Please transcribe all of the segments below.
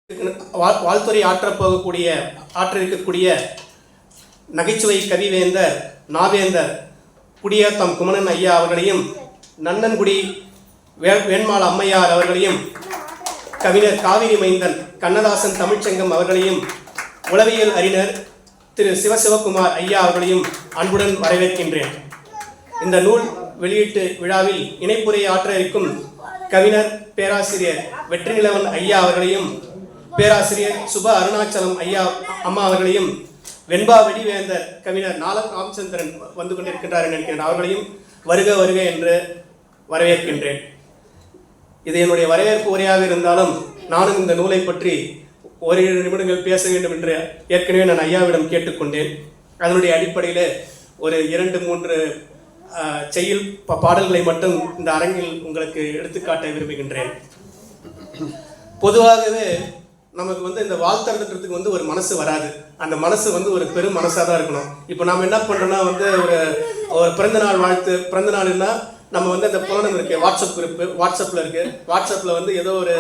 வாழ்த்துறை ஆற்ற இருக்கக்கூடிய நகைச்சுவை கவிவேந்தர் நாவேந்தர் குடியாத்தம் குமணன் ஐயா அவர்களையும், நன்னன்குடி வேண்மாள் அம்மையார் அவர்களையும், கவிஞர் காவிரி மைந்தன் கண்ணதாசன் தமிழ்ச்சங்கம் அவர்களையும், உளவியல் அறிஞர் திரு சிவசிவகுமார் ஐயா அவர்களையும் அன்புடன் வரவேற்கின்றேன். இந்த நூல் வெளியீட்டு விழாவில் இணைப்புரை ஆற்ற இருக்கும் கவிஞர் பேராசிரியர் வெற்றிநிலவன் ஐயா அவர்களையும், பேராசிரியர் சுப அருணாச்சலம் ஐயா அம்மா அவர்களையும், வெண்பா வெடிவேந்தர் கவிஞர் நாலம் ராமச்சந்திரன் வந்து கொண்டிருக்கின்றார் நினைக்கிறேன், அவர்களையும் வருக வருக என்று வரவேற்கின்றேன். இது என்னுடைய வரவேற்பு உரையாக இருந்தாலும் நானும் இந்த நூலை பற்றி ஓரிரு நிமிடங்கள் பேச வேண்டும் என்று ஏற்கனவே நான் ஐயாவிடம் கேட்டுக்கொண்டேன். அதனுடைய அடிப்படையில் ஒரு 2-3 செய்யுள் பாடல்களை மட்டும் இந்த அரங்கில் உங்களுக்கு எடுத்துக்காட்ட விரும்புகின்றேன். பொதுவாகவே நமக்கு இந்த வாழ்த்துறதுன்றதுக்கு ஒரு மனசு வராது. அந்த மனசு ஒரு பெரும் மனசாக தான் இருக்கணும். இப்போ நாம் என்ன பண்ணுறோன்னா ஒரு பிறந்தநாள் வாழ்த்து, பிறந்தநாள்னா நம்ம அந்த புலனம் இருக்குது, வாட்ஸ்அப் குரூப்பு வாட்ஸ்அப்பில் இருக்குது. வாட்ஸ்அப்பில் ஏதோ ஒரு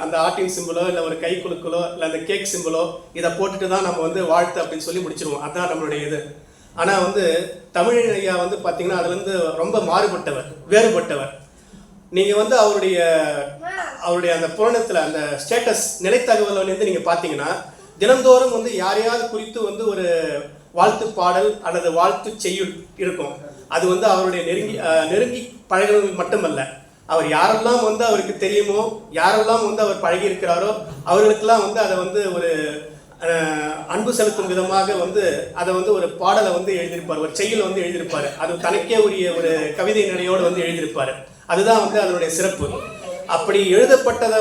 அந்த ஆர்டின் சிம்பிளோ இல்லை ஒரு கை குலுக்கலோ இல்லை அந்த கேக் சிம்பிளோ இதை போட்டுட்டு தான் நம்ம வாழ்த்து அப்படின்னு சொல்லி முடிச்சிருவோம். அதுதான் நம்மளுடைய இது. ஆனால் தமிழ் ஐயா பார்த்தீங்கன்னா அதுலேருந்து ரொம்ப மாறுபட்டவர், வேறுபட்டவர். நீங்கள் அவருடைய அந்த புராணத்தில் அந்த ஸ்டேட்டஸ் நிலைத்தகவலேருந்து நீங்கள் பார்த்தீங்கன்னா தினந்தோறும் யாரையாவது குறித்து ஒரு வாழ்த்து பாடல் அல்லது வாழ்த்து செய்யுள் இருக்கும். அது அவருடைய நெருங்கி பழகினவர்கள் மட்டுமல்ல, அவர் யாரெல்லாம் அவருக்கு தெரியுமோ, யாரெல்லாம் அவர் பழகி இருக்கிறாரோ அவர்களுக்கெல்லாம் அதை ஒரு அன்பு செலுத்தும் விதமாக அதை ஒரு பாடலை எழுதியிருப்பார், ஒரு செய்யுள் எழுதியிருப்பார். அது தனக்கே உரிய ஒரு கவிதை நிலையோடு எழுதியிருப்பார். அதுதான் அதனுடைய சிறப்பு. அப்படி எழுதப்பட்டதை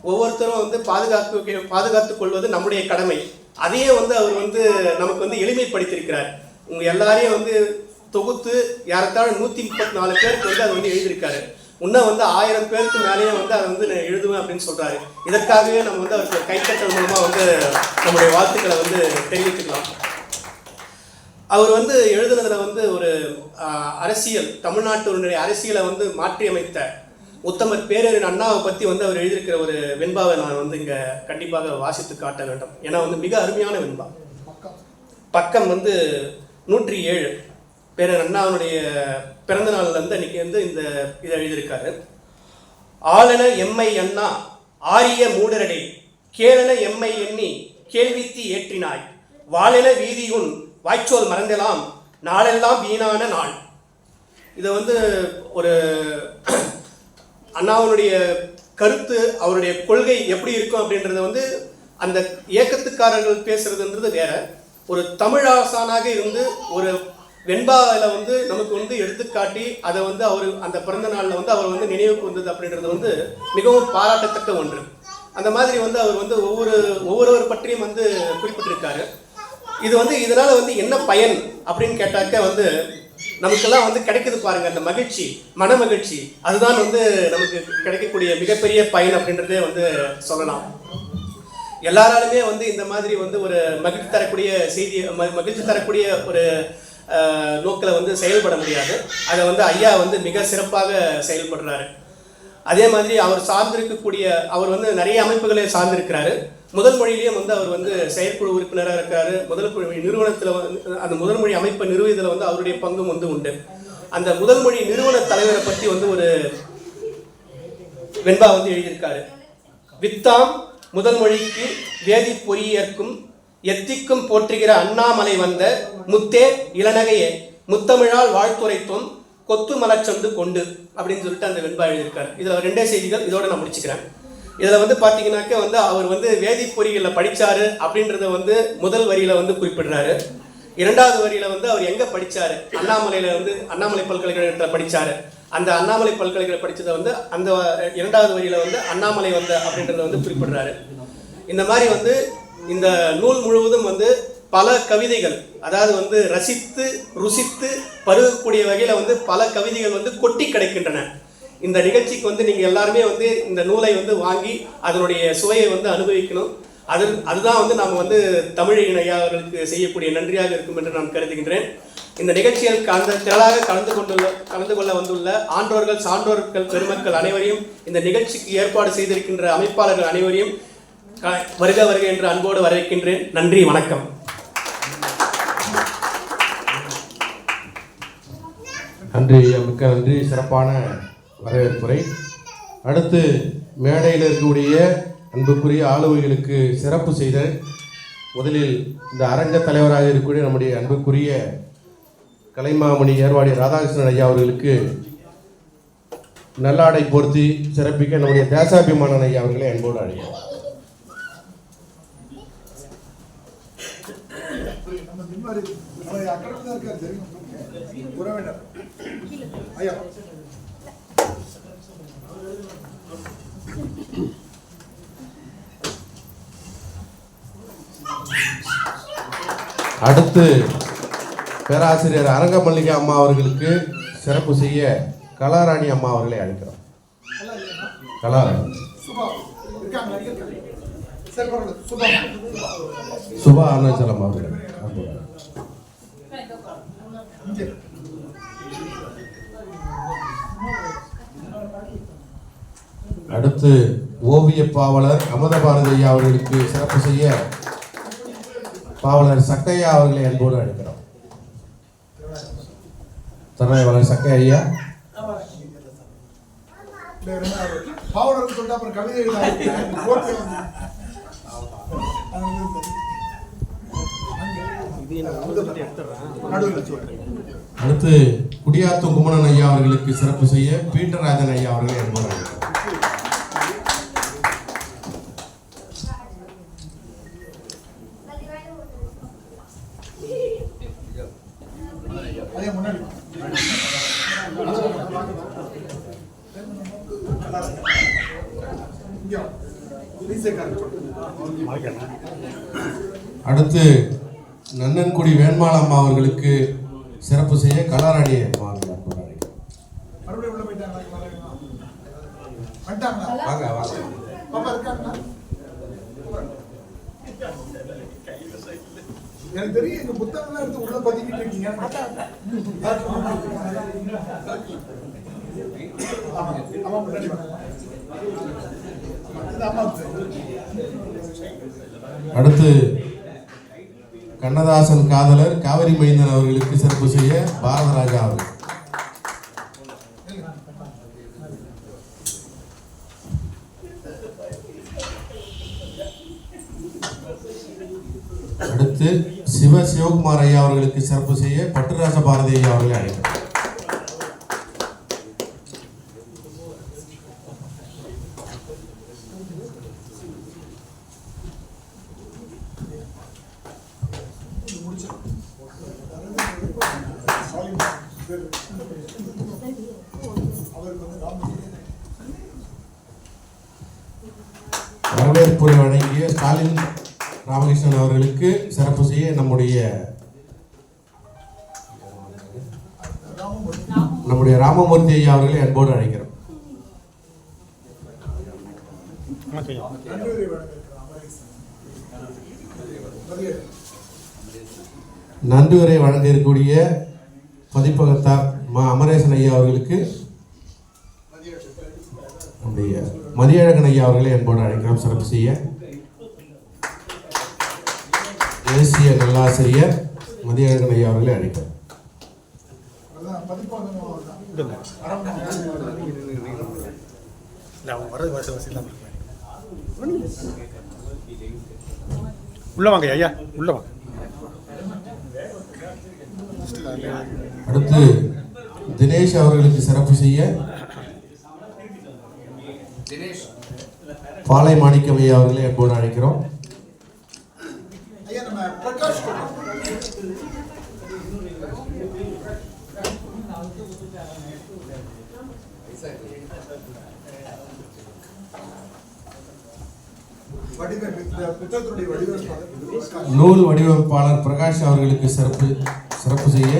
ஒவ்வொருத்தரும் பாதுகாத்துக் கொள்வது நம்முடைய கடமை. அதையே அவர் நமக்கு எளிமைப்படுத்தியிருக்கிறார். உங்க எல்லாரையும் தொகுத்து யாரத்தாலும் 134 பேருக்கு அதை எழுதியிருக்காரு. இன்னும் 1000 பேருக்கு மேலேயே அதை எழுதுவேன் அப்படின்னு சொல்றாரு. இதற்காகவே நம்ம அவருக்கு கைத்தட்டல் மூலமா நம்முடைய வாழ்த்துக்களை தெரிவித்துக்கலாம். அவர் எழுதுனதுல ஒரு அரசியல், தமிழ்நாட்டினுடைய அரசியலை மாற்றி அமைத்த உத்தமர் பேரறிஞர் அண்ணாவை பற்றி அவர் எழுதியிருக்கிற ஒரு வெண்பாவை நான் இங்கே கண்டிப்பாக வாசித்து காட்ட வேண்டும். ஏன்னா மிக அருமையான வெண்பா. பக்கம் 107 பேரறிஞர் அண்ணாவுடைய பிறந்த நாள்ல அன்னைக்கு இந்த இதை எழுதியிருக்காரு. ஆளன எம்மை அண்ணா ஆரிய மூடரடே, கேளன எம்மை எண்ணி கேள்வித்தி ஏற்றினாய், வாழென வீதியுன் வாய்ச்சோல் மறந்தெல்லாம் நாளெல்லாம் வீணான நாள். இதை ஒரு அண்ணாவுடைய கருத்து, அவருடைய கொள்கை எப்படி இருக்கும் அப்படின்றது அந்த இயக்கத்துக்காரர்கள் பேசுறதுன்றது வேற. ஒரு தமிழ் ஆசானாக இருந்து ஒரு வெண்பாவில் நமக்கு எடுத்துக்காட்டி அதை அவர் அந்த பிறந்த நாளில் அவர் நினைவுக்கு வந்தது அப்படின்றது மிகவும் பாராட்டத்தக்க ஒன்று. அந்த மாதிரி அவர் ஒவ்வொருவர் பற்றியும் குறிப்பிட்டிருக்காரு. இது இதனால என்ன பயன் அப்படின்னு கேட்டாக்க நமக்கெல்லாம் கிடைக்குது பாருங்க, அந்த மகிழ்ச்சி, மன மகிழ்ச்சி. அதுதான் நமக்கு கிடைக்கக்கூடிய மிகப்பெரிய பயன் அப்படின்றதே சொல்லலாம். எல்லாராலுமே இந்த மாதிரி ஒரு மகிழ்ச்சி தரக்கூடிய செய்தி, மகிழ்ச்சி தரக்கூடிய ஒரு நோக்கில் செயல்பட முடியாது. அதை ஐயா மிக சிறப்பாக செயல்படுறாரு. அதே மாதிரி அவர் சார்ந்திருக்கக்கூடிய அவர் நிறைய அமைப்புகளை சார்ந்திருக்கிறாரு. முதல் மொழியிலேயே அவர் செயற்குழு உறுப்பினராக இருக்காரு. முதல் மொழி நிறுவனத்தில் அந்த முதல் மொழி அமைப்பை நிறுவியதில் அவருடைய பங்கும் உண்டு. அந்த முதல் மொழி நிறுவன தலைவரை பற்றி ஒரு வெண்பா எழுதியிருக்காரு. வித்தாம் முதல் மொழிக்கு வேதி பொறியேற்கும் எத்திக்கும் போற்றுகிற அண்ணாமலை வந்த முத்தே இளநகையே முத்தமிழால் வாழ்த்துரைத்தும் கொத்து மலச்சொண்டு கொண்டு அப்படின்னு சொல்லிட்டு அந்த வெண்பா எழுதியிருக்காரு. இதில் 2 செய்திகள், இதோட நான் முடிச்சுக்கிறேன். இதில் பார்த்தீங்கன்னாக்க அவர் வேதி பொறிகளில் படித்தாரு அப்படின்றத முதல் வரியில் குறிப்பிடுறாரு. 2வது வரியில் அவர் எங்கே படித்தாரு, அண்ணாமலையில் அண்ணாமலை பல்கலைக்கழகத்தில் படித்தாரு. அந்த அண்ணாமலை பல்கலைக்கழகம் படித்ததை அந்த 2வது வரியில் அண்ணாமலை வந்த அப்படின்றத குறிப்பிடுறாரு. இந்த மாதிரி இந்த நூல் முழுவதும் பல கவிதைகள், அதாவது ரசித்து ருசித்து பருகக்கூடிய வகையில் பல கவிதைகள் கொட்டி கிடைக்கின்றன. இந்த நிகழ்ச்சிக்கு நீங்கள் எல்லாருமே இந்த நூலை வாங்கி அதனுடைய சுவையை அனுபவிக்கணும். அதுதான் நாம் தமிழின் ஐயா அவர்களுக்கு செய்யக்கூடிய நன்றியாக இருக்கும் என்று நான் கருதுகின்றேன். இந்த நிகழ்ச்சியில் திரளாக கலந்து கொள்ள வந்துள்ள ஆன்றோர்கள், சான்றோர்கள், பெருமக்கள் அனைவரையும், இந்த நிகழ்ச்சிக்கு ஏற்பாடு செய்திருக்கின்ற அமைப்பாளர்கள் அனைவரையும் வருக வருக என்று அன்போடு வரவேற்கின்றேன். நன்றி, வணக்கம். நன்றி, மிக்க நன்றி. சிறப்பான வரவேற்புரை. அடுத்து மேடையில் இருக்கக்கூடிய அன்புக்குரிய ஆளுமைகளுக்கு சிறப்பு செய்தல். முதலில் இந்த அரங்க தலைவராக இருக்கக்கூடிய நம்முடைய அன்புக்குரிய கலைமாமணி ஏர்வாடி ராதாகிருஷ்ணன் ஐயா அவர்களுக்கு நல்லாடை பொருத்தி சிறப்பிக்க நம்முடைய தேசாபிமானன் ஐயா அவர்களை அன்போடு அழைக்கிறோம். அடுத்து பேராசிரியர் அரங்க மல்லிகா அம்மா அவர்களுக்கு சிறப்பு செய்ய கலாராணி அம்மா அவர்களை அழைக்கிறோம். கலாராணி சுபா அருணாச்சலம் அவர்கள். அடுத்து ஓவிய பாவலர் அமுதபாரதி ஐயா அவர்களுக்கு சிறப்பு செய்ய பாவலர் சக்கையா அவர்களை அன்போடு அழைக்கிறோம். திறனாய்வாளர் சக்கை ஐயா. அடுத்து குடியாத்து குமணன் ஐயா அவர்களுக்கு சிறப்பு செய்ய பீட்டராஜன் ஐயா அவர்களை அன்போடு அழைக்கிறோம். அடுத்து நன்னன்குடி வேண்மாளம்மா அவர்களுக்கு சிறப்பு செய்ய கலாராணி அம்மா எனக்கு தெரியும். எங்க புத்தகம்லாம் எடுத்து உள்ள பதிக்கிட்டு இருக்கீங்க. அடுத்து கண்ணதாசன் காதலர் காவிரி மைந்தன் அவர்களுக்கு சிறப்பு செய்ய பாரதராஜா அவர்கள். அடுத்து சிவகுமார் ஐயா அவர்களுக்கு சிறப்பு செய்ய பட்டுராச பாரதி ஐயா அவர்களை அழைக்கிறார். வரவேற்புரை வழங்கிய ஸ்டாலின் ராமகிருஷ்ணன் அவர்களுக்கு சிறப்பு செய்ய நம்முடைய ராமமூர்த்தி ஐயா அவர்களை அன்போடு அழைக்கிறோம். நன்றி உரை வழங்க இருக்கக்கூடிய பதிப்பகத்தார் மா அமரேசன் ஐயா அவர்களுக்கு நம்முடைய மதியழகன் ஐயா அவர்களை அன்போடு அழைக்கிறோம். சிறப்பு செய்ய தேசிய நல்லாசிரியர் மதியழகன் ஐயா அவர்களை அழைக்கிறோம். உள்ள வாங்க ஐயா, உள்ள வாங்க. அடுத்து தினேஷ் அவர்களுக்கு சிறப்பு செய்ய பாலை மாணிக்கம் ஐயா அவர்களை எப்போது அழைக்கிறோம். நூல் வடிவமைப்பாளர் பிரகாஷ் அவர்களுக்கு சிறப்பு செய்ய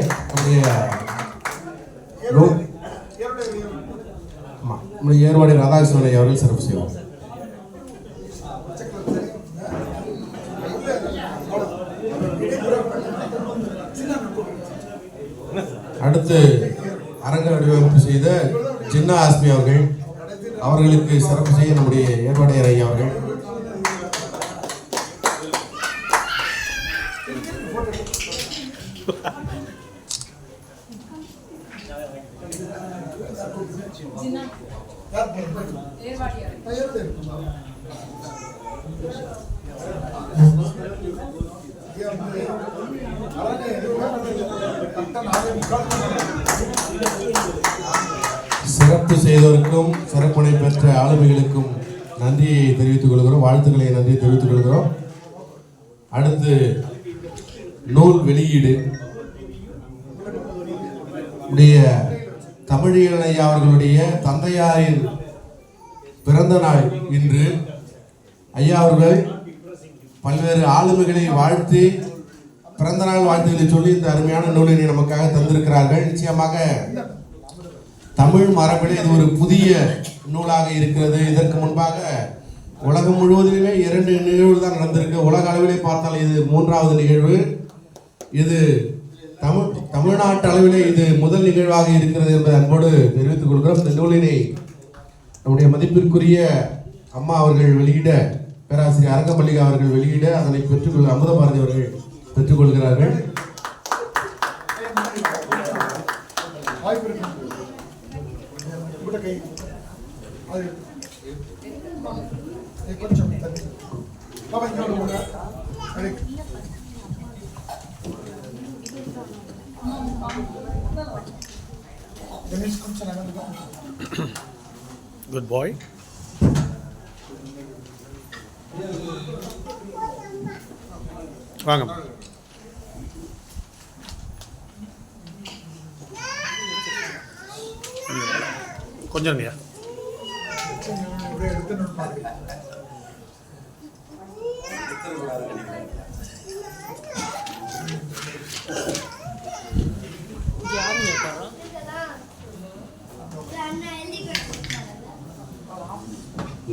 ஏர்வாடி ராதாகிருஷ்ணன் ஐயா அவர்கள் சிறப்பு செய்வார். அடுத்து அரங்க வடிவமைப்பு செய்த சின்ன ஆஸ்மி அவர்களுக்கு சிறப்பு செய்ய நம்முடைய ஏர்வாடியார் ஐயா அவர்கள். சிறப்பு செய்தோருக்கும் சிறப்புனை பெற்ற ஆளுமைகளுக்கும் நன்றியை தெரிவித்துக் கொள்கிறோம், வாழ்த்துக்களை நன்றி தெரிவித்துக் கொள்கிறோம். அடுத்து நூல் வெளியீடு உடைய தமிழியல் ஐயா அவர்களுடைய தந்தையாரின் பிறந்த நாள் இன்று. ஐயா அவர்கள் பல்வேறு ஆளுமைகளை வாழ்த்தி பிறந்த நாள் வாழ்த்துக்களை சொல்லி இந்த அருமையான நூலினை நமக்காக தந்திருக்கிறார்கள். நிச்சயமாக தமிழ் மரபில் இது ஒரு புதிய நூலாக இருக்கிறது. இதற்கு முன்பாக உலகம் முழுவதிலுமே 2 நிகழ்வுகள் தான் நடந்திருக்கு. உலக அளவிலே பார்த்தால் இது 3வது நிகழ்வு. இது தமிழ்நாட்டு அளவிலே இது முதல் நிகழ்வாக இருக்கிறது என்பதை அன்போடு தெரிவித்துக் கொள்கிறோம். இந்த நூலினை நம்முடைய மதிப்பிற்குரிய அம்மா அவர்கள் வெளியிட, பேராசிரியர் அரங்கமல்லிகா அவர்கள் வெளியிட, அதனை பெற்றுக்கொள்ள அமுதபாரதி அவர்கள் பெற்றுக்கொள்கிறார்கள். Good boy. வாங்க. கொஞ்சம் இல்லையா?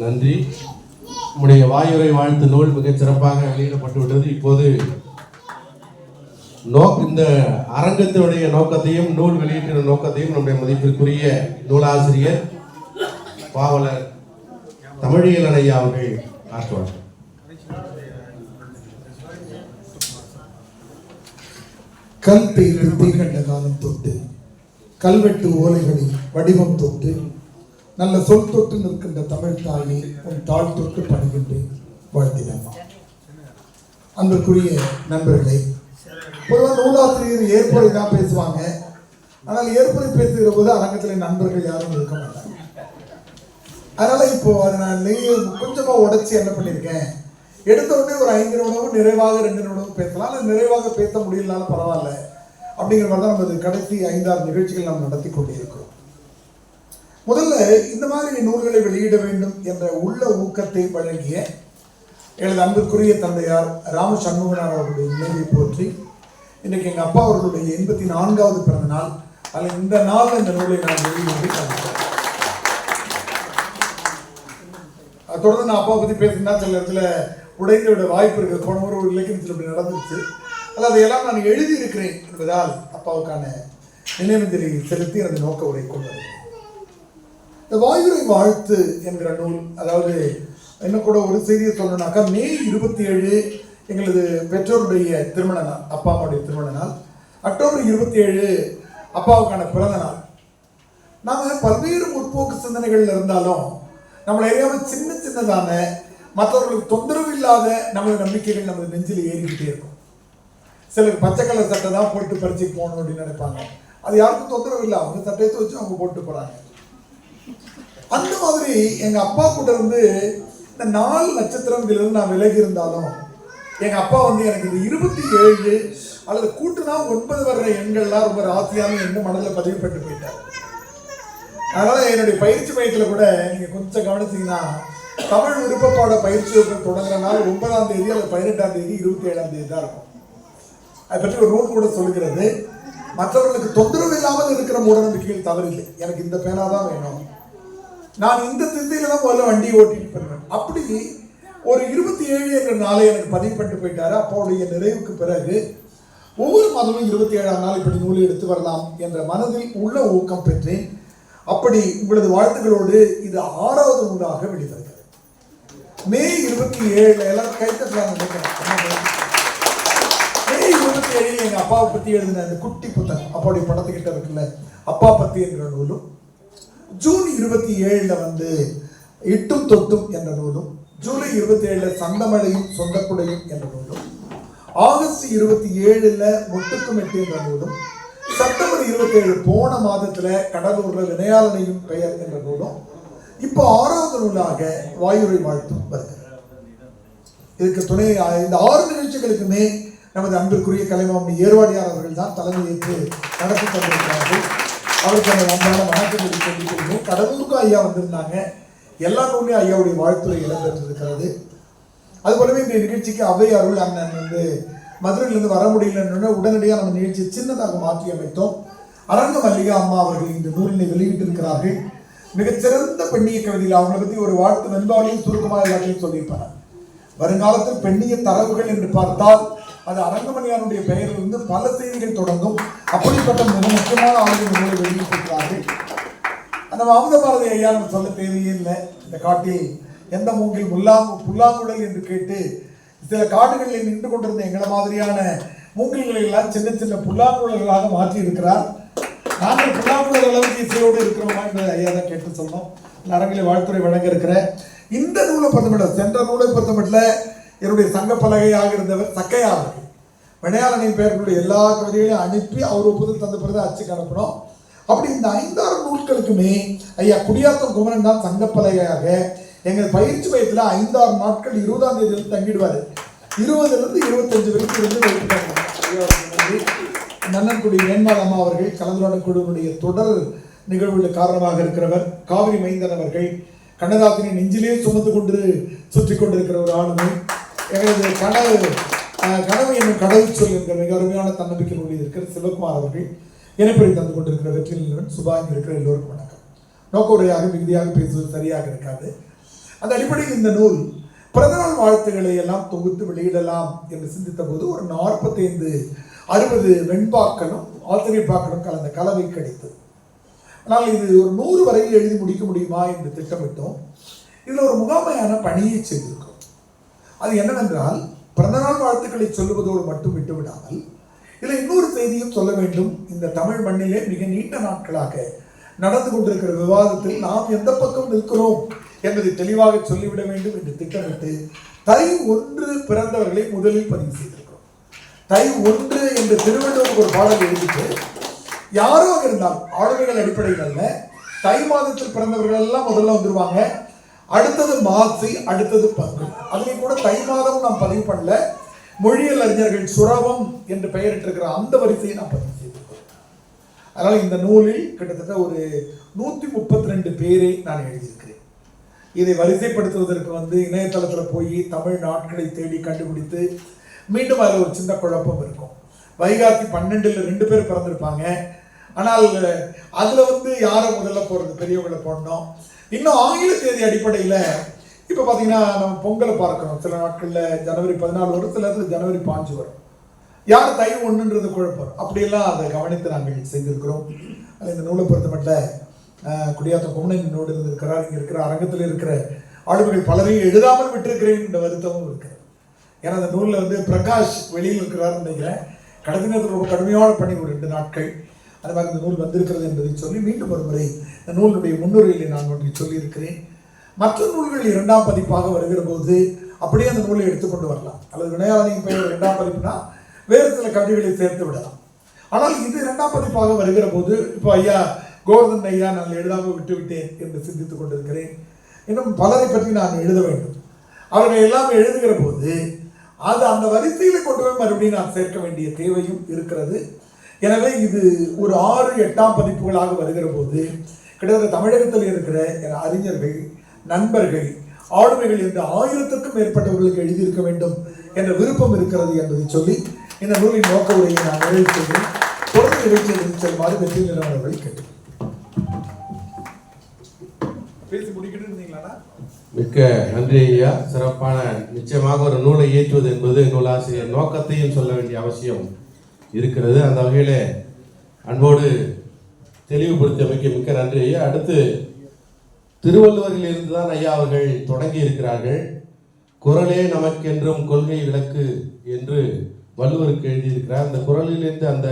நன்றி. நம்முடைய வாயுரை வாழ்த்து நூல் மிகச் சிறப்பாக வெளியிடப்பட்டு விட்டது. இப்போது இந்த அரங்கத்தினுடைய நோக்கத்தையும் நூல் வெளியீட்டு நோக்கத்தையும் நம்முடைய மதிப்பிற்குரிய நூலாசிரியர் பாவலர் தமிழியல் ஐயா அவர்கள் ஆற்றுவார். கல் பெய்து தீகண்ட காலம் தொட்டு கல்வெட்டு ஓலைகளில் வடிவம் தொட்டு நல்ல சொல் தொட்டு நிற்கின்ற தமிழ் தாயை உன் தாழ் தொட்டு பணிகின்றேன், வாழ்த்தினம்மா. அன்பிற்குரிய நண்பர்களே, பொதுவாக நூலாசிரியர் ஏற்புரை தான் பேசுவாங்க. ஆனால் ஏற்புரை பேசுகிற போது அரங்கத்தில் நண்பர்கள் யாரும் இருக்க மாட்டாங்க. அதனால இப்போ அதை நான் கொஞ்சமா உடைச்சி என்ன பண்ணியிருக்கேன், எடுத்த உடனே ஒரு 5 நிமிடமும் நிறைவாக 2 நிமிடமும் பேசலாம், இல்லை நிறைவாக பேச முடியலனாலும் பரவாயில்ல அப்படிங்கிற மாதிரி தான் நம்ம கடைசி 5-6 நிகழ்ச்சிகள் நாம் நடத்தி கொண்டே இருக்கிறோம். முதல்ல இந்த மாதிரி நூல்களை வெளியிட வேண்டும் என்ற உள்ள ஊக்கத்தை வழங்கிய எனது அன்பிற்குரிய தந்தையார் ராம சண்முகனார் அவர்களுடைய நினைவை போற்றி இன்றைக்கு எங்கள் அப்பா அவர்களுடைய 84வது பிறந்த நாள். அதில் இந்த நாள் இந்த நூலை நான் வெளியிட்டு காண்கிறேன். தொடர்ந்து நான் அப்பாவை பற்றி பேசினா சில இடத்துல உடைந்து விட வாய்ப்பு இருக்குது. போன ஒரு இலக்கியத்தில் இப்படி நடந்துச்சு. அல்ல அதையெல்லாம் நான் எழுதியிருக்கிறேன் என்பதால் அப்பாவுக்கான நினைவஞ்சலி செலுத்தி எனது நோக்க உரை கொண்டது. இந்த வாயுரை வாழ்த்து என்கிற நூல், அதாவது என்ன கூட ஒரு செய்தியை சொல்லணும்னாக்கா, மே 27 எங்களது பெற்றோருடைய திருமண நாள், அப்பா அம்மாவுடைய திருமண நாள். அக்டோபர் 27 அப்பாவுக்கான பிறந்த நாள். நாங்கள் பல்வேறு முற்போக்கு சிந்தனைகள் இருந்தாலும் நம்மளை அறியாமல் சின்னதான மற்றவர்களுக்கு தொந்தரவு இல்லாத நமது நம்பிக்கைகள் நமது நெஞ்சில் ஏறிக்கிட்டே இருக்கும். சிலர் பச்சை கலர் சட்டை தான் போட்டு பரிச்சைக்கு போகணும் அப்படின்னு நினைப்பாங்க. அது யாருக்கும் தொந்தரவு இல்லை, அவங்க சட்டையத்தை வச்சு அவங்க போட்டு போகிறாங்க. அந்த மாதிரி எங்கள் அப்பா கூட இருந்து இந்த 4 நட்சத்திரங்களிலிருந்து நான் விலகி இருந்தாலும் எங்கள் அப்பா எனக்கு இந்த 27 அல்லது கூட்டுனா 9 வர்ற எண்கள்லாம் ரொம்ப ராசியான எண்ணு மனதில் பதிவு பெற்று போயிட்டார். அதனால் என்னுடைய பயிற்சி மையத்தில் கூட நீங்கள் கொஞ்சம் கவனிச்சிங்கன்னா தமிழ் விருப்பப்பாட பயிற்சி வகுப்பு தொடங்குற நாள் 9ஆம் தேதி அல்லது 18ஆம் தேதி 27ஆம் தேதி தான் இருக்கும். அதை பற்றி ஒரு நூல் கூட சொல்லுகிறது, மற்றவர்களுக்கு தொந்தரவு இல்லாமல் இருக்கிற மூடநம்பிக்கைகள் தவறில்லை. எனக்கு இந்த பேனா தான் வேணும், நான் இந்த திசையில தான் முதல்ல வண்டியை ஓட்டிட்டு போயிருவேன். அப்படி ஒரு 27 என்ற நாளை எனக்கு பதிவு பண்ணிட்டு போயிட்டாரு. அப்பாவுடைய நிறைவுக்கு பிறகு ஒவ்வொரு மாதமும் 27ஆம் நாள் இப்படி நூலை எடுத்து வரலாம் என்ற மனதில் உள்ள ஊக்கம் பெற்றேன். அப்படி உங்களது வாழ்த்துக்களோடு இது 6வது நூலாக வெளிவருகிறது. மே 27 எல்லாரும் கைத்தட்டலாம் நினைக்கிறேன். மே 27 எங்க அப்பாவை பத்தி எழுதின அந்த குட்டி புத்தகம், அப்பாவுடைய படத்துக்கிட்ட இருக்குல்ல, அப்பா பத்தி என்கிற நூலும், ஜூன் 27 இட்டும் தொட்டும் என்ற நூலும், ஜூலை 27 சந்தமழையும் சொந்தக்குடையும் என்ற நூலும், ஆகஸ்ட் 27 முட்டுக்கும் எட்டு என்ற நூலும், செப்டம்பர் 27 போன மாதத்துல கடலூர்ல வினையாளனையும் பெயர் என்ற நூலும், இப்போ 6வது நூலாக வாயுரை வாழ்த்தும் வருகிறது. இதுக்கு துணை இந்த 6 நிகழ்ச்சிகளுக்குமே நமது அன்பிற்குரிய கலைமாமணி ஏர்வாடியார் அவர்கள் தான் தலைமை ஏற்று நடத்தி தந்திருக்கிறார்கள். அவருக்கு அந்த அன்பான வணக்கங்களை சொல்லிக்கொள்கிறேன். கடலூருக்கும் ஐயா வந்திருந்தாங்க. எல்லா நூலையும் ஐயாவுடைய வாழ்த்துறை இடம்பெற்றிருக்கிறது. அதுபோலவே இந்த நிகழ்ச்சிக்கு அவை அருள் அண்ணன் வந்து மதுரையிலிருந்து வர முடியலன்னு உடனடியாக நம்ம நிகழ்ச்சியை சின்னதாக மாற்றி அமைத்தோம். அரங்க மல்லிகா அம்மா அவர்கள் இந்த நூலினை வெளியிட்டிருக்கிறார்கள். மிகச்சிறந்த பெண்ணிய கவிதைகள். அவங்களை பற்றி ஒரு வாழ்த்து வெண்பாவையும் சுருக்கமாக எல்லாத்தையும் சொல்லியிருப்பாங்க. வருங்காலத்தில் பெண்ணிய தரவுகள் என்று பார்த்தால் அது அரங்கமணியாருடைய பெயரிலிருந்து பல செய்திகள் தொடங்கும். அப்படிப்பட்ட மிக முக்கியமான ஆளுநர் நூலை வெளியிட்டிருக்கிறார்கள். அந்த அமுத பாரதி ஐயா நம்ம சொல்ல தேவையே இல்லை. இந்த காட்டில் எந்த மூங்கில் புல்லாங்குழல் என்று கேட்டு சில காடுகளில் நின்று கொண்டிருந்த எங்களை மாதிரியான மூங்கில்களை எல்லாம் சின்ன சின்ன புல்லாங்குழல்களாக மாற்றி இருக்கிறார். நாங்கள் புல்லாங்குழல் அளவுக்கு இசையோடு இருக்கிறோமா என்பதை ஐயா தான் கேட்டு சொன்னோம். அரங்கிலே வாழ்த்துறை வழங்க இருக்கிற இந்த நூலை பொறுத்தமட்டில், சென்ற நூலை பொறுத்தமட்டில் என்னுடைய சங்க பலகையாக இருந்தவர் சக்கையா அவர்கள் வினையாளனின் பெயர்களுடைய எல்லா கவிதைகளையும் அனுப்பி அவர் ஒப்புதல் தந்த பிறகு அச்சுக்கு அனுப்பினோம். அப்படி இந்த 5-6 நூல்களுக்குமே ஐயா குடியாத்தம் குமரன் தான் சங்கப்பலகையாக எங்கள் பயிற்சி மையத்தில் 5-6 நாட்கள் 20ஆம் தேதியில் தங்கிடுவார். 20லிருந்து 25 வரைக்கும் இருந்து வைத்துட்டாங்க. நன்னன்குடி வேண்மாள் அம்மா அவர்கள் கலந்துரையாடல் குழுவினுடைய தொடர் நிகழ்வுகளுக்கு காரணமாக இருக்கிறவர். காவிரி மைந்தன் அவர்கள் கண்ணதாசனை நெஞ்சிலே சுமந்து கொண்டு சுற்றி கொண்டிருக்கிற ஒரு ஆளுமை. எங்களது கனவு என்னும் கடவுள் சொல் என்கிற மிக அருமையான தன்னம்பிக்கை நூலில் இருக்கிற சிவகுமார் அவர்கள் இணைப்பை தந்து கொண்டிருக்கிற வெற்றியின் சுபா இருக்கிற எல்லோருக்கும் வணக்கம். நோக்க உரையாக மிகுதியாக பேசுவது சரியாக இருக்காது. அந்த அடிப்படையில் இந்த நூல் பிறந்தநாள் வாழ்த்துக்களை எல்லாம் தொகுத்து வெளியிடலாம் என்று சிந்தித்த போது ஒரு 45-60 வெண்பாக்களும் ஆசிரியப்பாக்களும் கலந்த கலவை கிடைத்தது. ஆனால் இது ஒரு 100 வரையில் எழுதி முடிக்க முடியுமா என்று திட்டமிட்டோம். இதில் ஒரு முகாமையான பணியை செய்திருக்கோம். அது என்னவென்றால், பிறந்தநாள் வாழ்த்துக்களை சொல்லுவதோடு மட்டும் விட்டுவிடாமல் இதில் இன்னொரு செய்தியும் சொல்ல வேண்டும். இந்த தமிழ் மண்ணிலே மிக நீண்ட நாட்களாக நடந்து கொண்டிருக்கிற விவாதத்தில் நாம் எந்த பக்கம் நிற்கிறோம் என்பதை தெளிவாக சொல்லிவிட வேண்டும் என்று திட்டமிட்டு தை 1 பிறந்தவர்களை முதலில் பதிவு செய்திருக்கிறோம். தை 1 என்று திருவள்ளுவருக்கு ஒரு பாடல் எழுதிட்டு யாரோ இருந்தால் ஆளுமைகள் அடிப்படையில் அல்ல, தை மாதத்தில் பிறந்தவர்கள் எல்லாம் முதல்ல வந்துருவாங்க. அடுத்தது மாசி, அடுத்தது பங்கு. அதுலேயும் கூட தை மாதம் நாம் பதிவு பண்ணல. மொழியியல் அறிஞர்கள் சுரவம் என்று பெயரிட்டிருக்கிற அந்த வரிசையை நாம் பதிவு செய்திருக்கிறோம். அதனால் இந்த நூலில் கிட்டத்தட்ட ஒரு 132 பேரை நான் எழுதியிருக்கிறேன். இதை வரிசைப்படுத்துவதற்கு இணையதளத்தில் போய் தமிழ் நாட்களை தேடி கண்டுபிடித்து மீண்டும் அதில் ஒரு சின்ன குழப்பம் இருக்கும். வைகாசி 12ல் 2 பேர் பிறந்திருப்பாங்க. ஆனால் அதில் யாரை முதல்ல போடுறது, பெரியவங்களை போடணும். இன்னும் ஆங்கில தேதி அடிப்படையில் இப்போ பார்த்தீங்கன்னா நம்ம பொங்கலை பார்க்குறோம். சில நாட்களில் ஜனவரி 14 வரும், சில இடத்துல ஜனவரி 5 வரும். யார் தை 1ன்றது குழப்பம். அப்படியெல்லாம் அதை கவனித்து நாங்கள் செய்திருக்கிறோம். அது இந்த நூலை பொறுத்த மட்டும் குடியாத்தம் குமரனோடு இருந்திருக்கிறார். இங்கே இருக்கிற அரங்கத்தில் இருக்கிற ஆளுமைகள் பலரையும் எழுதாமல் விட்டிருக்கிறேன் என்ற வருத்தமும் இருக்கிறது. ஏன்னா அந்த நூலில் பிரகாஷ் வெளியில் இருக்கிறார் நினைக்கிறேன். கடைசி நேரத்தில் ரொம்ப கடுமையான பணி ஒரு 2 நாட்கள். அது மாதிரி இந்த நூல் வந்திருக்கிறது என்பதை சொல்லி மீண்டும் ஒரு முறை இந்த நூலுடைய முன்னுரையில் நான் ஒன்றை சொல்லியிருக்கிறேன். மற்ற நூல்கள் 2ஆம் பதிப்பாக வருகிற போது அப்படியே அந்த நூலை எடுத்துக்கொண்டு வரலாம். அல்லது வினையாளனின் பெயர் 2ஆம் பதிப்புனா வேறு சில கவிதைகளை சேர்த்து விடலாம். ஆனால் இது 2ஆம் பதிப்பாக வருகிற போது இப்போ ஐயா கோவர்தன் ஐயா நான் எழுதாமல் விட்டுவிட்டேன் என்று சிந்தித்துக் கொண்டிருக்கிறேன். இன்னும் பலரை பற்றி நான் எழுத வேண்டும். அவர்கள் எல்லாம் எழுதுகிற போது அது அந்த வரிசையில் கொண்டு போய் மறுபடியும் நான் சேர்க்க வேண்டிய தேவையும் இருக்கிறது. எனவே இது ஒரு 6-8ஆம் பதிப்புகளாக வருகிற போது கிட்டத்தட்ட தமிழகத்தில் இருக்கிற அறிஞர்கள், நண்பர்கள், ஆளுமைகள் என்று 1000க்கும் மேற்பட்டவர்களுக்கு எழுதியிருக்க வேண்டும் என்ற விருப்பம் இருக்கிறது என்பதை சொல்லி இந்த நூலின் நோக்க உரையை நான் நிறைவு செய்கிறேன். தொடர்ந்து நிகழ்ச்சியில் செல்லுமாறு வெற்றி நிறுவனங்களை கேட்டு பேசி முடிக்கிட்டு இருந்தீங்களா? மிக்க நன்றி ஐயா. சிறப்பான, நிச்சயமாக ஒரு நூலை ஏற்றுவது என்பது நூலாசிரியர் நோக்கத்தையும் சொல்ல வேண்டிய அவசியம் இருக்கிறது. அந்த வகையில் அன்போடு தெளிவுபடுத்தியமைக்க மிக்க நன்றி ஐயா. அடுத்து திருவள்ளுவரில் இருந்து தான் ஐயா அவர்கள் தொடங்கி இருக்கிறார்கள். குறளே நமக்கென்றும் கொள்கை விளக்கு என்று வள்ளுவருக்கு எழுதியிருக்கிறார். அந்த குறளிலிருந்து, அந்த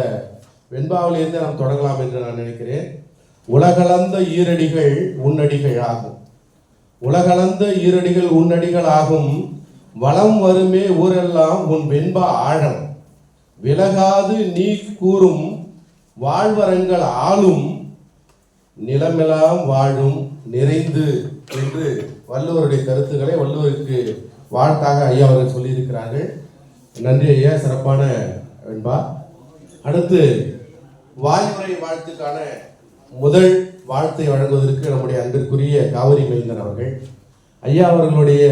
வெண்பாவிலிருந்து நாம் தொடங்கலாம் என்று நான் நினைக்கிறேன். உலகளந்த ஈரடிகள் உன்னடிகள் ஆகும். உலகளந்த ஈரடிகள் உன்னடிகள் ஆகும். வளம் வருமே ஊரெல்லாம் உன் வெண்பா ஆழம். விலகாது நீ கூறும் வாழ்வரங்கள் ஆளும் நிலமெல்லாம் வாழும் நிறைந்து என்று வள்ளுவருடைய கருத்துக்களை வள்ளுவருக்கு வாழ்த்தாக ஐயா அவர்கள் சொல்லியிருக்கிறார்கள். நன்றி ஐயா, சிறப்பான வெண்பா. அடுத்து வாய்முறை வாழ்த்துக்கான முதல் வாழ்த்தை வழங்குவதற்கு நம்முடைய அன்பிற்குரிய காவிரி மைந்தன் அவர்கள். ஐயா அவர்களுடைய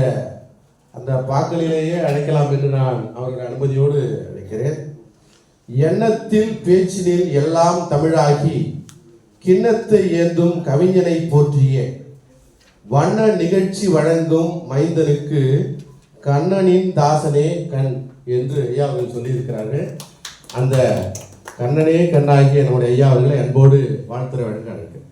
அந்த பாக்களிலேயே அழைக்கலாம் என்று நான் அவர்கள் அனுமதியோடு அழைக்கிறேன். எண்ணத்தில் பேச்சினில் எல்லாம் தமிழாகி கிண்ணத்தை ஏந்தும் கவிஞனை போற்றிய வண்ண நிகழ்ச்சி வழங்கும் மைந்தனுக்கு கண்ணனின் தாசனே கண் என்று ஐயா அவர்கள் சொல்லியிருக்கிறார்கள். அந்த கண்ணனே கண்ணாகிய நம்முடைய ஐயா அவர்களை அன்போடு வாழ்த்துறை வழங்க அழைக்கிறேன்.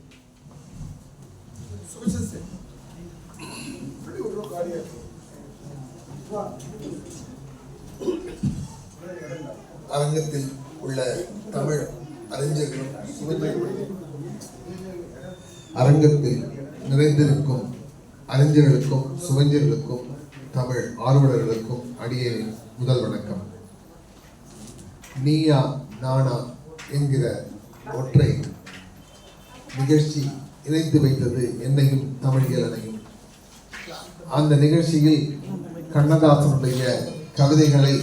அரங்கத்தில் உள்ள தமிழ் அறிஞர்களும் அரங்கத்தில் நிறைந்திருக்கும் அறிஞர்களுக்கும் சுவைஞர்களுக்கும் தமிழ் ஆர்வலர்களுக்கும் அடியேனின் முதல் வணக்கம். நீயா நானா என்கிற ஒற்றை நிகழ்ச்சி இணைத்து வைத்தது என்னையும் தமிழ் இயலனையும். அந்த நிகழ்ச்சியில் கண்ணதாசனுடைய கவிதைகளை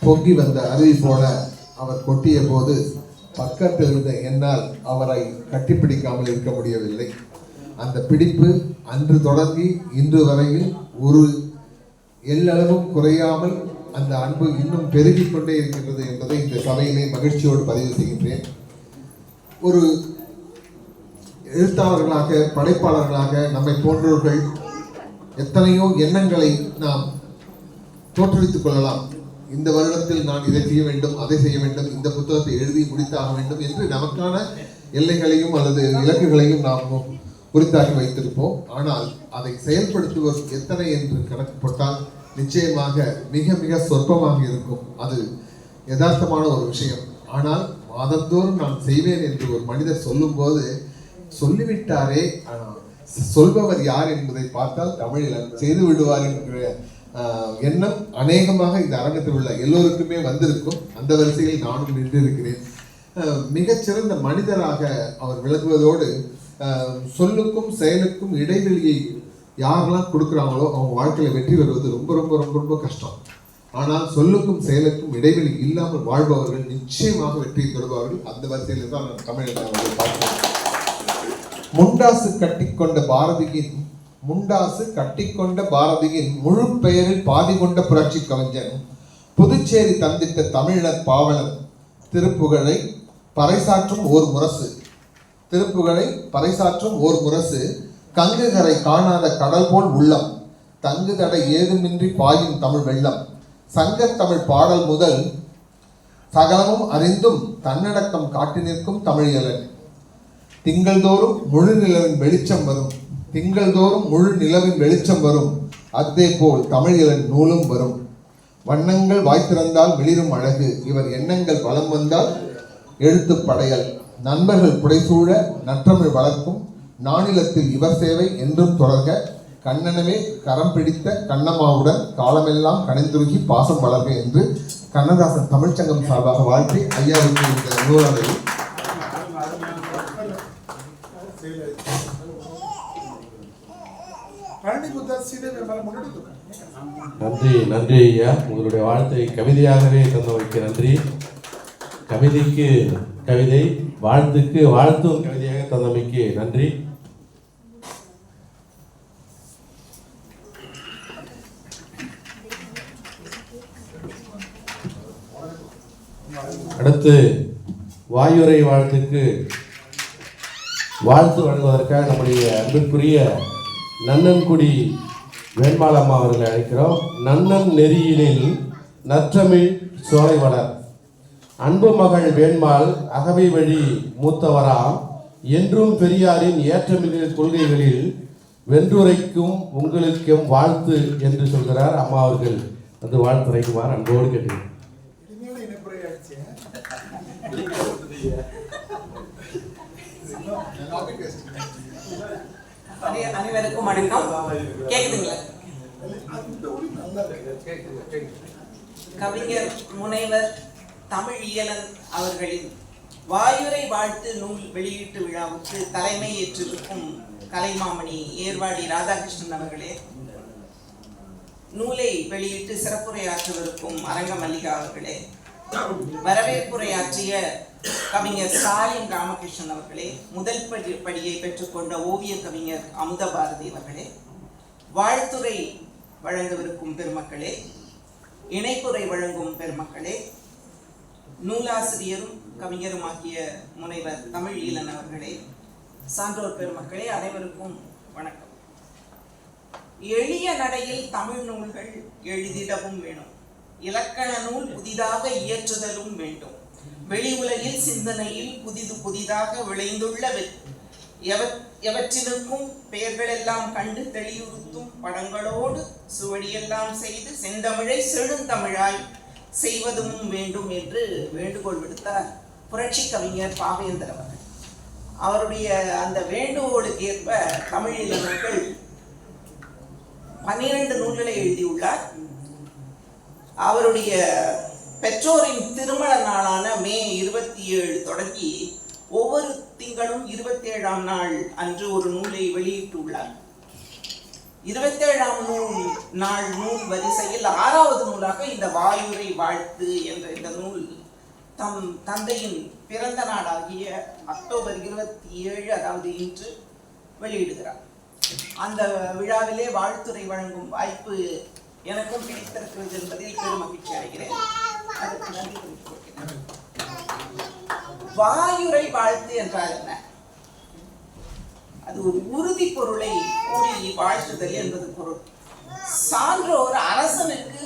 பொங்கி வந்த அருவி போல அவர் கொட்டிய போது பக்கத்தில் இருந்த என்னால் அவரை கட்டிப்பிடிக்காமல் இருக்க முடியவில்லை. அந்த பிடிப்பு அன்று தொடங்கி இன்று வரையில் ஒரு எல்லளவும் குறையாமல் அந்த அன்பு இன்னும் பெருகிக் கொண்டே இருக்கின்றது என்பதை இந்த சபையிலே மகிழ்ச்சியோடு பதிவு செய்கின்றேன். ஒரு எழுத்தாளர்களாக படைப்பாளர்களாக நம்மை போன்றவர்கள் எத்தனையோ எண்ணங்களை நாம் தோற்றுவித்துக் கொள்ளலாம். இந்த வருடத்தில் நான் இதை செய்ய வேண்டும், அதை செய்ய வேண்டும், இந்த புத்தகத்தை எழுதி முடித்தாக வேண்டும் என்று நமக்கான எல்லைகளையும் அல்லது இலக்குகளையும் நாம் குறித்தாக்கி வைத்திருப்போம். ஆனால் அதை செயல்படுத்துவது எத்தனை என்று கணக்கு போட்டால் நிச்சயமாக மிக மிக சொற்பமாக இருக்கும். அது யதார்த்தமான ஒரு விஷயம். ஆனால் மாதந்தோறும் நான் செய்வேன் என்று ஒரு மனிதர் சொல்லும்போது சொல்லிவிட்டாரே, சொல்பவர் யார் என்பதை பார்த்தால் தமிழில் செய்து விடுவார் என்கிற எண்ணம் அநேகமாக இந்த அரங்கத்தில் உள்ள எல்லோருக்குமே வந்திருக்கும். அந்த வரிசையில் நானும் நின்றிருக்கிறேன். மிகச்சிறந்த மனிதராக அவர் விளங்குவதோடு சொல்லுக்கும் செயலுக்கும் இடைவெளியை யாரெல்லாம் கொடுக்குறாங்களோ அவங்க வாழ்க்கையில் வெற்றி பெறுவது ரொம்ப ரொம்ப ரொம்ப ரொம்ப கஷ்டம். ஆனால் சொல்லுக்கும் செயலுக்கும் இடைவெளி இல்லாமல் வாழ்பவர்கள் நிச்சயமாக வெற்றி பெறுவார்கள். அந்த வரிசையில் தான் நான் தமிழக பார்க்கிறேன். முண்டாசு கட்டிக்கொண்ட பாரதியின் முழு பெயரில் பாதி கொண்ட புரட்சி கவிஞன் புதுச்சேரி தந்திட்ட தமிழர் பாவலர் திருப்புகழை பறைசாற்றும் ஓர் முரசு கங்குகரை காணாத கடல் போல் உள்ளம் தங்கு தடை ஏதுமின்றி பாயும் தமிழ் வெள்ளம் சங்கத் தமிழ் பாடல் முதல் சகலமும் அறிந்தும் தன்னடக்கம் காட்டி நிற்கும் தமிழியலன் திங்கள்தோறும் முழு நிலவின் வெளிச்சம் வரும் அதே போல் தமிழியலன் நூலும் வரும். வண்ணங்கள் வாய்த்திறந்தால் மிளிரும் அழகு இவர் எண்ணங்கள் வளம் வந்தால் எழுத்து படையல் நண்பர்கள் புடைசூழ நற்றமிழ் வளர்க்கும் நானிலத்தில் இவர் சேவை என்றும் தொடர்க கண்ணனமே கரம் பிடித்த கண்ணம்மாவுடன் காலமெல்லாம் கணிந்துருகி பாசம் வளர்க என்று கண்ணதாசன் தமிழ்ச்சங்கம் சார்பாக வாழ்த்தி ஐயாவுக்கு இந்த நூலாளரை நன்றி ஐயா. உங்களுடைய வாழ்த்தை கவிதையாகவே தந்தமைக்கு நன்றி. கவிதைக்கு கவிதை, வாழ்த்துக்கு வாழ்த்தும் கவிதையாக தந்தமைக்கு நன்றி. அடுத்து வாயுரை வாழ்த்துக்கு வாழ்த்து வழங்குவதற்காக நம்முடைய அன்பிற்குரிய நன்னன்குடி வேண்பாளம்மா அவர்களை அழைக்கிறோம். நன்னன் நெறியினில் நற்றமிழ் சோலை வளர் அன்பு மகள் வேண்மாள் அகவை வழி மூத்தவராம் என்றும் பெரியாரின் ஏற்றமிகு கொள்கைகளில் வென்றுரைக்கும் உங்களுக்கும் வாழ்த்து என்று சொல்கிறார் அம்மா அவர்கள். வந்து வாழ்த்துரைக்குமாறு அன்போடு கேட்டேன். அனைவருக்கும் வணக்கம். கேக்குதுங்களா? கவிஞர் முனைவர் தமிழ் இயலன் அவர்களின் வாயுரை வாழ்த்து நூல் வெளியீட்டு விழாவுக்கு தலைமை ஏற்றிருக்கும் கலைமாமணி ஏர்வாடி ராதாகிருஷ்ணன் அவர்களே, நூலை வெளியிட்டு சிறப்புரையாற்றவிருக்கும் அரங்க மல்லிகா அவர்களே, வரவேற்புரையாற்றிய கவிஞர் ஸ்டாலின் ராமகிருஷ்ணன் அவர்களே, முதல் படியை பெற்றுக்கொண்ட ஓவிய கவிஞர் அமுத பாரதி அவர்களே, வாழ்த்துரை வழங்கவிருக்கும் பெருமக்களே, இணைப்புரை வழங்கும் பெருமக்களே, நூலாசிரியரும் கவிஞருமாகிய முனைவர் தமிழ் ஈழன் அவர்களே, சான்றோர் பெருமக்களே, அனைவருக்கும் வணக்கம். எளிய நடையில் தமிழ் நூல்கள் எழுதிடவும் வேணும், இலக்கண நூல் புதிதாக இயற்றுதலும் வேண்டும். வெளி உலகில் சிந்தனையில் புதிதாக விளைந்துள்ள எவற்றினுக்கும் பெயர்களெல்லாம் கண்டு தெளிவுறுத்தும் படங்களோடு சுவடியெல்லாம் செய்து செந்தமிழை செழுந்தமிழாய் செய்வதும் வேண்டும் என்று வேண்டுகோள் விடுத்தார் புரட்சி கவிஞர் பாவேந்தர் அவர்கள். அவருடைய அந்த வேண்டுகோளுக்கு ஏற்ப தமிழ் இளைஞர்கள் 12 நூல்களை எழுதியுள்ளார். அவருடைய பெற்றோரின் திருமண நாளான மே 27 தொடங்கி ஒவ்வொரு திங்களும் 27ஆம் நாள் அன்று ஒரு நூலை வெளியிட்டுள்ளார். 27ஆம் நாள் நூல் வரிசையில் 6வது நூலாக இந்த வாயுரை வாழ்த்து என்ற இந்த நூல் தம் தந்தையின் பிறந்த நாளாகிய அக்டோபர் 27, அதாவது இன்று வெளியிடுகிறார். அந்த விழாவிலே வாழ்த்துரை வழங்கும் வாய்ப்பு எனக்கும் கிடைத்திருக்கிறது என்பதில் பெரும் மகிழ்ச்சி அடைகிறேன். அதற்கு நன்றி தெரிவித்துக் கொள்கிறேன். வாயுரை வாழ்த்து என்றால் என்ன? அது ஒரு உறுதி பொருளை கூறி வாழ்த்துதல் என்பது பொருள். சான்றோர் அரசனுக்கு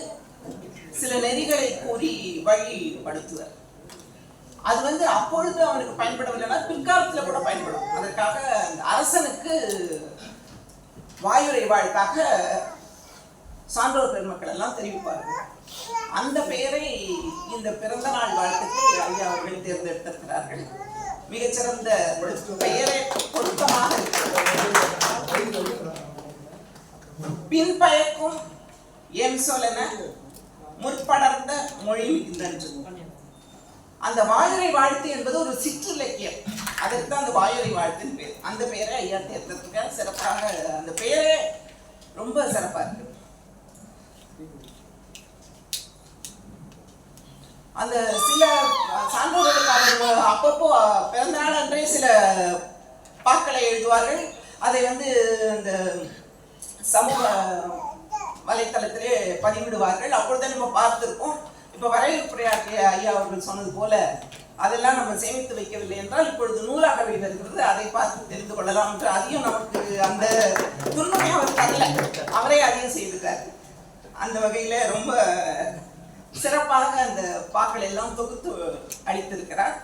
சில நெறிகளை கூறி வழிபடுத்துவர். அது அப்பொழுது அவனுக்கு பயன்படவில்லைன்னா பிற்காலத்துல கூட பயன்படும். அதற்காக அரசனுக்கு வாயுரை வாழ்த்தாக சான்றோர் பெருமக்கள் எல்லாம் தெரிவிப்பார்கள். அந்த பெயரை இந்த பிறந்த நாள் வாழ்த்துக்கு ஐயா அவர்கள் தேர்ந்தெடுத்திருக்கிறார்கள். மிகச்சிறந்த பெயரை பொருத்தமாக இருக்கிறது. பின்பயக்கும் எம் சொல்லென முற்படர்ந்த மொழி மிகுந்தன்று. அந்த வாயுரை வாழ்த்து என்பது ஒரு சிற்றிலக்கியம். அதற்கு தான் அந்த வாயுரை வாழ்த்துன்னு பேர். அந்த பெயரை ஐயா தேர்ந்தெடுத்திருக்கார். சிறப்பாக அந்த பெயரே ரொம்ப சிறப்பா இருக்கு. அந்த சில சான்றோர்களுக்கு அவர் அப்பப்போ பிறந்த நாள் அன்றே சில பாக்களை எழுதுவார்கள். அதை இந்த சமூக வலைத்தளத்திலே பதிவிடுவார்கள். அப்பொழுது நம்ம பார்த்திருக்கோம். இப்ப வரவேற்புரையாற்றிய ஐயா அவர்கள் சொன்னது போல அதெல்லாம் நம்ம சேமித்து வைக்கவில்லை என்றால் இப்பொழுது நூலாக வெளிவருகிறது. அதை பார்த்து தெரிந்து கொள்ளலாம் என்று அதையும் நமக்கு அந்த துன்பமே அவர் தரல, அவரே அதையும் செய்திருக்கார். அந்த வகையில ரொம்ப சிறப்பாக அந்த பாக்கள் எல்லாம் தொகுத்து அளித்திருக்கிறார்.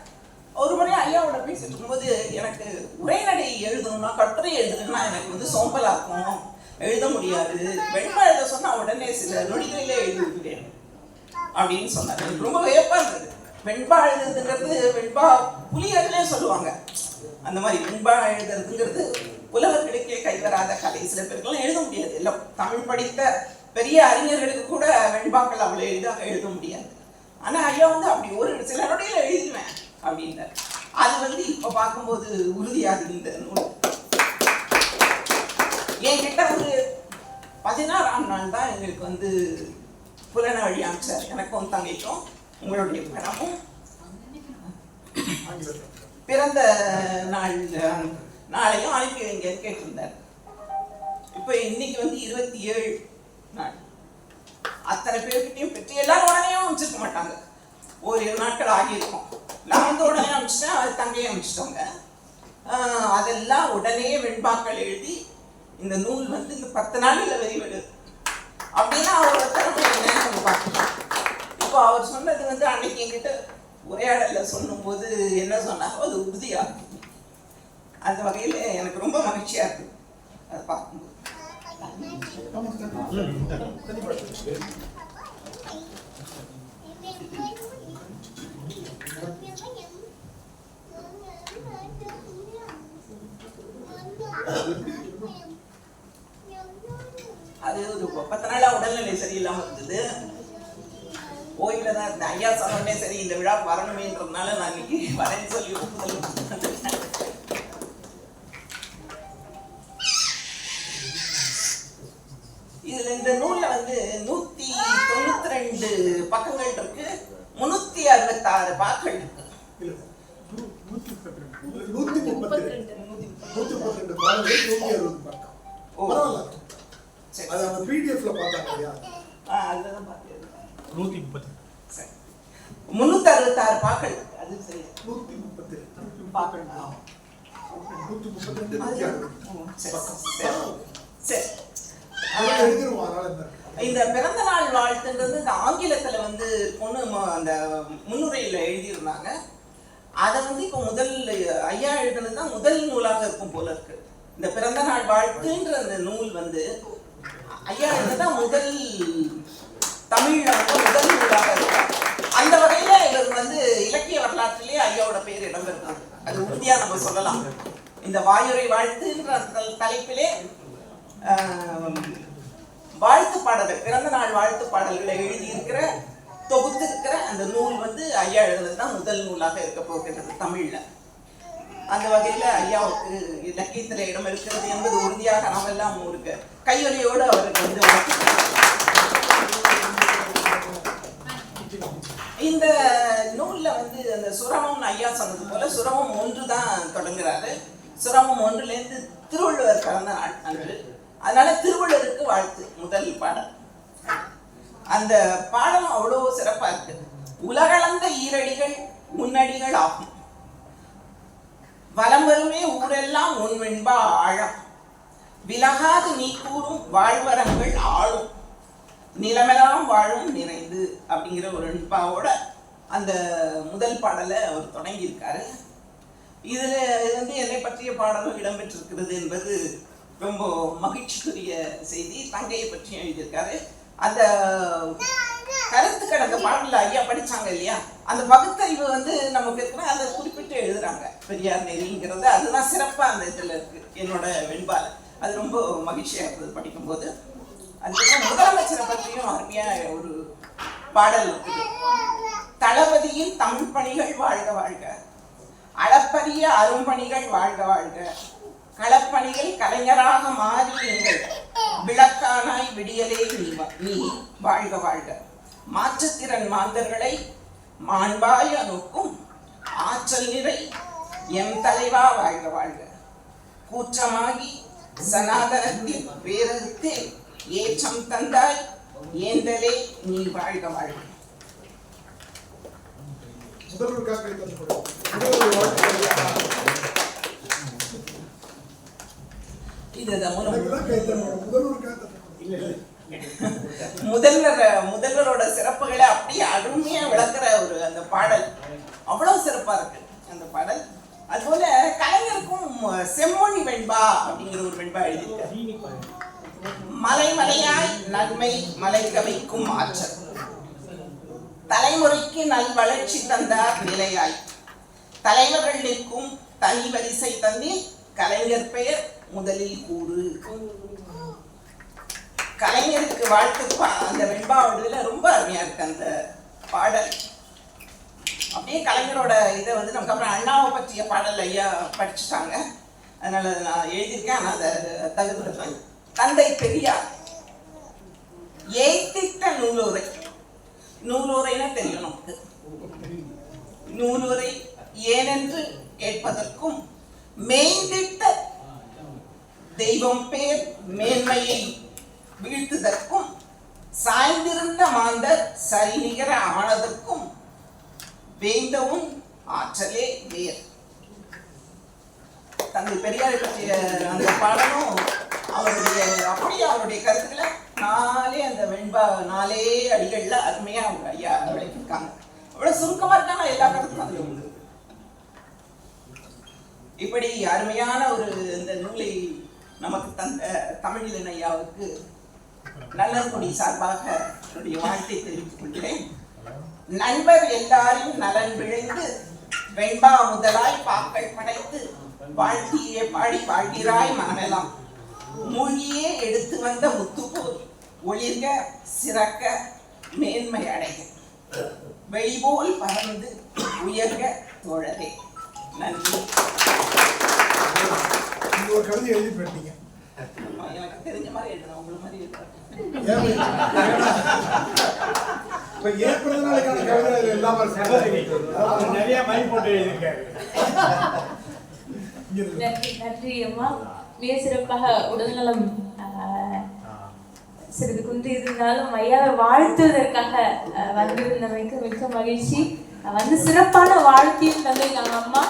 ஒரு முறை ஐயாவோட பேசிட்டு இருக்கும்போது, எனக்கு உரைநடை எழுதணும்னா கட்டுரை எழுதணும்னா எனக்கு சோம்பலா இருக்கும், எழுத முடியாது, வெண்பா எழுத சொன்னா உடனே சில நொடிகளிலே எழுதிவிடுவேன் அப்படின்னு சொன்னார். எனக்கு ரொம்ப வியப்பா இருந்தது. வெண்பா எழுதுறதுங்கிறது வெண்பா புலியர்களே சொல்லுவாங்க. அந்த மாதிரி வெண்பா எழுதுறதுங்கிறது புலவர்களுக்கே கைவராத கதை. சில பேருக்கெல்லாம் எழுத முடியாது. இல்லை, தமிழ் படித்த பெரிய அறிஞர்களுக்கு கூட வெண்பாக்கள் அவ்வளவு எளிதாக எழுத முடியாது. ஆனா ஐயா அப்படி ஒரு சில நொடியில எழுதுவேன் அப்படின்றார். அது இப்ப பார்க்கும்போது உறுதியாது. இந்த நூல் என்கிட்ட 16ஆம் நாள் தான் எங்களுக்கு புலன வழி அமைச்சார். எனக்கும் தங்கைக்கும் உங்களுடைய படமும் பிறந்த நாளையும் அனுப்பி வைங்க கேட்டிருந்தார். இப்ப இன்னைக்கு 27 நாள். அத்தனை பேர்கிட்டையும் பெற்று எல்லாரும் உடனே அமைச்சிருக்க மாட்டாங்க. ஓரிரு நாட்கள் ஆகியிருக்கும். நான் உடனே அமைச்சிட்டேன், அது தங்கையை அமைச்சிட்டோங்க. அதெல்லாம் உடனே வெண்பாக்கள் எழுதி இந்த நூல் இந்த 10 நாளில் வெளிவிடு அப்படின்னா அவரோட திறமை என்னன்னு பார்க்கலாம். இப்போ அவர் சொன்னது அன்னைக்கு என்கிட்ட உரையாடல சொல்லும் போது என்ன சொன்னாரோ அது உறுதியாகும். அந்த வகையில் எனக்கு ரொம்ப மகிழ்ச்சியா இருக்கு அதை பார்க்கும்போது. அது ஒரு 10 நாளா உடல்நிலை சரியில்லாம இருந்தது. ஓய்வுல தான் இருந்தேன். ஐயா சொன்னோடனே சரி இந்த விழா வரணுமேன்றதுனால நான் இன்னைக்கு வரேன்னு சொல்லி ஒப்புதல் வந்துட்டேன். இதுல இந்த நூல்ல வந்து 192 பக்கங்கள் இருக்கு, 366 பாக்கள் இருக்கு. 132 பாடல்கள் 160 பக்கம். பரவாயில்ல. சரி. அது அந்த பிடிஎஃப்ல பார்த்தாங்க இல்லையா? அதுதான் பார்த்தேன். 130. சரி. 366 பாக்கள் இருக்கு. அது சரி. 132 பாக்கள். 132 சரி. அதெல்லாம் எழுதிருவோம். அதனால என்ன? இந்த பிறந்த நாள் வாழ்த்துன்றது இந்த ஆங்கிலத்துல வந்து பொண்ணு அந்த முன்னுரையில எழுதியிருந்தாங்க. அதை வந்து இப்போ முதல் ஐயா எழுதுனது தான் முதல் நூலாக இருக்கும் போல இருக்கு. இந்த பிறந்த நாள் வாழ்த்துன்ற அந்த நூல் வந்து ஐயா எழுதுனதான் முதல் தமிழ்ல வந்து முதல் நூலாக இருக்கும். அந்த வகையில இவர் வந்து இலக்கிய வரலாற்றிலேயே ஐயாவோட பேர் இடம்பெறுகிறது. அது உறுதியா நம்ம சொல்லலாம். இந்த வாயுரை வாழ்த்துன்ற தலைப்பிலே வாழ்த்து பாடல்கள், பிறந்த நாள் வாழ்த்து பாடல்களை எழுதியிருக்கிற தொகுத்திருக்கிற அந்த நூல் வந்து ஐயா எழுதுனது தான் முதல் நூலாக இருக்க போகிறது தமிழ்ல. அந்த வகையில ஐயாவுக்கு இலக்கியத்துல இடம் இருக்கிறது என்பது உறுதியாக நாம் எல்லாம் ஒரு கையொலியோடு அவருக்கு வந்து இந்த நூல்ல வந்து அந்த சுரமம் ஐயா சொன்னது போல சுரமம் 1 தான் தொடங்குறாரு. சுரமம் 1லேருந்து திருவள்ளுவர் பிறந்த நாள் அன்று, அதனால திருவள்ளுவருக்கு வாழ்த்து முதல் பாடல். அந்த பாடலும் அவ்வளோ சிறப்பா இருக்கு. உலகளந்த ஈரடிகள் முன்னடிகள் ஆகும், வலம் வருமே ஊரெல்லாம் உன் வெண்பா ஆழம், விலகாது நீ கூறும் வாழ்வரங்கள் ஆளும், நிலமெல்லாம் வாழும் நிறைந்து அப்படிங்கிற ஒரு வெண்பாவோட அந்த முதல் பாடலை அவர் தொடங்கியிருக்காரு. இதுல வந்து என்னை பற்றிய பாடலும் இடம்பெற்றிருக்கிறது என்பது ரொம்ப மகிழ்ச்சிக்குரிய செய்தி. தங்கையை பற்றியும் எழுதியிருக்காரு. அந்த கருத்து கடந்த பாடல்ல ஐயா படிச்சாங்க இல்லையா, அந்த பகுத்தறிவு வந்து நமக்கு இருக்கிற அதை குறிப்பிட்டு எழுதுறாங்க பெரியார் நெறிங்கிறது. அதுதான் சிறப்பா அந்த இதுல இருக்கு என்னோட வெண்பால. அது ரொம்ப மகிழ்ச்சியா இருந்தது படிக்கும்போது. அதுக்கப்புறம் முதலமைச்சரை பற்றியும் அருமையா ஒரு பாடல் இருக்குது. தளபதியின் தமிழ் பணிகள் வாழ்க வாழ்க, அளப்பரிய அரும்பணிகள் வாழ்க வாழ்க, களப்பணிகள் கலைஞராக மாறி எங்கள் விளக்கானாய் விடியலே நீ வாழ்க வாழ்க, மாற்றுத்திறன் மாந்தர்களை மாண்பாய நோக்கும் ஆற்றல் நிறை எம் தலைவா வாழ்க வாழ்க, கூற்றமாகி சனாதனத்தில் வேறறுத்தே ஏற்றம் தந்தாய் ஏந்தலே நீ வாழ்க வாழ்க. முதல்வரோட சிறப்புகளை அப்படியே அருமையா விளக்குற ஒரு அந்த பாடல் அவ்வளவு சிறப்பா இருக்கு அந்த பாடல். அதுபோல கலைஞருக்கும் செம்மொழி வெண்பா அப்படிங்கிற ஒரு வெண்பா எழுதியிருக்காரு. மலைமலையாய் நன்மை மலைக்க வைக்கும் ஆற்றல், தலைமுறைக்கு நல் வளர்ச்சி தந்தார் நிலையாய், தலைவர்கள் நிற்கும் தனி வரிசை தந்தி கலைஞர் பெயர் முதலில் கூறு. கலைஞருக்கு வாழ்த்து அந்த வெண்பாவோட ரொம்ப அருமையா இருக்கு அந்த பாடல். அப்படியே கலைஞரோட இதை வந்து நமக்கு அப்புறம் அண்ணாவை பற்றிய பாடல் ஐயா படிச்சுட்டாங்க, அதனால நான் எழுதியிருக்கேன். ஆனால் அதை தகுதிருப்பேன். தந்தை பெரியார் ஏத்திட்ட நூலுரை, நூலுரைன்னா தெரியும் நமக்கு. நூலுரை ஏனென்று கேட்பதற்கும் மேய்ந்திட்ட தெய்வம் பேர் மேன்மையை வீழ்த்துதற்கும் சாய்ந்திருந்த மாந்தர் சரிநிகர ஆனதற்கும் வேந்தவும் ஆற்றலே வேர். தந்தை பெரியாரை பற்றிய அந்த பாடலும் அவருடைய அப்படியே அவருடைய கருத்துக்களை அந்த வெண்பா 4 அடிகள்ல அருமையா அவங்க ஐயா விளக்கியிருக்காங்க. அவ்வளவு சுருக்கமா இருக்காங்க, எல்லா கருத்துக்கும் அதுல உண்டு. இப்படி அருமையான ஒரு இந்த நூலை நமக்கு தந்த தமிழிலன் ஐயாவுக்கு நல்லங்குடி சார்பாக என்னுடைய வாழ்த்தை தெரிவித்துக் கொள்கிறேன். நண்பர் எல்லாரும் நலன் விளைந்து வெண்பா முதலாய் பாக்கள் படைத்து வாழ்த்தியே பாடி வாழ்கிறாய் மனமெல்லாம் மொழியே எடுத்து வந்த முத்து போல் ஒளிர்க சிறக்க மேன்மை அடைய. வெளிபோல் பறந்து உயர்க தோழரே. நன்றி. நீங்க ஒரு கவிதை எழுதி போயிட்டீங்க. எனக்கு தெரிஞ்ச மாதிரி எழுதுறேன், உங்களை மாதிரி எழுதுறேன். இப்ப ஏன் பிறந்த நாளுக்கான கவிதை இல்லாம நிறைய மணி போட்டு எழுதியிருக்காரு. நன்றி நன்றி அம்மா. மிக சிறப்பாக உடல்நலம் சிறிது குன்று இருந்தாலும் ஐயாவை வாழ்த்துவதற்காக வந்திருந்தமைக்கு மிக்க மகிழ்ச்சி. வந்து சிறப்பான வாழ்க்கையும் தந்திருக்காங்க அம்மா.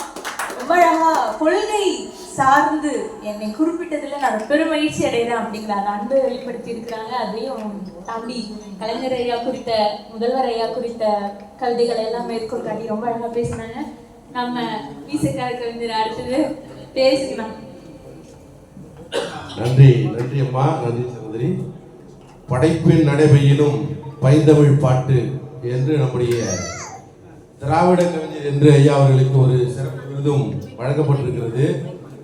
ரொம்ப அழகா கொள்கை சார்ந்து என்னை குறிப்பிட்டதுல நான் பெருமகிழ்ச்சி அடைகிறேன் அப்படிங்கிற அந்த அன்பை வெளிப்படுத்தி இருக்கிறாங்க. அதையும் தாண்டி கலைஞர் ஐயா குறித்த, முதல்வர் ஐயா குறித்த கவிதைகளை எல்லாம் மேற்கொள் காட்டி ரொம்ப அழகா பேசினாங்க. நம்ம வீசக்கார கவிஞர் அடுத்தது பேசிக்கலாம். நன்றி நன்றி அம்மா, நன்றி சகோதரி. படைப்பின் நடைபெயிலும் பைந்தமிழ் பாட்டு என்று நம்முடைய திராவிட கவிஞர் என்று ஐயா அவர்களுக்கு ஒரு சிறப்பு விருதும் வழங்கப்பட்டிருக்கிறது.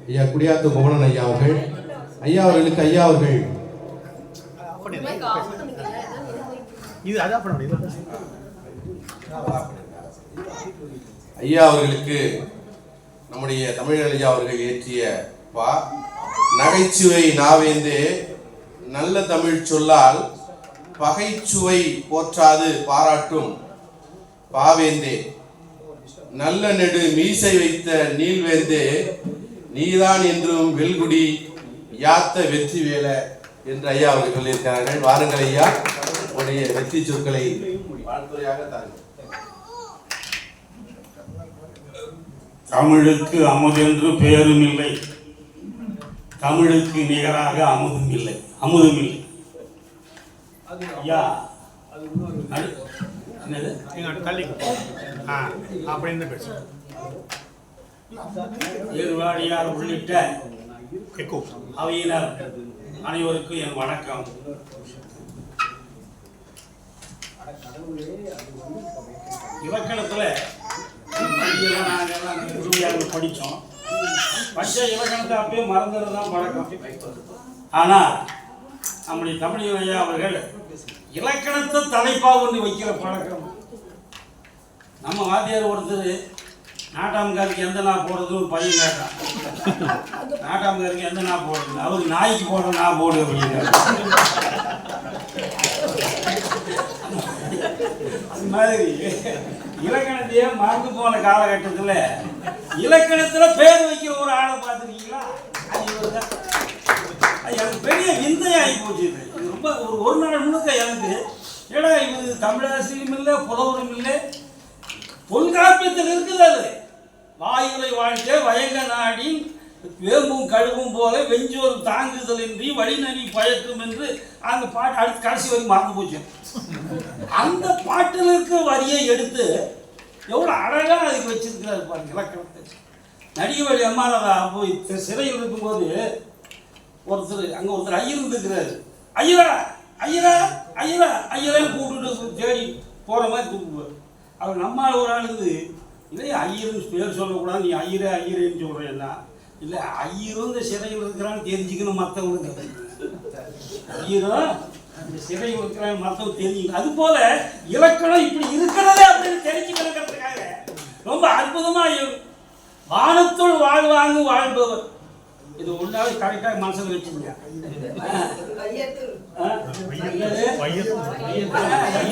ஐயா குடியாத்த குமணன் ஐயா அவர்கள், ஐயா அவர்களுக்கு ஐயா அவர்கள் இது அதான் பண்ண முடியும். ஐயா அவர்களுக்கு நம்முடைய தமிழர் ஐயா அவர்கள் இயற்றிய பா நகைச்சுவை நாவேந்தே நல்ல தமிழ் சொல்லால் பகைச்சுவை போற்றாது பாராட்டும் பாவேந்தே நல்ல நெடு மீசை வைத்த நீள்வேந்தே நீதான் என்றும் வெல்குடி யாத்த வெற்றி வேல என்று ஐயா அவர்கள் சொல்லியிருக்கிறார்கள். வாருங்கள் ஐயா, உடைய வெற்றி சொற்களை வாழ்த்துறையாக தாருங்கள். தமிழுக்கு அமுதென்று பெயரும் இல்லை, தமிழுக்கு நிகராக அமுதும் இல்லை. ஐயா என்னது தள்ளி அப்படின்னு பேசு. ஏர்வாடியார் உள்ளிட்ட அவையினர் அனைவருக்கும் என் வணக்கம். இலக்கணத்துல நாங்கெல்லாம் உறுதியாக படித்தோம். படித்த இலக்கணத்தை அப்பயே மறந்துறது தான் பழக்கம். ஆனால் நம்முடைய தமிழ் ஐயா அவர்கள் இலக்கணத்தை தலைப்பாக ஒன்று வைக்கிற பழக்கம். நம்ம வாத்தியார் ஒருத்தர் நாட்டாம்காருக்கு எந்த நான் போடுறது ஒரு பையன் கேட்டான். நாட்டாம்காருக்கு எந்த நான் போடுறது, அவருக்கு நாய்க்கு போடுற நான் போடு அப்படிங்கிறார். அது மாதிரி இலக்கணத்தையே மறந்து போன காலகட்டத்தில் இலக்கணத்தில் பேர் வைக்கிற ஒரு ஆளை பார்த்துருக்கீங்களா? அது இவர் தான். அது எனக்கு பெரிய விந்தையாகி போச்சு. இது ரொம்ப ஒரு நாள் முழுக்க எனக்கு ஏடா இது தமிழாசிரியும் இல்லை, புலவரும் இல்லை, தொல்காப்பியத்தில் இருக்குது. அது வாயுரை வாழ்க்கை வயங்க நாடி வேம்பும் கழுவும் போல வெஞ்சோறு தாங்குதலின்றி வழிநறி பயக்கும் என்று அந்த பாட்டு அடுத்து கடைசி வரைக்கும் மறந்து போச்சு. அந்த பாட்டில் இருக்கிற வரியை எடுத்து எவ்வளோ அழகாக அதுக்கு வச்சிருக்கிறாரு பாருங்க இலக்கணத்தை. நடிகவழி அம்மாவை போய் சிறையில் இருக்கும்போது ஒருத்தர் ஐயர் இருந்துக்கிறாரு. ஐயரா ஐயரா ஐயரா ஐயரேன்னு கூப்பிட்டு தேடி போகிற மாதிரி கூப்பிடுவார். அவர் நம்மால் ஒரு ஆள் இருந்து இல்லை ஐயருன்னு பேர் சொல்லக்கூடாது, நீ ஐயரேன்னு சொல்கிறேன்னா இல்லை ஐயரும் இந்த சிறையில் இருக்கிறான்னு தெரிஞ்சுக்கணும் மற்றவங்களுக்கு. ஐயரும் இந்த சிறையில் இருக்கிறான்னு மற்றவங்க தெரிஞ்சுக்கணும். அது போல இலக்கணம் இப்படி இருக்கிறதே அப்படின்னு தெரிஞ்சுக்கணுங்கிறதுக்காக ரொம்ப அற்புதமாக வானத்துள் வாழ்வாங்கு வாழ்பவர். இது ஒன்றாவது கரெக்டாக மனசில் வச்சுங்க.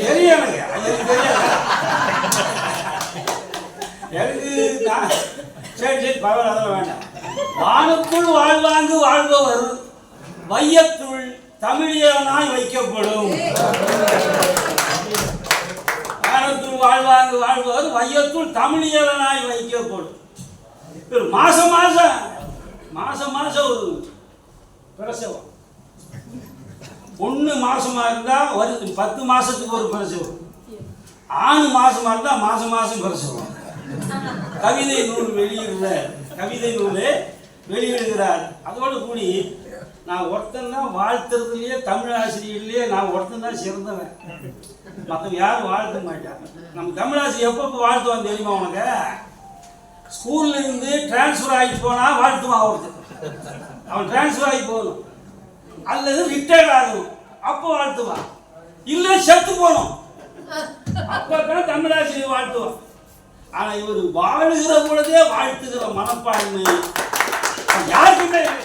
தெரியாதுங்க, எனக்கு சரி பரவாயில்ல, அதெல்லாம் வேண்டாம். வானத்துள் வாழ்வாங்கு வாழ்பவர் வையத்துள் தமிழியனாய் வைக்கப்படும். வானத்துள் வாழ்வாங்கு வாழ்பவர் வையத்துள் தமிழியனாய் வைக்கப்படும். மாசம் ஒரு பிரசவம். பொண்ணு மாசமா இருந்தா 10 மாசத்துக்கு ஒரு பிரசவம். ஆண் மாசமா இருந்தா மாசம் பிரசவம். கவிதை நூலே வெளியிடுகிறார். அதோடு கூடி நான் ஒருத்தன் தான் வாழ்த்துறதுலேயே தமிழ் ஆசிரியர்லேயே நான் ஒருத்தன் தான் சிறந்தவன். மற்றவங்க யாரும் வாழ்த்த மாட்டாங்க. நம்ம தமிழாசிரியர் எப்போ வாழ்த்துவான் தெரியுமா உனக்கு? ஸ்கூல்ல இருந்து டிரான்ஸ்ஃபர் ஆகிட்டு போனால் வாழ்த்துவான் ஒருத்தர். அவன் டிரான்ஸ்ஃபர் ஆகி போகணும் அல்லது ரிட்டையர்ட் ஆகணும், அப்போ வாழ்த்துவான். இல்லை செத்து போகணும், அப்போ தமிழாசிரியர் வாழ்த்துவான். ஆனா இவர் வாழுகிற பொழுதே வாழ்த்துகிற மனப்பான்மை யாருக்குமே இல்லை.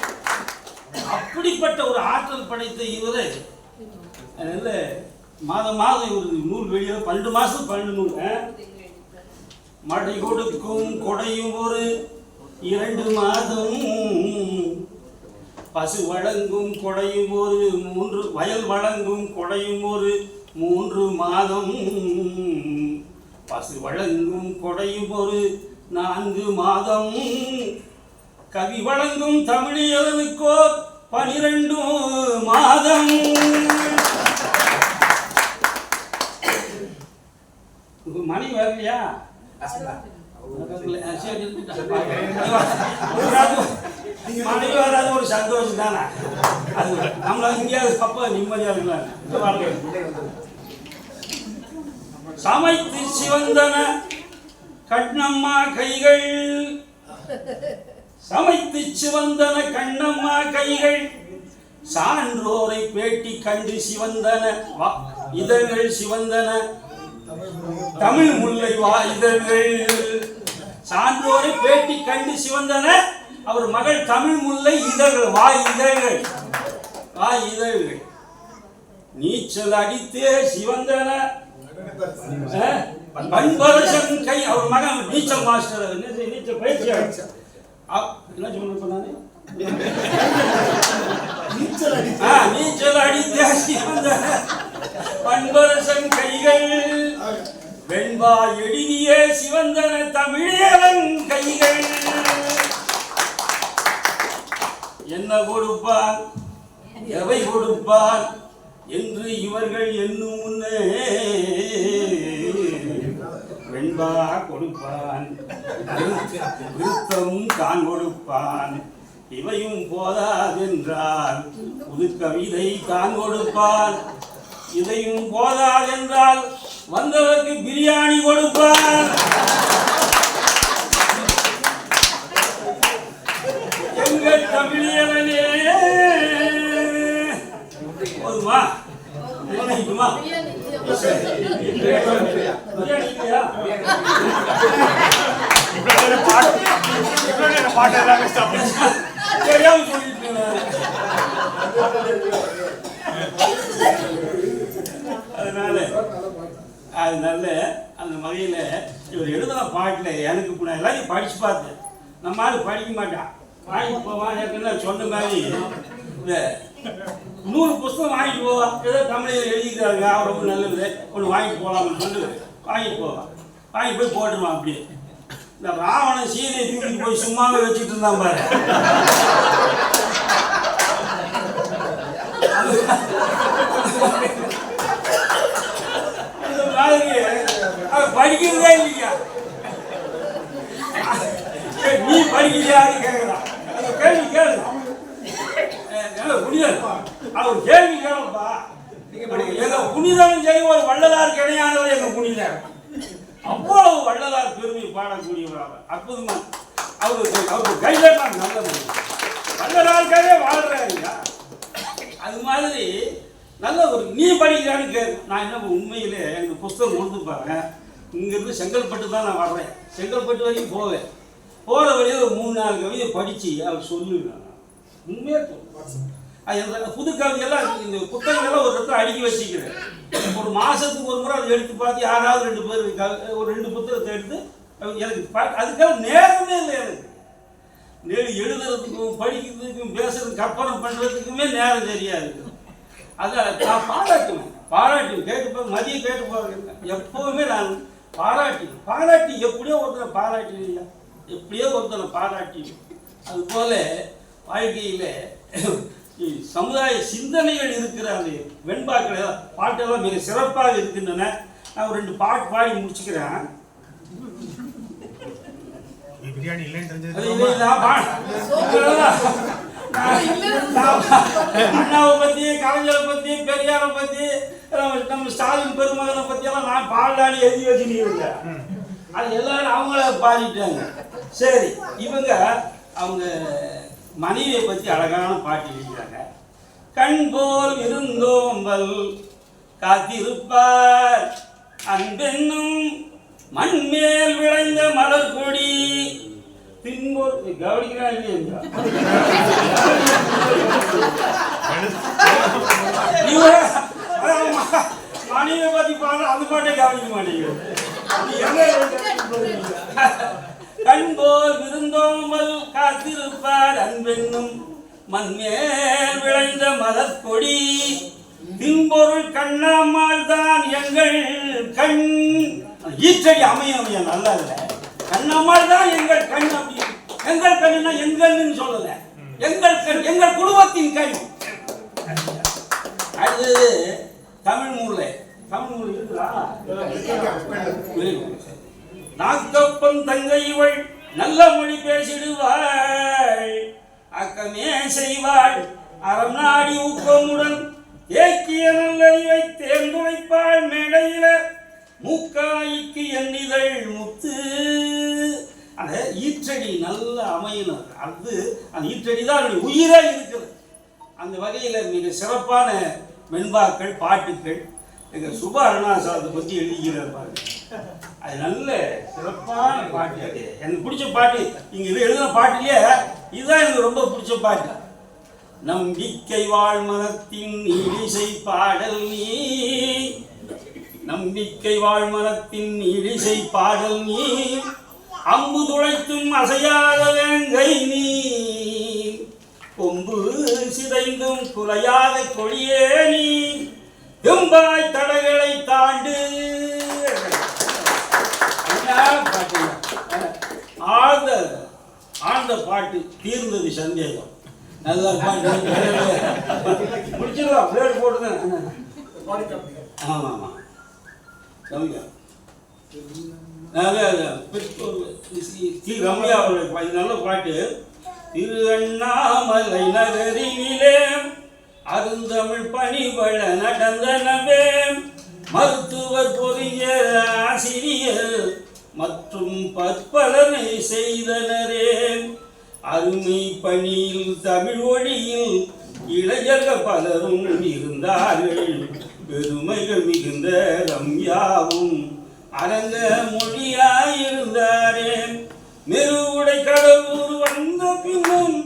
அப்படிப்பட்ட ஒரு ஆற்றல் படைத்த இவரு அதனால மாதம் மாதம் இவர் நூல் வெளியே 12 மாசம் 12 நூல். மழை கொடுக்கும் கொடையும் ஒரு 2 மாதம், பசு வழங்கும் கொடையும் ஒரு 3, வயல் வழங்கும் கொடையும் ஒரு 3 மாதம், பசு வழங்கும் கொடையும் ஒரு 4 மாதம், கவி வழங்கும் தமிழியலுக்கோ 12 மாதம். மணி வரலையா? மணி வராது ஒரு சந்தோஷம் தானே. அது நம்மள எங்கேயாவது அப்ப நிம்மதியா இருக்கலாம். சமைத்து சிவந்தன கண்ணம்மா கைகள், சமைத்து சிவந்தன கண்ணம்மா கைகள், சான்றோரை பேட்டி கண்டு சிவந்தன இதழ்கள் சிவந்தன தமிழ் முல்லை வா இதழ்கள். சான்றோரை பேட்டி கண்டு சிவந்தன அவர் மகள் தமிழ் முல்லை இதழ்கள் வா இதழ்கள் வா இதழ்கள். நீச்சல் அடித்தே சிவந்தன பண்பரசன் கை, அவர் மகன் நீச்சல் மாஸ்டர், நீச்சல் பயிற்சி என்ன சொன்னானே நீச்சல் அடித்தே சிவந்தன பண்பரசன் கைகள், வெண்பா எழுதிய சிவந்தன தமிழன் கைகள். என்ன கொடுப்பார் எவை கொடுப்பார் என்று இவர்கள் என்னும் முன்னே வெண்பா கொடுப்பான் விருத்தம் தான் கொடுப்பான், இவையும் போதாதென்றால் புது கவிதை தான் கொடுப்பான், இதையும் போதாதென்றால் வந்தவருக்கு பிரியாணி கொடுப்பான். எங்கள் தமிழியவனே போதுமா? பிரியாணிக்குமா? பாட்டு எல்லாமே ஸ்டாப் தெரியாம சொல்லிட்டு அதனால அந்த வகையில் இவர் எழுதின பாட்டில் எனக்கு இப்போ நான் எல்லாத்தையும் படித்து பார்த்தேன். நம்ம ஆள் படிக்க மாட்டான், வாங்கிட்டு போவான். ஏற்கனவே சொன்ன மாதிரி இந்த 100 புத்தகம் வாங்கிட்டு போவான். ஏதோ தமிழில் எழுதிக்கிறாங்க ரொம்ப நல்லது, ஒன்று வாங்கிட்டு போகலாம்னு சொல்லி வாங்கிட்டு போவான். வாங்கிட்டு போய் போட்டுருவான். அப்படியே இந்த ராவணன் சீதையை தூக்கிட்டு போய் சும்மாவே வச்சுட்டு இருந்தான் பாரு. படிக்கிறதே இல்லையா? நீ படிக்கலையான்னு கேட்கலாம். அந்த கேள்வி கேளு. புனிதன் அவர் கேள்வி கேளப்பா. எங்க புனிதனும் சரி ஒரு வள்ளலார் கிடையானவர் எங்க புனிதர். அவ்வளவு வள்ளலார் பெருமை பாடக்கூடியவர். அற்புதமா அவருக்கு கைதான் நல்லது. வள்ளலாருக்காகவே வாழ்றாருங்க. அது மாதிரி நல்ல ஒரு நீ படிக்கிறான்னு கேட்கு. நான் என்ன உண்மையிலே எனக்கு புஸ்தகம் கொடுத்து பாருங்க. இங்கேருந்து செங்கல்பட்டு தான் நான் வர்றேன். செங்கல்பட்டு வரைக்கும் போவேன். போகிற வழியில் ஒரு 3-4 கவிதை படித்து அவர் சொல்லுவேன். உண்மையாக சொல்லுவேன். அது புது கவிதையெல்லாம் இந்த புத்தகங்கள்லாம் ஒரு இடத்துல அடுக்கி வச்சுக்கிறேன். ஒரு மாதத்துக்கு ஒரு முறை அதை எடுத்து பார்த்து யாராவது 2 பேர் ஒரு 2 புத்தகத்தை எடுத்து எனக்கு அதுக்காக நேரமே இல்லை. எனக்கு எழுதுறதுக்கும் படிக்கிறதுக்கும் பேசுறதுக்கும் கற்பனை பண்ணுறதுக்குமே நேரம் தெரியாது. அதை நான் பாராட்டுவேன் கேட்டு மதியம் கேட்டு போகிறேன். எப்போவுமே நான் பாராட்டி எப்படியோ ஒருத்தரை பாராட்டி இல்லையா, எப்படியோ ஒருத்தரை பாராட்டி. அதுபோல வாழ்க்கையில் சமுதாய சிந்தனைகள் இருக்கிற அந்த வெண்பாக்கள் பாட்டெல்லாம் மிக சிறப்பாக இருக்கின்றன. நான் ஒரு 2 பாட்டு பாடி முடிச்சுக்கிறேன். பிரியாணி இல்லைன்னு தெரிஞ்சது அண்ணாவை பத்தி, கலைஞரை பத்தி, பெரியாரை பத்தி, நம்ம ஸ்டாலின் பெருமகனை பத்தி எல்லாம் நான் பாடலான்னு எழுதி வச்சுட்டு அது எல்லாரும் அவங்கள பாடிட்டாங்க. சரி, இவங்க அவங்க மனைவியை பத்தி அழகான பாட்டு எழுதிக்கிறாங்க. கண் போல் இருந்தோம்பல் காத்திருப்பார் அன்பென்னும் மண்மேல் விளைந்த மலர் கொடி பின்போர் கவனிக்கிறான் மணியை பத்தி பாரு அது பாட்டே கவனிக்க மாட்டேங்குது. கண்போல் விருந்தோம்பல் காத்திருப்பார் அன்பென்னும் மண்மேல் விளைந்த மலர் கொடி பின்பொருள் கண்ணாமல் தான் எங்கள் கண் ஈச்சடி அமைய நல்லா இல்லை. கண்ணாமல் தான் எங்கள் கண் அப்படி எங்கள் கண்ணுன்னா எங்கள்னு சொல்லல, எங்கள் கண் எங்கள் குடும்பத்தின் கண். அது தமிழ் நூல் இருக்குதா? நாக்கப்பன் தங்கை இவள் நல்ல மொழி பேசிடுவாள், அக்கமே செய்வாள் அறம் நாடி ஊக்கமுடன் ஏக்கிய நல்லறிவை தேர்ந்துரைப்பாள் மேடையில மூக்காய்க்கு எண்ணிதழ் முத்து. அந்த ஈற்றடி நல்ல அமையினர், அது அந்த ஈற்றடி தான் அவருடைய உயிரே இருக்குது. அந்த வகையில் மிக சிறப்பான மென்பாக்கள் பாட்டுக்கள் எங்கள் சுப அருணாசலத்தை பற்றி எழுதிக்கிறார் பாருங்க. அது நல்ல சிறப்பான பாட்டு. அது எனக்கு பிடிச்ச பாட்டு. இங்கே இது எழுதின பாட்டிலேயே இதுதான் எனக்கு ரொம்ப பிடிச்ச பாட்டு. நம்பிக்கை வாழ்மனத்தின் இழிசை பாடல் நீ, நம்பிக்கை வாழ்மனத்தின் இழிசை பாடல் நீ, அம்பு துளைத்தும் அசையாத வேங்கை நீ, கொம்பு சிதைந்தும் குலையாத கொடியே நீ, எம்பாய் தடைகளை தாண்டு. ஆழ்ந்த பாட்டு, தீர்ந்தது சந்தேகம். நல்ல பாட்டு முடிச்சிடலாம். பிளேட் போட்டுதான். ஆமாம் ஆமாம் ரம்யா அவருடைய நல்ல பாட்டு. திரு அண்ணாமலை நகரினிலே அருந்தமிழ் பணிபட நடந்தனவே, மருத்துவர் பொறிஞர் ஆசிரியர் மற்றும் பற்பலனை செய்தனரே, அருமை பணியில் தமிழ் மொழியில் இளைஞர்கள் பலரும் இருந்தார்கள், பெருமைகள் மிகுந்த ரம்யாவும் அரங்க மொழியாயிருந்தாரே, மெருவுடை கடவுர் வந்த பின்னும்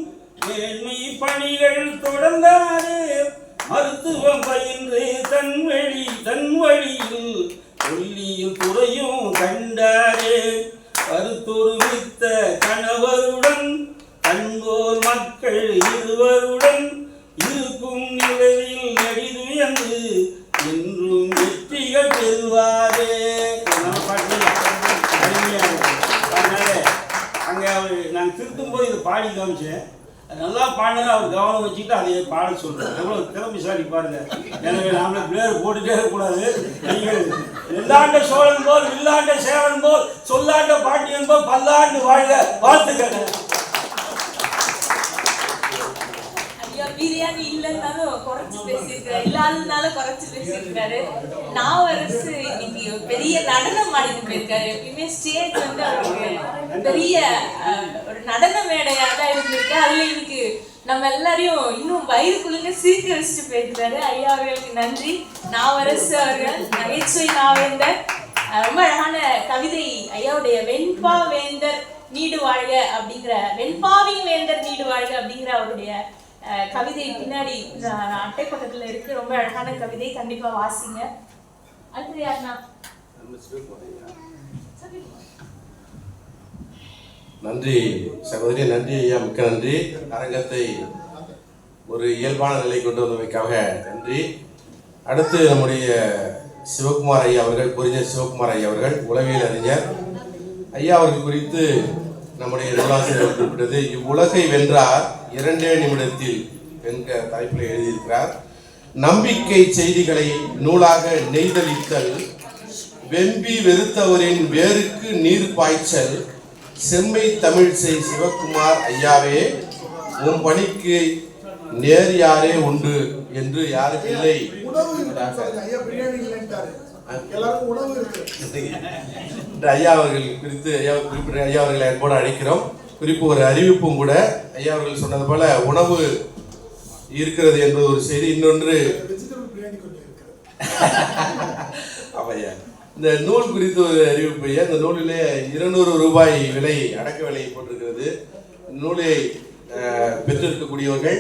மேன்மை பணிகள் தொடர்ந்தாரே, மருத்துவம் பயின்று தன் வழியில் கொல்லியும் துறையும் கண்டாரே, கருத்தொருமித்த கணவருடன் கண்போர் மக்கள் இருவருடன் இருக்கும் நிலையில் நடிதுயர்ந்து என்றும் வெற்றிகள் பெறுவாரே. அங்கே அவர் நான் திருத்தும் போது இதை பாடி காமிச்சேன். நல்லா பாடினா அவர் கவனம் வச்சுட்டு அதையே பாட சொல்றேன். எவ்வளோ திறமைசாலி பாருங்க. எனவே நாமளே பிளேயர் போட்டுட்டே இருக்கக்கூடாது. நீங்கள் எல்லாண்ட சோழன் போல் இல்லாண்ட சேவன் போல் சொல்லாண்ட பாண்டியன் போல் பல்லாண்டு வாழ்க. வாழ்த்துக்கள். பிரியாணி இல்லைன்னாலும் குறைச்சு பேசியிருக்காரு, இல்லாததுனால குறைச்சு பேசியிருக்காரு. நாவரசு இன்னைக்கு பெரிய நடனம் ஆடிட்டு போயிருக்காரு. எப்பயுமே ஸ்டேஜ் வந்து அவருக்கு பெரிய ஒரு நடன மேடையா தான் இருந்திருக்கு. அதுல இன்னைக்கு நம்ம எல்லாரையும் இன்னும் வயிறுக்குள்ளுங்க சிரிக்க வச்சுட்டு போயிருக்காரு. ஐயா அவர்களுக்கு நன்றி. நாவரசு அவர்கள், நகைச்சுவை நாவேந்தர், ரொம்ப அழகான கவிதை. ஐயாவுடைய வெண்பா வேந்தர் நீடு வாழ்க அப்படிங்கிற, வெண்பாவின் வேந்தர் நீடு வாழ்க அப்படிங்கிற அவருடைய கவிதை பின்னாடி அட்டை பக்கத்துல இருக்கு. ரொம்ப அழகான கவிதை, கண்டிப்பா வாசிங்க. அடுத்து யாருன்னா? நன்றி சகோதரி, நன்றி ஐயா, மிக்க நன்றி. அரங்கத்தை ஒரு இயல்பான நிலை கொண்டு வந்தமைக்காக நன்றி. அடுத்து நம்முடைய சிவகுமார் ஐயா அவர்கள், பொறிஞர் சிவகுமார் ஐயா அவர்கள், உளவியல் அறிஞர். ஐயா அவர்கள் குறித்து நம்முடைய நூலாசிரியர் குறிப்பிட்டது, இவ்வுலகை வென்றார் 2 நிமிடத்தில் என்க தலைப்பில் எழுதியிருக்கிறார். நம்பிக்கை செய்திகளை நூலாக நெய்தலித்தல், வெம்பி வெறுத்தவரின் வேருக்கு நீர் பாய்ச்சல், செம்மை தமிழ் செய் சிவகுமார் ஐயாவே, உன் பணிக்கு நேர் யாரே உண்டு என்று யாருக்கு இல்லை. ஐயா அவர்கள் குறித்து குறிப்பிட்ட ஐயா அவர்களை கூட அழைக்கிறோம். குறிப்பு ஒரு அறிவிப்பும் கூட. ஐயா அவர்கள் சொன்னது போல உணவு இருக்கிறது என்பது ஒரு செய்தி. இன்னொன்று ஐயா இந்த நூல் குறித்து ஒரு அறிவிப்பு. இந்த நூலிலே 200 ரூபாய் விலை அடக்க விலை போட்டிருக்கிறது. நூலை பெற்றிருக்கக்கூடியவர்கள்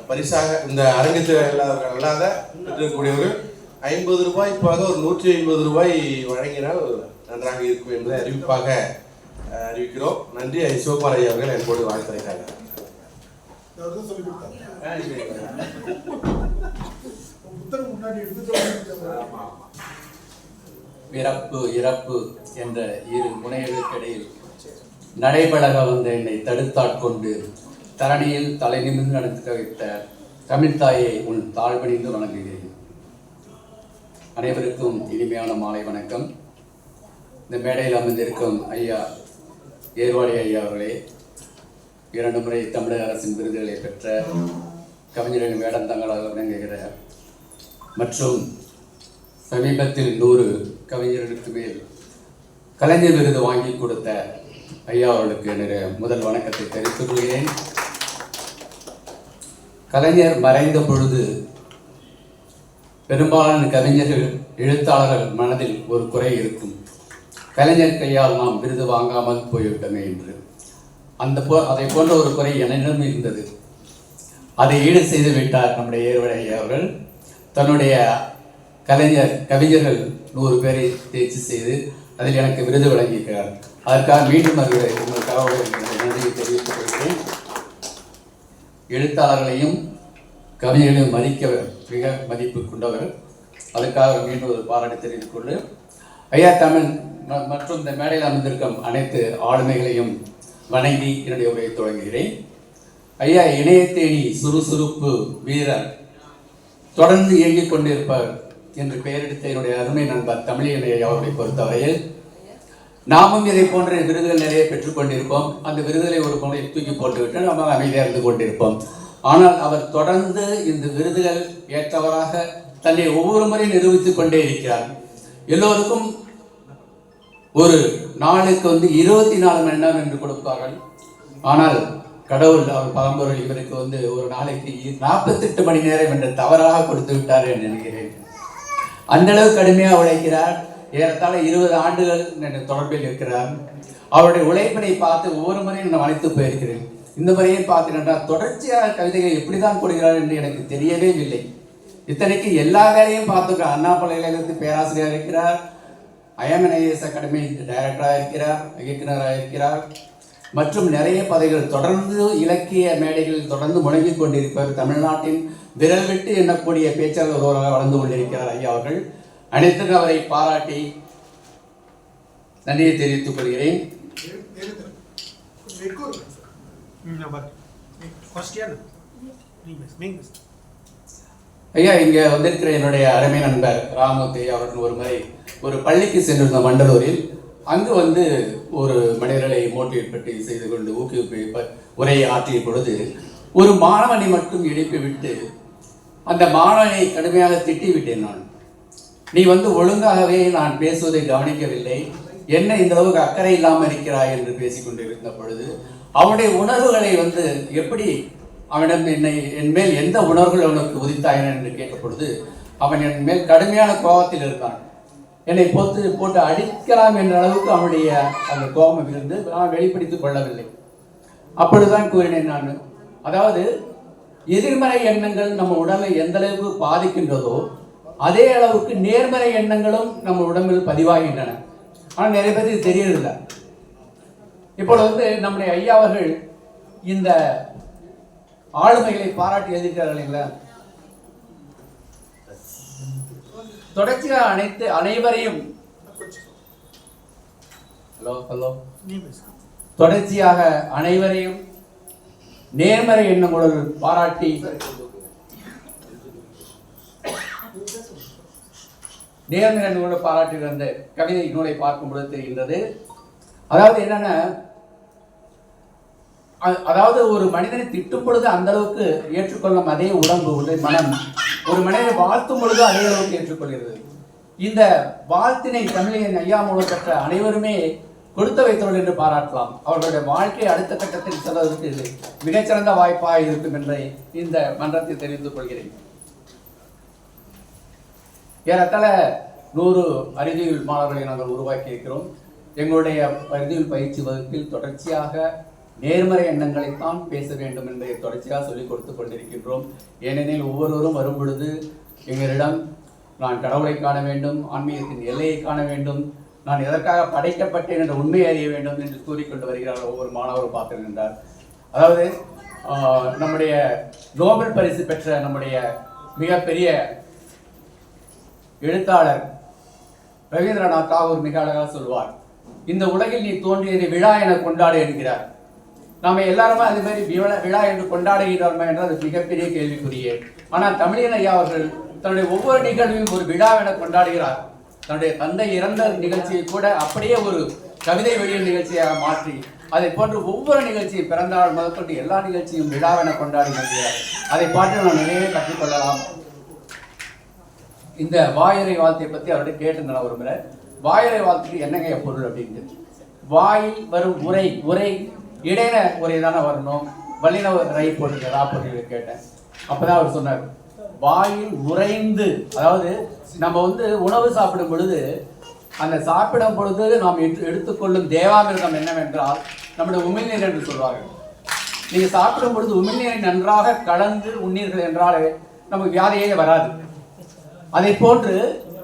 பரிசாக இந்த அரங்கத்தில் அல்லாத பெற்றிருக்கக்கூடியவர்கள் 50 ரூபாய் போக ஒரு 150 ரூபாய் வழங்கினால் நன்றாக இருக்கும் என்பதை அறிவிப்பாக அறிவிக்கிறோம். நன்றி. சிவகுமார் ஐயா அவர்கள் என்போடு வாழ்த்துரைக்காங்க. பிறப்பு இறப்பு என்ற இரு முனைகளுக்கிடையில் நடைபழக வந்த என்னை தடுத்தாட்கொண்டு தரணியில் தலை நிமிர்ந்து நடக்க வைத்த தமிழ்த்தாயை உன் தாழ்பணிந்து வணங்குகிறேன். அனைவருக்கும் இனிமையான மாலை வணக்கம். இந்த மேடையில் அமர்ந்திருக்கும் ஐயா ஏர்வாடி ஐயா அவர்களே, 2 முறை தமிழக அரசின் விருதுகளை பெற்ற கவிஞர்களின் வேடந்தங்களாக விளங்குகிற மற்றும் சமீபத்தில் 100 கவிஞர்களுக்கு மேல் கலைஞர் விருது வாங்கி கொடுத்த ஐயா அவர்களுக்கு என்னுடைய முதல் வணக்கத்தை தெரிவித்துக் கொள்கிறேன். கலைஞர் மறைந்த பொழுது பெரும்பாலான கவிஞர்கள் எழுத்தாளர்கள் மனதில் ஒரு குறை இருக்கும். கலைஞர் கையால் நாம் விருது வாங்காமல் போய்விட்டோமே என்று. அதை போன்ற ஒரு குறை என்னிடம் இருந்தது. அதை ஈடு செய்து விட்டார் நம்முடைய ஏர்வாடி ஐயா அவர்கள். தன்னுடைய கவிஞர்கள் 100 பேரை தேர்ச்சி செய்து அதில் எனக்கு விருது வழங்கியிருக்கிறார். அதற்காக மீண்டும் அவர்களை உங்களுக்காக நன்றியை தெரிவித்துக் கொள்கிறேன். எழுத்தாளர்களையும் கவிஞர்களையும் மதிக்க மிக மதிப்பு கொண்டவர். அதுக்காக மீண்டும் ஒரு பாராட்டு தெரிவித்துக் கொண்டு ஐயா தமிழ் மற்றும் இந்த மேடையில் அமர்ந்திருக்கும் அனைத்து ஆளுமைகளையும் வணங்கி என்னுடைய உரையை தொடங்குகிறேன். ஐயா இணையத்தேனி சுறுசுறுப்பு வீரர், தொடர்ந்து இயங்கிக் கொண்டிருப்பார் என்று பெயரெடுத்த என்னுடைய அருமை நண்பர் தமிழியனை அவர்களை பொறுத்தவரையில் நாமும் இதை போன்ற விருதுகள் நிறைய பெற்றுக்கொண்டிருப்போம். அந்த விருதுகளை ஒரு முறை தூக்கி போட்டுவிட்டு நம்ம அமைதியாக இருந்து கொண்டிருப்போம். ஆனால் அவர் தொடர்ந்து இந்த விருதுகள் ஏற்றவராக தன்னை ஒவ்வொரு முறை நிரூபித்துக் கொண்டே இருக்கிறார். எல்லோருக்கும் ஒரு நாளுக்கு 24 மணி நேரம் என்று கொடுப்பார்கள். ஆனால் கடவுள் அவர் பரம்பொருள் இவருக்கு ஒரு நாளைக்கு 48 மணி நேரம் என்று தவறாக கொடுத்து விட்டார் என்று நினைக்கிறேன். அந்த அளவு கடுமையாக உழைக்கிறார். ஏறத்தாழ 20 ஆண்டுகள் தொடர்பில் இருக்கிறார். அவருடைய உழைப்பினை பார்த்து ஒவ்வொரு முறையும் நான் அழைத்து போயிருக்கிறேன். இந்த முறையை பார்த்தீங்கன்னா தொடர்ச்சியாக கவிதைகள் எப்படிதான் கொடுக்கிறார் என்று எனக்கு தெரியவே இல்லை. இத்தனைக்கு எல்லா வேலையும் பார்த்துக்கிறார். அண்ணா பல்கலைக்கழகத்தில் பேராசிரியர் இருக்கிறார், IMNIS அகாடமி டைரக்டராக இருக்கிறார், இயக்குநராக இருக்கிறார் மற்றும் நிறைய பதவிகள் தொடர்ந்து இலக்கிய மேடைகளில் தொடர்ந்து முழங்கிக் கொண்டிருப்பார். தமிழ்நாட்டின் விரல் விட்டு எண்ணக்கூடிய பேச்சாளர் ஒருவராக வளர்ந்து கொண்டிருக்கிறார் ஐயா அவர்கள். அனைத்துக்கும் அவரை பாராட்டி நன்றியை தெரிவித்துக் கொள்கிறேன். ஐயா இங்க வந்திருக்கிற என்னுடைய அருமை நண்பர் ராமூர்த்தி அவர்கள் ஒரு முறை ஒரு பள்ளிக்கு சென்றிருந்த மண்டலூரில் அங்கு ஒரு மனிதர்களை மோட்டிவேட் பற்றி செய்து கொண்டு ஊக்குவிப்பு உரையை ஆற்றிய பொழுது ஒரு மாணவனை மட்டும் எழுப்பிவிட்டு அந்த மாணவனை கடுமையாக திட்டிவிட்டேன். நான் நீ ஒழுங்காகவே நான் பேசுவதை கவனிக்கவில்லை, என்ன இந்த அளவுக்கு அக்கறை இல்லாமல் இருக்கிறாய் என்று பேசிக்கொண்டிருந்த பொழுது அவனுடைய உணர்வுகளை எப்படி அவனிடம் என் மேல் எந்த உணர்வுகள் அவனுக்கு உதித்தாயின என்று கேட்ட பொழுது அவன் என் மேல் கடுமையான கோபத்தில் இருக்கான். என்னை போட்டு அடிக்கலாம் என்ற அளவுக்கு அவனுடைய அந்த கோபம் இருந்து நான் வெளிப்படுத்திக் கொள்ளவில்லை. அப்பொழுதுதான் கூறினேன் நான், அதாவது எதிர்மறை எண்ணங்கள் நம்ம உடலை எந்த அளவுக்கு பாதிக்கின்றதோ அதே அளவுக்கு நேர்மறை எண்ணங்களும் நம்ம உடம்பில் பதிவாகின்றன. ஆனால் நிறைய பேருக்கு இது தெரியறதில்லை. இப்பொழுது நம்முடைய ஐயா அவர்கள் இந்த ஆளுமைகளை பாராட்டி எழுதியிருக்கிறார்கள் இல்லைங்களா? தொடர்ச்சியாக அனைவரையும் தொடர்ச்சியாக அனைவரையும் நேர்மறை எண்ணங்களுடன் பாராட்டி நேர்மறை எண்ணங்களோடு பாராட்டி வந்த கவிதை நூலை பார்க்கும் பொழுது தெரிகின்றது. அதாவது என்னன்னா, அதாவது ஒரு மனிதனை திட்டும் பொழுது அந்த அளவுக்கு ஏற்றுக்கொள்ளும் அதே உடம்பு மனம் ஒரு மனிதனை வாழ்த்தும் பொழுது அதே அளவுக்கு ஏற்றுக்கொள்கிறது. இந்த வாழ்த்தினை தமிழின் ஐயா மூலம் பெற்ற அனைவருமே கொடுத்து வைத்தவர்கள் என்று பாராட்டலாம். அவர்களுடைய வாழ்க்கை அடுத்த கட்டத்தில் செல்வதற்கு இது மிகச்சிறந்த வாய்ப்பாக இருக்கும் என்பதை இந்த மன்றத்தில் தெரிவித்துக் கொள்கிறேன். ஏறத்தாழ 100 அறிவியல் மாணவர்களை நாங்கள் உருவாக்கி இருக்கிறோம். எங்களுடைய அறிவியல் பயிற்சி வகுப்பில் தொடர்ச்சியாக நேர்மறை எண்ணங்களைத்தான் பேச வேண்டும் என்பதை தொடர்ச்சியாக சொல்லிக் கொடுத்து கொண்டிருக்கின்றோம். ஏனெனில் ஒவ்வொருவரும் வரும் பொழுது எங்களிடம் நான் கடவுளை காண வேண்டும், ஆன்மீகத்தின் எல்லையை காண வேண்டும், நான் எதற்காக படைக்கப்பட்டேன் என்ற உண்மையை அறிய வேண்டும் என்று கூறிக்கொண்டு வருகிறார். ஒவ்வொரு மாணவரும் பார்த்திருக்கின்றார். அதாவது நம்முடைய நோபல் பரிசு பெற்ற நம்முடைய மிகப்பெரிய எழுத்தாளர் ரவீந்திரநாத் தாகூர் மிக அழகாக சொல்வார், இந்த உலகில் நீ தோன்றியதை விழா என கொண்டாடு என்கிறார். நாம எல்லாருமே அது மாதிரி விழா என்று கொண்டாடுகிறோம் என்றால் அது மிகப்பெரிய கேள்விக்குரிய. ஆனால் தமிழின் ஐயா அவர்கள் தன்னுடைய ஒவ்வொரு நிகழ்வையும் ஒரு விழா என கொண்டாடுகிறார். தன்னுடைய தந்தை இறந்த நிகழ்ச்சியை கூட அப்படியே ஒரு கவிதை வெளியீடு நிகழ்ச்சியாக மாற்றி அதை போன்று ஒவ்வொரு நிகழ்ச்சியும் பிறந்த நாள் முதற்கொண்டு எல்லா நிகழ்ச்சியும் விழாவென கொண்டாடி வருகிறார். அதை பார்த்து நான் நிறைய கற்றுக்கொள்ளலாம். இந்த வாயுரை வாழ்த்தை பற்றி அவர்கிட்ட கேட்டு நான் விரும்புகிறேன். வாயுரை வாழ்த்துக்கு என்னங்க பொருள் அப்படின்ட்டு, வாயில் வரும் உரை இடையில உரை தானே வரணும், வல்லின ரை போட்டுருக்கா போட்டு கேட்டேன். அப்பதான் அவர் சொன்னார், வாயில் உறைந்து, அதாவது நம்ம உணவு சாப்பிடும் பொழுது அந்த சாப்பிடும் பொழுது நாம் எடுத்துக்கொள்ளும் தேவாமிர்தம் என்னவென்றால் நம்முடைய உமிழ்நீர் என்று சொல்வார்கள். நீங்க சாப்பிடும் பொழுது உமிழ்நீரை நன்றாக கலந்து உண்ணீர்கள் என்றாலே நமக்கு வியாதியே வராது. அதை போன்று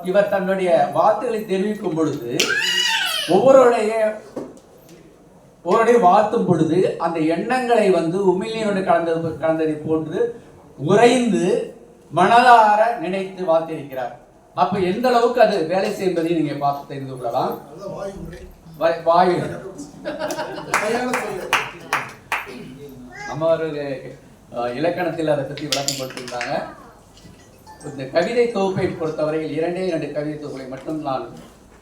இவர் தன்னுடைய வார்த்தைகளை தெரிவிக்கும் பொழுது ஒவ்வொருடைய வாழ்த்தும் பொழுது அந்த எண்ணங்களை உமிழ்நீரோடு கலந்ததை போன்று உறைந்து மனதார நினைத்து வாழ்த்திருக்கிறார். அப்ப எந்த அளவுக்கு அது வேலை செய்வதை நீங்க பார்த்து தெரிந்து கொள்ளலாம். வாயு நம்ம ஒரு இலக்கணத்தில் அதை பற்றி விளக்கம் கொடுத்திருந்தாங்க. இந்த கவிதை தொகுப்பை பொறுத்தவரையில் 2 கவிதை தொகுப்பை மட்டும் நான்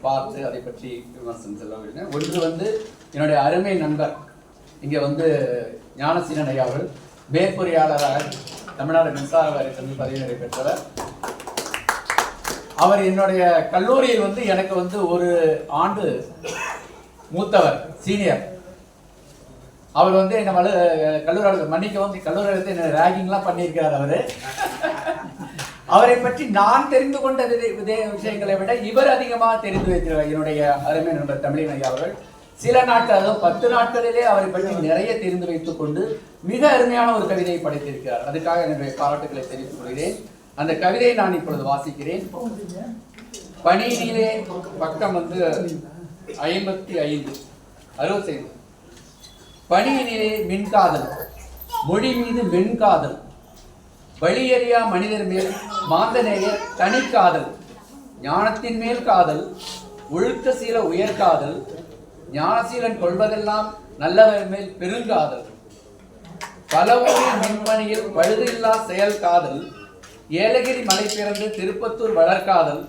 பார்த்து அதை பற்றி விமர்சனம் செல்ல விரும்புகிறேன். ஒன்று என்னுடைய அருமை நண்பர் இங்கே ஞானசீலன் ஐயா அவர்கள் மேற்பொறியாளராக தமிழ்நாடு மின்சார வாரியத்தில் பதவி நிலை பெற்றவர். அவர் என்னுடைய கல்லூரியில் எனக்கு ஒரு ஆண்டு மூத்தவர், சீனியர். அவர் என்ன கல்லூரி மன்னிக்க கல்லூரி என்ன ரேகிங்லாம் பண்ணியிருக்கிறார். அவரை பற்றி நான் தெரிந்து கொண்ட விஷயங்களை விட இவர் அதிகமாக தெரிந்து வைக்கிறார். என்னுடைய அருமை நண்பர் தமிழின் ஐயா அவர்கள் சில நாட்கள், அதாவது 10 நாட்களிலே அவரை பற்றி நிறைய தெரிந்து வைத்துக் கொண்டு மிக அருமையான ஒரு கவிதையை படைத்திருக்கிறார். அதுக்காக என்னுடைய பாராட்டுகளை தெரிவித்துக் கொள்கிறேன். அந்த கவிதையை நான் இப்பொழுது வாசிக்கிறேன். பணியிலே பக்கம் 65. பணியினிலே மின்காதல், மொழி மீது மென்காதல், வழியறியா மனிதர் மேல் மாந்தநேயர் தனிக்காதல், ஞானத்தின் மேல் காதல், ஒழுக்க சீல உயர்காதல், ஞானசீலன் கொள்வதெல்லாம் நல்லவர் மேல் பெருங்காதல், பல ஊரில் மின்பணியில் பழுதில்லா செயல் காதல், ஏலகிரி மலை பிறந்து திருப்பத்தூர் வளர்காதல்,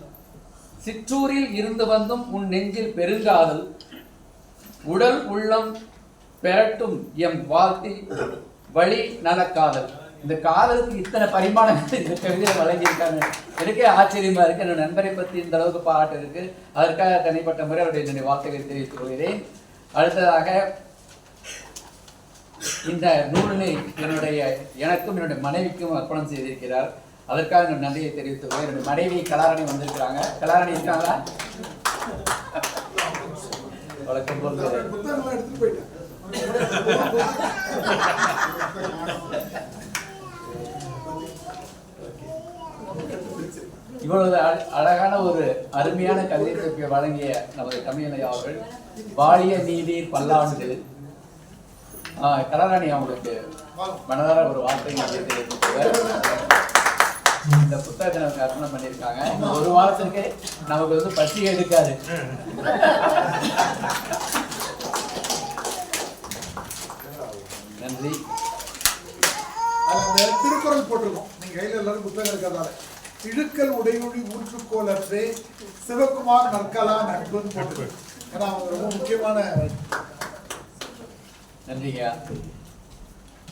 சிற்றூரில் இருந்து வந்தும் உன் நெஞ்சில் பெருங்காதல், உடல் உள்ளம் பெறட்டும் எம் வாழ்த்தி வழி நலக்காதல். இந்த காதலுக்கு இத்தனை பரிமாணங்கள் இந்த கவிதையை வழங்கியிருக்காங்க. எனக்கே ஆச்சரியமா இருக்கு. என்னோட நண்பரை பற்றி இந்த அளவுக்கு பாராட்டு இருக்கு. அதற்காக தனிப்பட்ட முறை அவருடைய என்னுடைய வாழ்த்துக்களை தெரிவித்துக் கொள்கிறேன். அடுத்ததாக இந்த நூலினை எனக்கும் என்னுடைய மனைவிக்கும் அர்ப்பணம் செய்திருக்கிறார். அதற்காக என்னோட நன்றியை தெரிவித்துக் கொள்கிறேன். என்னுடைய மனைவி கலாரணி வந்திருக்கிறாங்க. கலாரணி இருக்காங்களா? வழக்கம் போல் இவ்வளவு அழகான ஒரு அருமையான கவிதை தொகுப்பை வழங்கிய நமது தமிழின் ஐயா அவர்கள் வாழிய நீதிர் பல்லாண்டு. கலாராணி அவங்களுக்கு மனதார ஒரு வார்த்தை இந்த புத்தகத்தை நமக்கு அர்ப்பணம் பண்ணியிருக்காங்க. ஒரு வாரத்திற்கு நமக்கு பசி எடுக்காது. நன்றி. அந்த திருக்குறள் போட்டிருக்கோம். நீங்க கையில எல்லாரும் புத்தகம் இருக்கிறதால இழுக்கல் உடையொழி ஊற்றுக்கோளற்றே சிவகுமார் நற்கலா நட்புன்னு போட்டிருக்கு. ஏன்னா அவங்க ரொம்ப முக்கியமான. நன்றிங்க.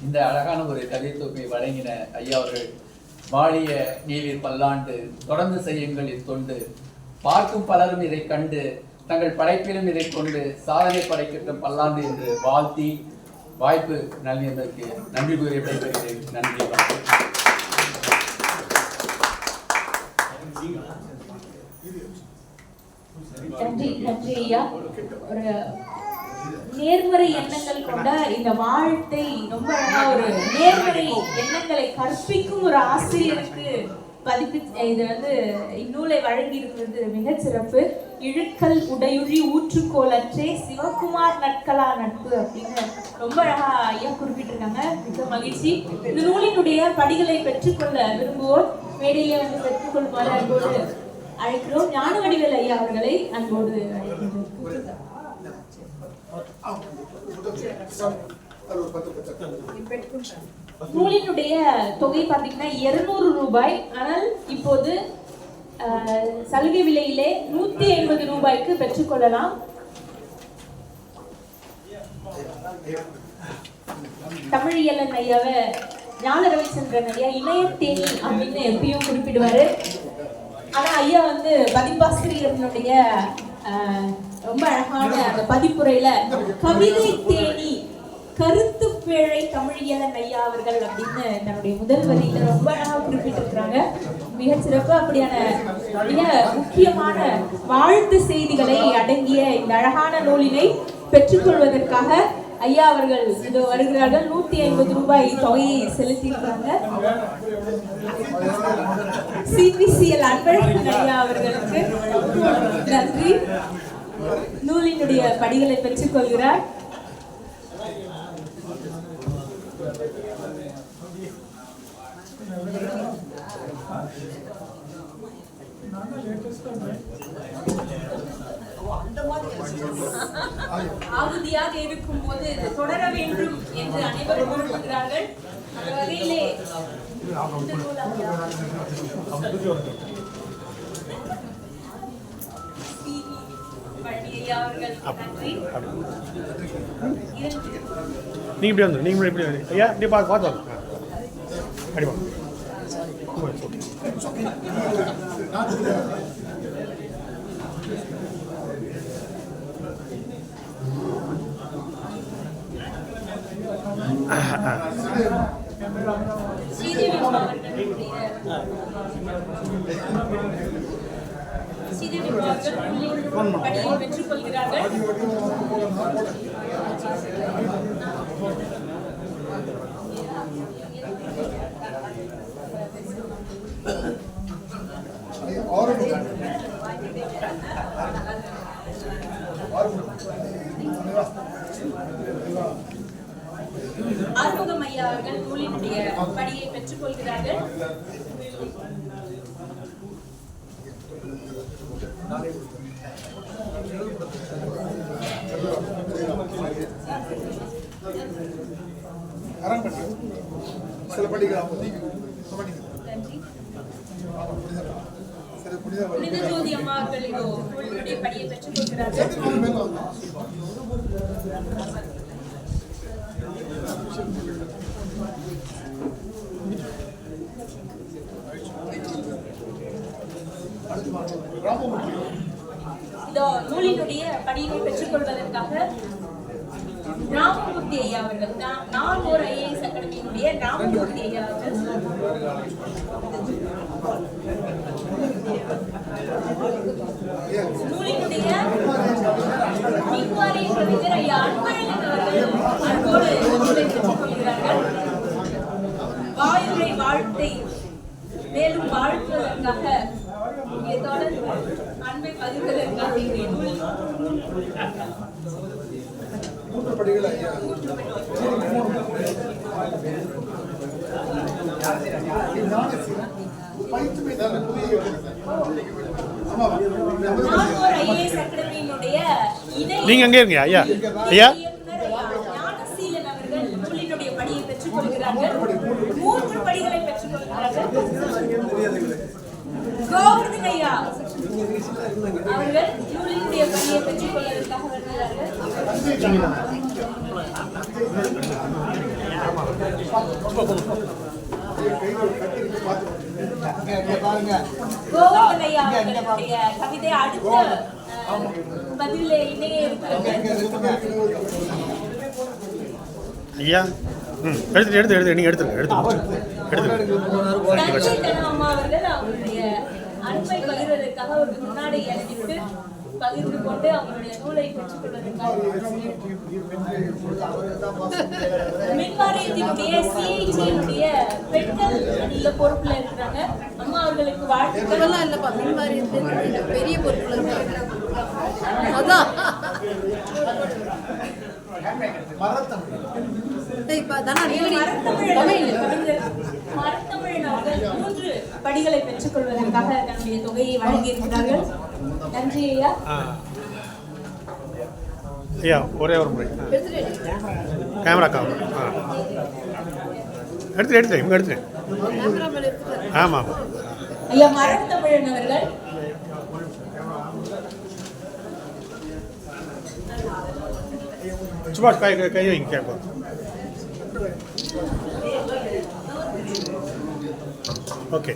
இந்த அழகான ஒரு கவிதை தொகுப்பை வழங்கின ஐயா அவர்கள் வாழிய நீவிர் பல்லாண்டு, தொடர்ந்து செய்யுங்கள் இத்தொண்டு, பார்க்கும் பலரும் இதை கண்டு தங்கள் படைப்பிலும் இதை கொண்டு சாதனை படைக்கட்டும் பல்லாண்டு என்று வாழ்த்தி வாய்ப்பு நல்கியதற்கு நன்றி கூறி விடைபெறுகிறேன். நன்றி. நன்றி நன்றி ஐயா. ஒரு நேர்மறை எண்ணங்கள் கொண்ட இந்த வாழ்த்தை ரொம்ப அழகா ஒரு நேர்மறை எண்ணங்களை கற்பிக்கும் ஒரு ஆசிரியருக்கு இது இந்நூலை வழங்கி இருக்கிறது மிக சிறப்பு. இழுக்கல் உடையுழி ஊற்றுக்கோலற்றே சிவகுமார் நட்களா நட்பு அப்படின்னு ரொம்ப அழகா ஐயா குறிப்பிட்டிருக்காங்க. மிக மகிழ்ச்சி. இந்த நூலினுடைய படிகளை பெற்றுக்கொள்ள விரும்புவோர் மேடையிலே பெற்றுக்கொள்ளுமாறு அன்போடு அழைக்கிறோம். ஞானவடிவேல் ஐயா அவர்களை அன்போடு அழைக்கிறோம். நூலினுடைய தொகை பார்த்தீங்கன்னா 200 ரூபாய். ஆனால் இப்போது சலுகை விலையிலே 150 ரூபாய்க்கு பெற்றுக்கொள்ளலாம். தமிழியலன் ஐயாவை ஞான ரவிச்சந்திரன் ஐயா இணையத்தேனி அப்படின்னு எப்பயும் குறிப்பிடுவாரு. ஆனா ஐயா பதிப்பாசிரியர்களுடைய ரொம்ப அழகான அந்த பதிப்புரையில கவிதை தேனி கருத்து பேழை தமிழியலன் ஐயா அவர்கள் அப்படின்னு தன்னுடைய முதல் வரியில ரொம்ப அழகா குறிப்பிட்டிருக்கிறாங்க. மிக சிறப்பு. அப்படியான மிக முக்கியமான வாழ்த்து செய்திகளை அடங்கிய இந்த அழகான நூலினை பெற்றுக்கொள்வதற்காக ஐயா அவர்கள் இது வருகிறார்கள். 150 ரூபாய் தொகையை செலுத்தியிருக்கிறாங்க. சிபிசிஎல் அன்பழகன் ஐயா அவர்களுக்கு நன்றி. நூலினுடைய படிகளை பெற்றுக்கொள்கிறார். ஆகுதியாக இருக்கும் போது தொடர வேண்டும் என்று அனைவரும் விரும்புகிறார்கள். அந்த வகையிலே நீங்க இப்படி வந்து நீங்க இப்படி ஐயா இப்படி பார்த்து அடிப்பா பெற்றுக்கொள்கிறார்கள். ஆறுமுகம் ஐயா அவர்கள் நூலினுடைய படியை பெற்றுக்கொள்கிறார்கள். புனித ஜோதி அம்மா அவர்கள் நூலினுடைய படியை பெற்றுக்கொள்கிறார்கள். இந்த நூலினுடைய படியினை பெற்றுக்கொள்வதற்காக ராமமூர்த்தி ஐயா அவர்கள், நான் ஒரு ஐஏஎஸ் அகாடமியினுடைய ராமமூர்த்தி ஐயா அவர்கள் நூலினுடைய மின்வாரிய கவிஞர் ஐயா அன்பழகன் அவர்கள் அன்போடு நூலை பெற்றுக்கொள்கிறார்கள். வாயுரை வாழ்த்தை மேலும் வாழ்த்துவதற்காக அன்பை பகிர்வதற்காக நீங்க எங்க இருங்க ஐயா ஐயா ஞானசீலன் அவர்கள் நூலினுடைய படியை பெற்றுக்கொள்கிறார்கள். 3 படிகளை பெற்றுக்கொள்கிறார்கள். கோவர்தன் ஐயா அவர்கள் நூலினுடைய படியை பெற்றுக்கொள்வதற்காக வருகிறார்கள். கோவர்தன் ஐயா அவர்களுடைய கவிதை அடுத்த பதிலே இணைய இருக்கிறது. ஐயா எடுத்து நீங்க எடுத்துருங்க அம்மா அவர்கள் அவருடைய அன்பை பகிர்வதற்காக அவருக்கு முன்னாடி எழுதிட்டு பகிர்ந்து கொண்டு அவங்களுடைய நூலை பெற்றுக்கொள்வதற்காக மின்வாரியத்தினுடைய சிஐடியினுடைய பெண்கள் அணியில பொறுப்புல இருக்கிறாங்க. அம்மா அவர்களுக்கு வாழ்த்துக்கள். இல்லப்பா, மின்வாரியத்தில் பெரிய பொறுப்புல இருக்காங்க. அதான் மரத்தமிழன் அவர்கள் 3 படிகளை பெற்றுக்கொள்வதற்காக தன்னுடைய தொகையை வழங்கி இருக்கிறார்கள். நன்றி ஐயா. ஐயா ஒரே ஒரு முறை கேமரா எடுத்துட்டேன் இவங்க எடுத்துட்டேன். ஆமாம் ஐயா மரத்தமிழன் அவர்கள் சும்மா கை வைங்க கேட்போம். ஓகே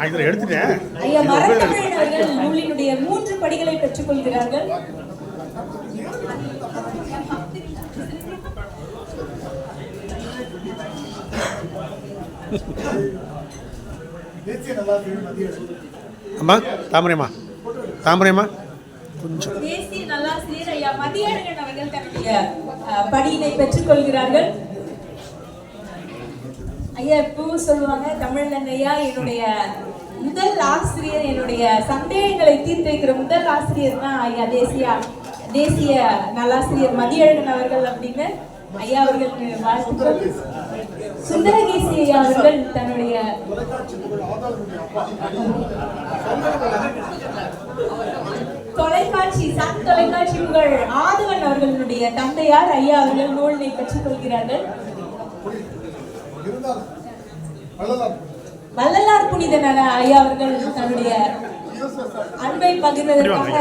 இதில் எடுத்துட்டேன். ஐயா மரத்தமிழன் அவர்கள் நூலினுடைய 3 படிகளை பெற்றுக்கொள்கிறார்கள். அம்மா தாமரையம்மா கொஞ்சம் தேசிய நல்லாசிரியர் ஐயா மதியழகன் அவர்கள் தன்னுடைய படியினை பெற்றுக்கொள்கிறார்கள். ஐயா எப்பவும் சொல்லுவாங்க, தமிழன் ஐயா என்னுடைய முதல் ஆசிரியர், என்னுடைய சந்தேகங்களை தீர்த்து வைக்கிற முதல் ஆசிரியர் தான் ஐயா தேசிய நல்லாசிரியர் மதியழகன் அவர்கள் அப்படின்னு ஐயா அவர்களுக்கு வாழ்த்துக்கள். சுந்தரகேசி ஐயா அவர்கள் தன்னுடைய சன் தொலைக்காட்சி உங்கள் ஆதவன் அவர்களுடைய தந்தையார் ஐயா அவர்கள் நூலினை பெற்றுக் கொள்கிறார்கள். வள்ளலார் புனித ஐயா அவர்கள் தன்னுடைய அன்பை பகிர்வதற்காக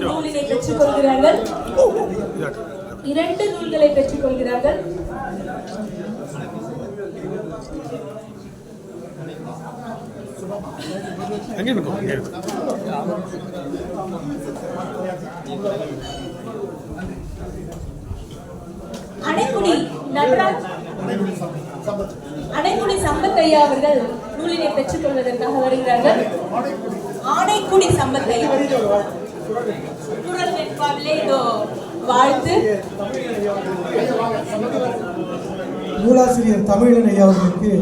நூலினை பெற்றுக் கொள்கிறார்கள். 2 நூல்களை பெற்றுக் கொள்கிறார்கள். அணைக்குடி சம்பத் ஐயா அவர்கள் நூலினை பெற்றுக் கொள்வதற்காக வருகிறார்கள். ஆனைக்குடி சம்பத் ஐயா குரல் வெண்பாவிலே வாழ்த்து. நூலாசிரியர் தமிழன் ஐயா அவர்களுக்கு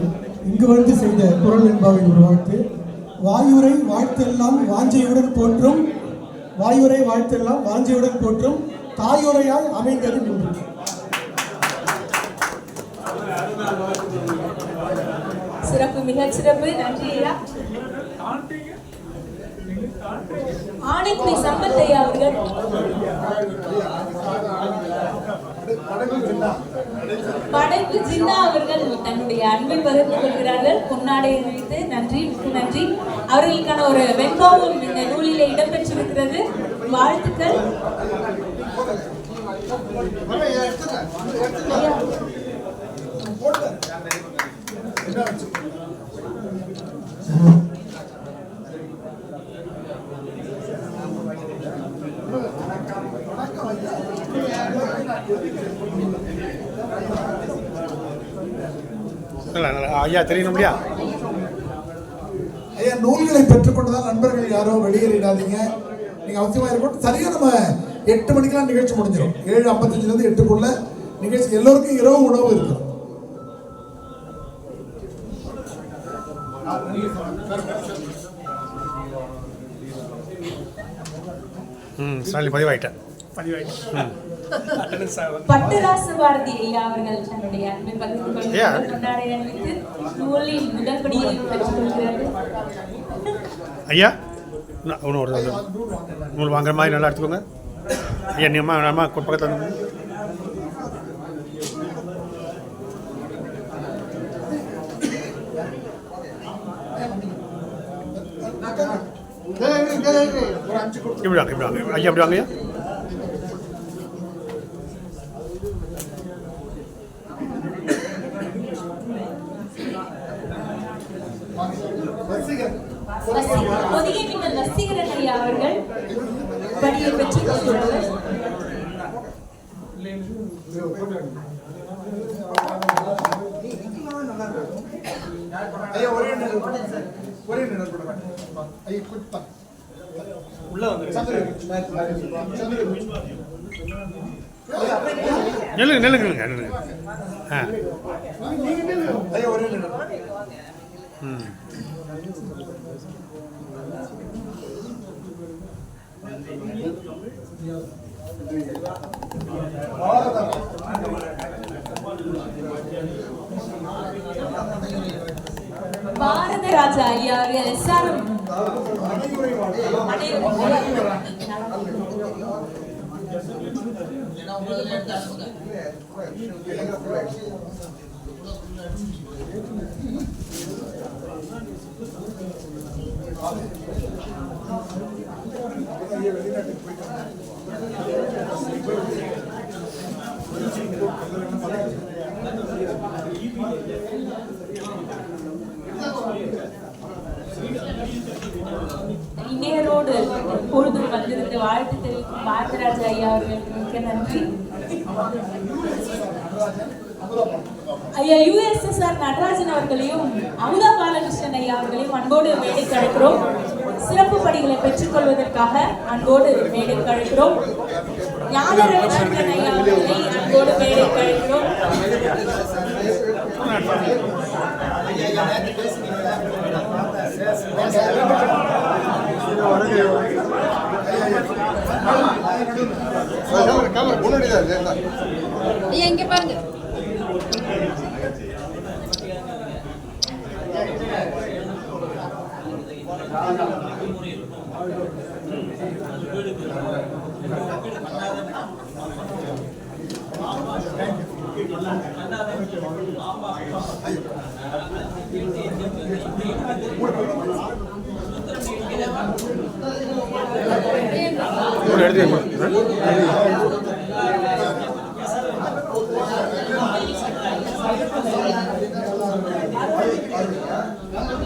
இங்கு வந்து செய்த குரல் வெண்பாவின் ஒரு வாழ்த்து. வாயுரை வாழ்த்தெல்லாம் வாஞ்சையுடன் போற்றும், வாயுரை வாழ்த்தெல்லாம் வாஞ்சையுடன் போற்றும், தாயுரையால் அமைந்தது நின்று. சிறப்பு, மிக சிறப்பு. நன்றி ஐயா. ஆனைக்குடி சம்பத் ஐயா அவர்கள் படைப்பு ஜின்னா அவர்கள் தன்னுடைய அன்பை பகிர்ந்து கொள்கிறார்கள். பொன்னாடையை வைத்து நன்றி, மிக்க நன்றி. அவர்களுக்கான ஒரு வெண்பாவும் இந்த நூலிலே இடம்பெற்றிருக்கிறது. வாழ்த்துக்கள். ஐயா தெரியணும் இல்லையா? ஐயா நூல்களை பெற்றுக்கொண்டுதான் நண்பர்கள் யாரும் வெளியேறிடாதீங்க. நீங்க அவசியமா இருக்கணும். சரியா நம்ம 8 மணிக்கெல்லாம் நிகழ்ச்சி முடிஞ்சிடும். 7:55 8க்குள்ள நிகழ்ச்சி. எல்லோருக்கும் இரவு உணவு இருக்கும். பதிவாயிட்டேன். பட்டராசு பாரதி ஐயா அவர்கள் தன்னுடைய அன்பை பகிர்ந்து கொள்கிறார்கள். கொண்டாடை அணிவித்து நூலில் முதல் படியை பெற்றுக் கொள்கிறார்கள். ஐயா ஒரு நூல் வாங்குற மாதிரி நல்லா எடுத்துக்கோங்க ஐயா. நீ அம்மா பக்கத்தில் வந்து இப்படி வாங்க ஐயா, இப்படி வாங்க ஐயா. ஒதுங்கி பின்னர் வசீகரன் ஐயா அவர்கள் படியை பெற்றுக் கொள்கிறார்கள். ஐயா ஒரே நிமிடம் ஐயா குட் நில்லுங்க. ஐயா ஒரே நிமிடம். பாரத ராஜா ஐயா அவர்கள் எஸ்ஆர்எம் இணையரோடு எப்பொழுதும் வந்திருந்து வாழ்த்து தெரிவிக்கும் பாரதராஜ ஐயா அவர்களுக்கு மிக்க நன்றி. ஐயா யுஎஸ்எஸ்ஆர் நடராஜன் அவர்களையும் அமுதா பாலகிருஷ்ணன் ஐயா அவர்களையும் அன்போடு மேடைக்கு அழைக்கிறோம். சிறப்பு படிகளை பெற்றுக் கொள்வதற்காக அன்போடு மேடைக்கு அழைக்கிறோம். ஞான ரவிச்சந்திரன் ஐயா அவர்களை அன்போடு மேடைக்கு அழைக்கிறோம். இங்க பாருங்க.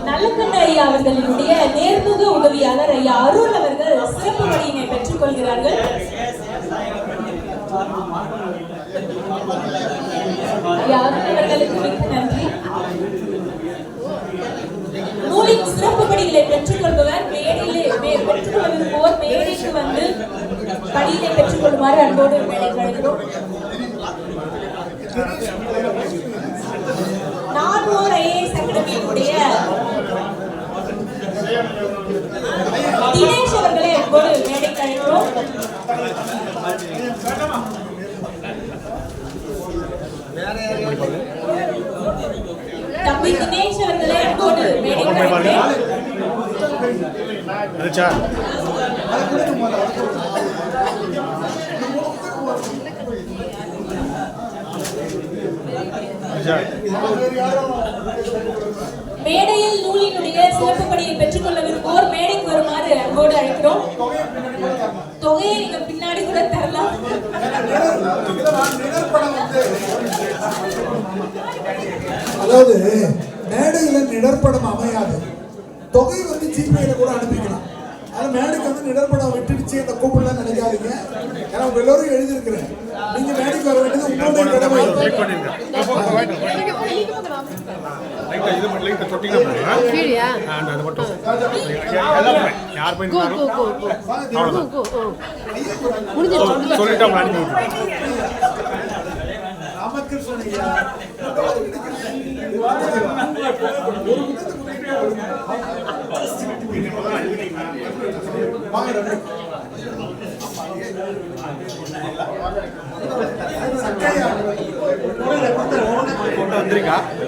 நல்லக்கண்ண ஐயா அவர்களுடைய நேர்முக உதவியாளர் ஐயா அருள் அவர்கள் சிறப்பு பணியினை பெற்றுக் கொள்கிறார்கள். ஐயா அருள் அவர்களுக்கு மிக்க நன்றி. நூலின் சிறப்பு படிகளை பெற்றுக் கொள்பவர் பெற்றுக் கொள்வதற்கோர் மேடைக்கு வந்து படியினை பெற்றுக் கொள்ளுமாறு அன்போடு மேடைக்கு அழைக்கிறோம். நானூர் ஐஏஎஸ் அகாடமியினுடைய தினேஷ் அவர்களை அன்போடு மேடைக்கு அழைக்கிறோம். தம்பி தினேஷ் அவர்களை அன்போடு மேடைக்கு அழைக்கிறோம். மேடையில் நூலினுடைய சிறப்பு பணியை பெற்றுக் கொள்ள விரும்புவோர் மேடைக்கு வருமாறு அன்போடு அழைக்கிறோம். தொகையை நீங்க பின்னாடி கூட தரலாம். அதாவது மேடையில நிழற்படம் அமையாது. தொகை வந்து ஜிபேல கூட அனுப்பிக்கலாம். ஆனா மேடைக்கு வந்து நிழற்படம் விட்டுடுச்சு அந்த கூப்பிடலாம் நினைக்காதீங்க. ஏன்னா உங்க எல்லாரும் எழுதியிருக்கிறேன். நீங்க மேடைக்கு வர வேண்டியது உங்களுடைய கடமை.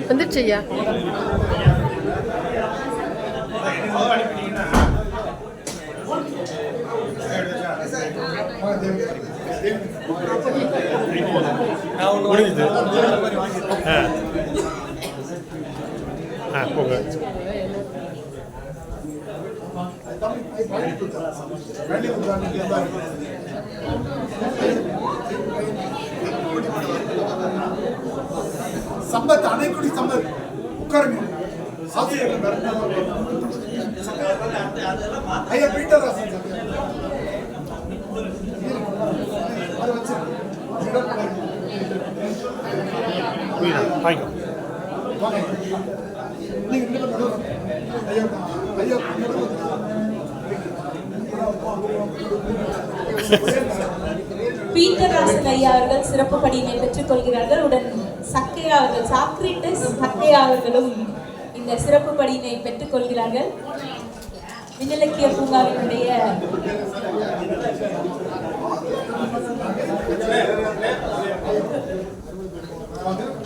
வந்துருச்சையா. முடிஞ்சுது. போங்க. சம்பத் அணைக்குடி சம்பத் உட்காருங்க. ஐயா பீட்டர் ராசன் ஐயா பீட்டர் ராசன் ஐயா அவர்கள் சிறப்பு படியினை பெற்றுக் கொள்கிறார்கள். உடன் சக்கையா அவர்கள், சாக்ரீட்டஸ் சக்கையா அவர்களும் இந்த சிறப்பு படியினை பெற்றுக் கொள்கிறார்கள். விண்ணிலக்கிய பூங்காவினுடைய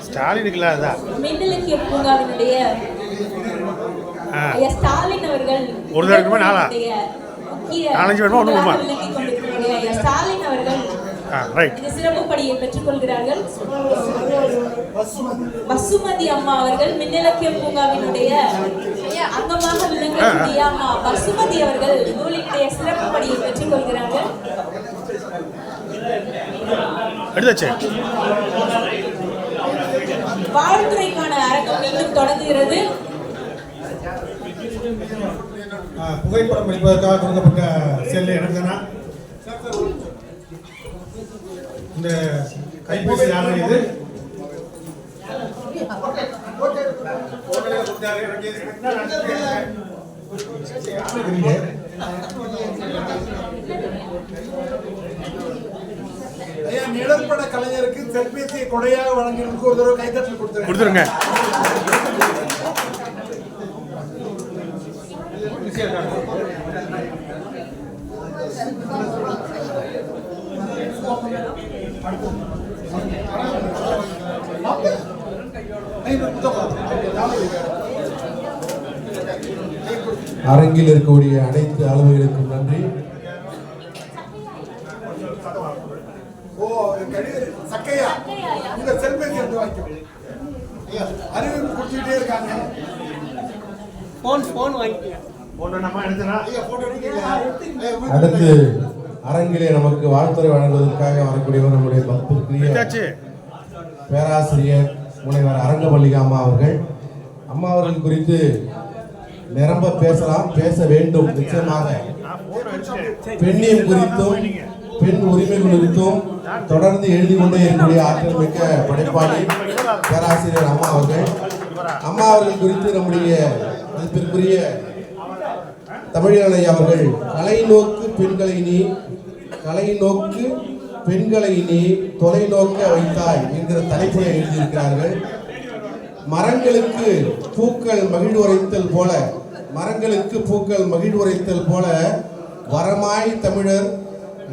ஸ்டாலினுக்குல அதான் விண்ணிலக்கிய பூங்காவினுடைய ஐயா ஸ்டாலின் அவர்கள் ஒரு தடவை நாளா முக்கிய நாலஞ்சு பேருமா ஒன்று போமா விளக்கி கொண்டிருக்கிறார்கள். ஐயா ஸ்டாலின் அவர்கள் இந்த சிறப்பு படியை பெற்றுக் கொள்கிறார்கள். வசுமதி அம்மா அவர்கள் மின்னிலக்கிய பூங்காவினுடைய அங்கமாக விளங்கக்கூடிய அம்மா வசுமதி அவர்கள் நூலினுடைய சிறப்பு படியை பெற்றுக் கொள்கிறார்கள். வாழ்த்துறைக்கான அரங்கம் மீண்டும் தொடங்குகிறது. புகைப்படம் எடுப்பதற்காக கொடுக்கப்பட்ட செல்லு எனக்கு தானா? இந்த கைபேசி யாரு இது? ஐயா, நிழற்பட கலைஞருக்கு செல்பேசியை கொடையாக வழங்கியதுக்கு ஒரு தடவை கைதட்டல் கொடுத்துருங்க. அரங்கில் இருக்கக்கூடிய அனைத்து அளவுகளுக்கும் நன்றி. சக்கையா இந்த செல்பேசி எடுத்து வாங்கிக்கோ. அறிவிப்பு கொடுத்துட்டே இருக்காங்க. அடுத்து அரங்கிலே நமக்கு வாழ்த்துறை வழங்குவதற்காக வரக்கூடியவர் நம்முடைய மதிப்பிற்குரிய பேராசிரியர் முனைவர் அரங்கமல்லிகா அம்மா அவர்கள். அம்மா அவர்கள் குறித்து நிரம்ப பேசலாம், பேச வேண்டும். நிச்சயமாக பெண்ணியம் குறித்தும் பெண் உரிமை குறித்தும் தொடர்ந்து எழுதி கொண்டே இருக்கக்கூடிய ஆற்றல் மிக்க படைப்பாளி பேராசிரியர் அம்மா அவர்கள். அம்மா அவர்கள் குறித்து நம்முடைய மதிப்பிற்குரிய தமிழனை அவர்கள் கலை நோக்கு பெண்களை நீ, கலை நோக்கு பெண்களை நீ தொலைநோக்க வைத்தாய் என்கிற தலைப்புரை எழுதியிருக்கிறார்கள். மரங்களுக்கு பூக்கள் மகிழ்வுரைத்தல் போல, மரங்களுக்கு பூக்கள் மகிழ்வுரைத்தல் போல வரமாய் தமிழர்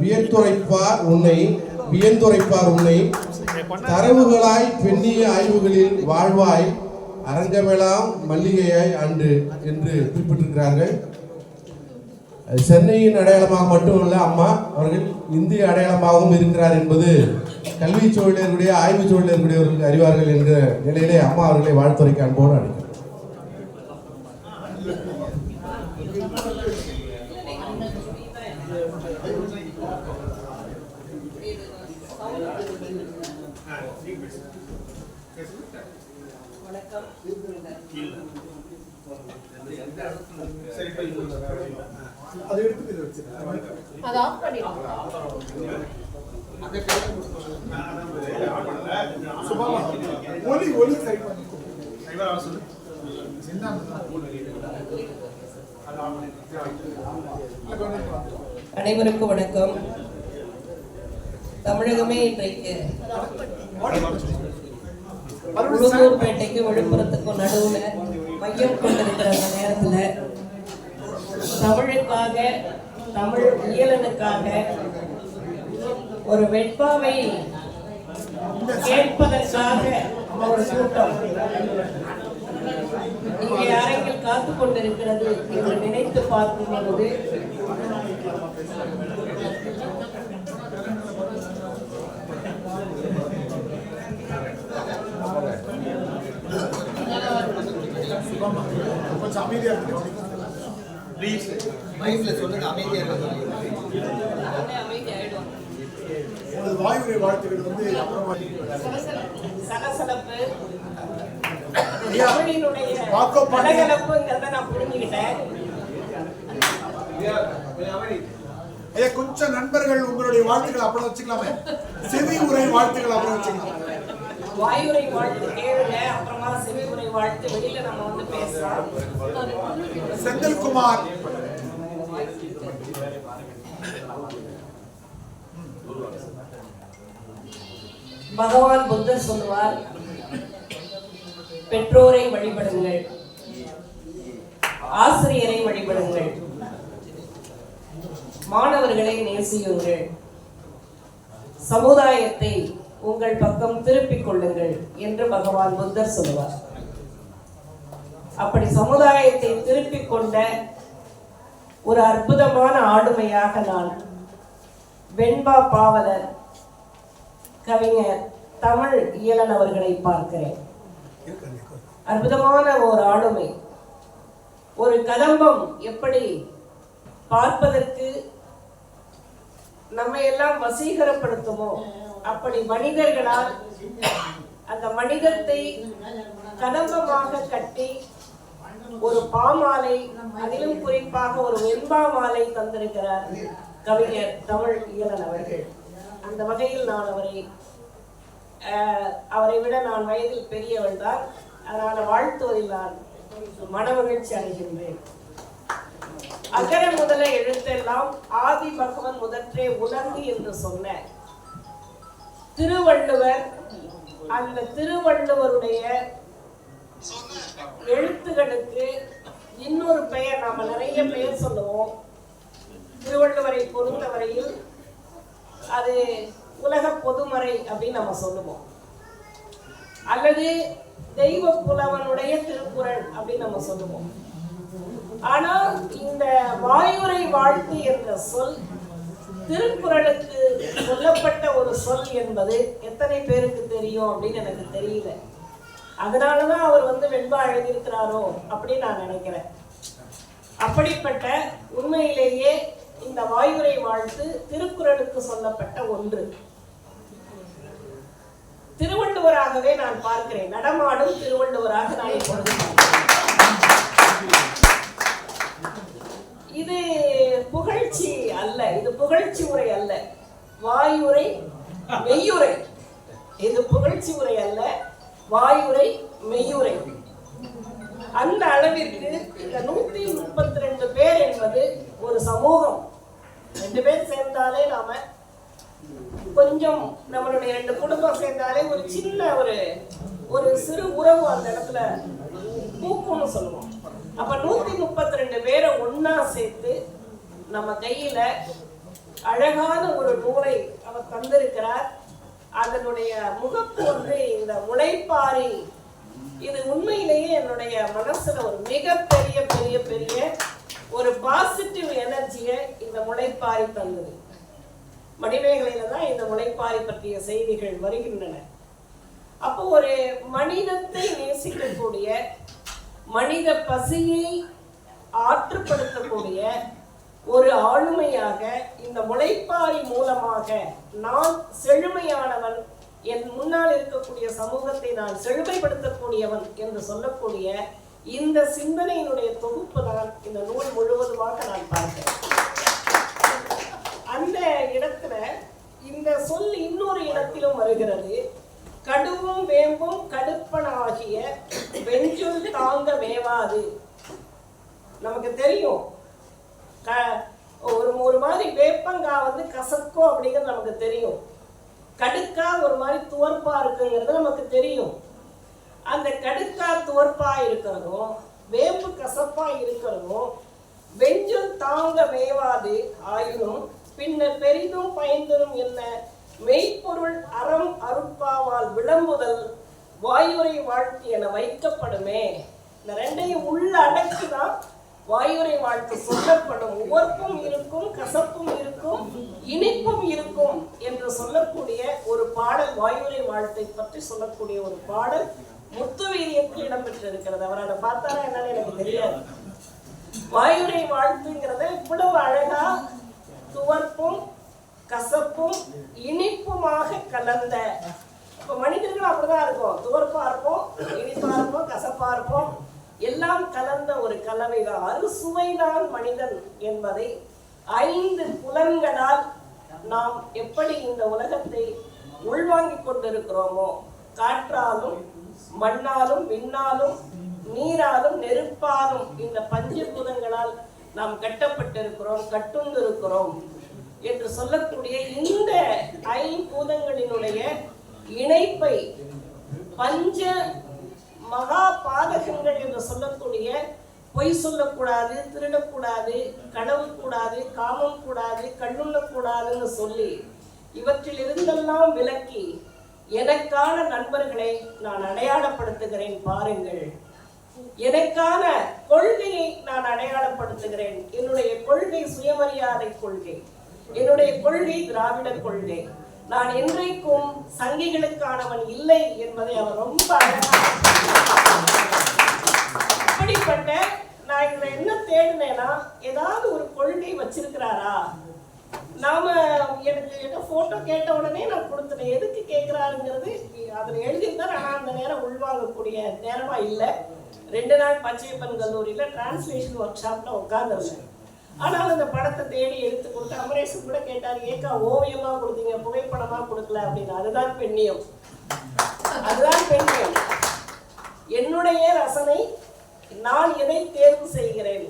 வியந்துரைப்பார் உன்னை, வியந்துரைப்பார் உன்னை தரவுகளாய் பெண்ணிய ஆய்வுகளில் வாழ்வாய் அரங்கமெல்லாம் மல்லிகையாய் அன்று என்று குறிப்பிட்டிருக்கிறார்கள். சென்னையின் அடையாளமாக மட்டுமல்ல அம்மா அவர்கள் இந்திய அடையாளமாகவும் இருக்கிறார் என்பது கல்வி சூழலுடைய ஆய்வு சூழலுடையவர்களுக்கு அறிவார்கள் என்ற நிலையிலே அம்மா அவர்களை வாழ்த்துரைக்க அன்போடு அழைக்கிறேன். அனைவருக்கும் வணக்கம். தமிழகமே இன்றைக்கு உளுந்தூர்பேட்டைக்கு விழுப்புரத்துக்கும் நடுவில் மையம் கொண்டிருக்கிற அந்த நேரத்தில் தமிழுக்காக, தமிழ் இயலனுக்காக ஒரு வெட்பாவை கேட்பதற்காக ஒரு கூட்டம் இங்கே அரங்கில் காத்து கொண்டிருக்கிறது என்று நினைத்து பார்க்கும் பொழுது வாயுரை வாழ்த்துக்கள் வந்து சலசலப்பு கலகலப்புங்கிறத நான் புரிஞ்சுக்கிட்டேன். கொஞ்சம் நண்பர்கள் உங்களுடைய வாழ்த்துக்கள் அப்புறம் வச்சுக்கலாமே, செவி உரை வாழ்த்துக்கள் அப்புறம் வச்சுக்கலாம். வாயுரை வாழ்த்து கேளுங்க, அப்புறமா செவி உரை வாழ்த்து வெளியில நம்ம வந்து பேசலாம். செந்தில்குமார் பகவான் புத்தர் சொல்லுவார், பெற்றோரை வழிபடுங்கள், ஆசிரியரை வழிபடுங்கள், மாணவர்களை நேசியுங்கள், சமுதாயத்தை உங்கள் பக்கம் திருப்பிக் கொள்ளுங்கள் என்று பகவான் புத்தர் சொல்லுவார். அப்படி சமுதாயத்தை திருப்பிக் கொண்ட ஒரு அற்புதமான ஆளுமையாக நான் வெண்பா பாவலர் கவிஞர் தமிழ் இயலன் அவர்களை பார்க்கிறேன். அற்புதமான ஒரு ஆளுமை. ஒரு கதம்பம் எப்படி பார்ப்பதற்கு நம்மை எல்லாம் வசீகரப்படுத்துமோ அப்படி மனிதர்களால் அந்த மனிதத்தை கதம்பமாக கட்டி ஒரு பாமாலை, அதிலும் குறிப்பாக ஒரு வெண்பா மாலை தந்திருக்கிறார் கவிஞர் தமிழ் இயலன் அவர்கள். அந்த வகையில் நான் அவரை விட நான் வயதில் பெரியவள் தான். அதனால் வாழ்த்துவதில் நான் மனமகிழ்ச்சி அடைகின்றேன். அகர முதல எழுத்தெல்லாம் ஆதி பகவன் முதற்றே உணர்ந்து என்று சொன்ன திருவள்ளுவர், அந்த திருவள்ளுவருடைய எழுத்துகளுக்கு இன்னொரு பெயர், நாம நிறைய பெயர் சொல்லுவோம். திருவள்ளுவரை பொறுத்தவரையில் அது உலக பொதுமறை அப்படின்னு நம்ம சொல்லுவோம், அல்லது தெய்வ புலவனுடைய திருக்குறள் அப்படின்னு நம்ம சொல்லுவோம். ஆனா இந்த வாயுரை வாழ்த்து என்ற சொல் திருக்குறளுக்கு சொல்லப்பட்ட ஒரு சொல் என்பது எத்தனை பேருக்கு தெரியும் அப்படின்னு எனக்கு தெரியல. அதனாலதான் அவர் வெண்பா எழுதியிருக்கிறாரோ அப்படின்னு நான் நினைக்கிறேன். அப்படிப்பட்ட உண்மையிலேயே இந்த வாயுரை வாழ்த்து திருக்குறளுக்கு சொல்லப்பட்ட ஒன்று. திருவள்ளுவராகவே நான் பார்க்கிறேன், நடமாடும் திருவள்ளுவராக நான் இப்பொழுது. இது புகழ்ச்சி அல்ல, இது புகழ்ச்சி உரை அல்ல, வாயுரை மெய்யுரை. இது புகழ்ச்சி உரை அல்ல, வாயுரை மெய்யுரை. அந்த அளவிற்கு இந்த 132 பேர் என்பது ஒரு சமூகம். 2 பேர் சேர்ந்தாலே நாம கொஞ்சம், நம்மளுடைய 2 குடும்பம் சேர்ந்தாலே ஒரு சின்ன ஒரு சிறு உறவு அந்த இடத்துல பூக்கும்னு சொல்லுவோம். அப்ப 132 பேரை ஒன்னா சேர்த்து நம்ம கையில அழகான ஒரு நூலை அவர் தந்திருக்கிறார். அதனுடைய முகப்பு இந்த முளைப்பாரி. இது உண்மையிலேயே என்னுடைய மனசுல ஒரு மிகப்பெரிய பெரிய பெரிய ஒரு பாசிட்டிவ் எனர்ஜியை இந்த முளைப்பாரி தந்தது. மணிமேகலையில தான் இந்த முளைப்பாரி பற்றிய செய்திகள் வருகின்றன. அப்போ ஒரு மனிதத்தை நேசிக்கக்கூடிய, மனித பசியை ஆற்றுப்படுத்தக்கூடிய ஒரு ஆளுமையாக இந்த முளைப்பாரி மூலமாக நான் செழுமையானவன், என் முன்னால் இருக்கக்கூடிய சமூகத்தை நான் செழுமைப்படுத்தக்கூடியவன் என்று சொல்லக்கூடிய இந்த சிந்தனையினுடைய தொகுப்பு தான் இந்த நூல் முழுவதுமாக நான் பார்க்கிறேன். அந்த இடத்துல இந்த சொல் இன்னொரு இடத்திலும் வருகிறது. கடுவும் வேம்பும் கடுப்பனாகிய வெஞ்சொல் தாங்க மேவாது. நமக்கு தெரியும், ஒரு மாதிரி வேப்பங்கா கசக்கும் அப்படிங்கிறது நமக்கு தெரியும். கடுக்கா ஒரு மாதிரி துவர்ப்பா இருக்குங்கிறது நமக்கு தெரியும். அந்த கடுக்கா துவர்ப்பா இருக்கிறதும் வேம்பு கசப்பா இருக்கிறதும் வெஞ்சொல் தாங்க மேவாது ஆயினும் பின்னர் பெரிதும் பயன்தரும் என்ன மெய்ப்பொருள் அறம் அருட்பாவால் விளம்புதல் வாயுரை வாழ்த்து என வைக்கப்படுமே. இந்த ரெண்டையும் உள்ள அடக்கிதான் வாயுரை வாழ்த்து சொல்லப்படும். உவர்ப்பும் இருக்கும், கசப்பும் இருக்கும், இனிப்பும் இருக்கும் என்று சொல்லக்கூடிய ஒரு பாடல், வாயுரை வாழ்த்தை பற்றி சொல்லக்கூடிய ஒரு பாடல் முத்துவீரியத்தில் இடம்பெற்றிருக்கிறது. அவர் அதை பார்த்தாரா என்னன்னு எனக்கு தெரியாது. வாயுரை வாழ்த்துங்கிறத இவ்வளவு அழகா துவர்ப்பும் கசப்பும் இனிப்புமாக கலந்த, இப்ப மனிதர்கள் அப்படிதான் இருக்கும், துவர்ப்பா இருப்போம், இனிப்பா இருப்போம், கசப்பா இருப்போம், எல்லாம் கலந்த ஒரு கலவைதான். அறுசுவைதான் மனிதன் என்பதை 5 புலன்களால் நாம் எப்படி இந்த உலகத்தை உள்வாங்கிக் கொண்டிருக்கிறோமோ, காற்றாலும் மண்ணாலும் விண்ணாலும் நீராலும் நெருப்பாலும் இந்த பஞ்சபூதங்களால் நாம் கட்டப்பட்டிருக்கிறோம், கட்டுண்டு இருக்கிறோம் என்று சொல்லக்கூடிய இந்த ஐம்பூதங்களினுடைய இணைப்பை பஞ்ச மகா பாதகங்கள் என்று சொல்லக்கூடிய பொய் சொல்லக்கூடாது, திருடக்கூடாது, களவு கூடாது, காமம் கூடாது, கண்ணுள்ளக்கூடாதுன்னு சொல்லி இவற்றில் இருந்தெல்லாம் விலக்கி எனக்கான நண்பர்களை நான் அடையாளப்படுத்துகிறேன். பாருங்கள், எனக்கான கொள்கையை நான் அடையாளப்படுத்துகிறேன். என்னுடைய கொள்கை சுயமரியாதை கொள்கை, என்னுடைய கொள்கை திராவிட கொள்கை. நான் என்றைக்கும் சங்கிகளுக்கானவன் இல்லை என்பதை அவர் ரொம்ப அப்படிப்பட்ட நான் இதுல என்ன தேடினேன்னா, ஏதாவது ஒரு கொள்கை வச்சிருக்கிறாரா? நாம எனக்கு போட்டோ கேட்ட உடனே நான் கொடுத்தேன். எதுக்கு கேட்கிறாருங்கிறது அதுல எழுதியிருந்தார். ஆனா அந்த நேரம் உள்வாங்கக்கூடிய நேரமா இல்லை. 2 நாள் பச்சையப்பன் கல்லூரியில டிரான்ஸ்லேஷன் ஒர்க் ஷாப்ல உட்கார்ந்துருந்தேன். ஆனால் அந்த படத்தை தேடி எடுத்து கொடுத்து அமரேசன் கூட கேட்டார், ஏக்கா ஓவியமா கொடுத்தீங்க, புகைப்படமா கொடுக்கல அப்படின்னு. அதுதான் பெண்ணியம், அதுதான் பெண்ணியம். என்னுடைய ரசனை, நான் எதை தேர்வு செய்கிறேன்,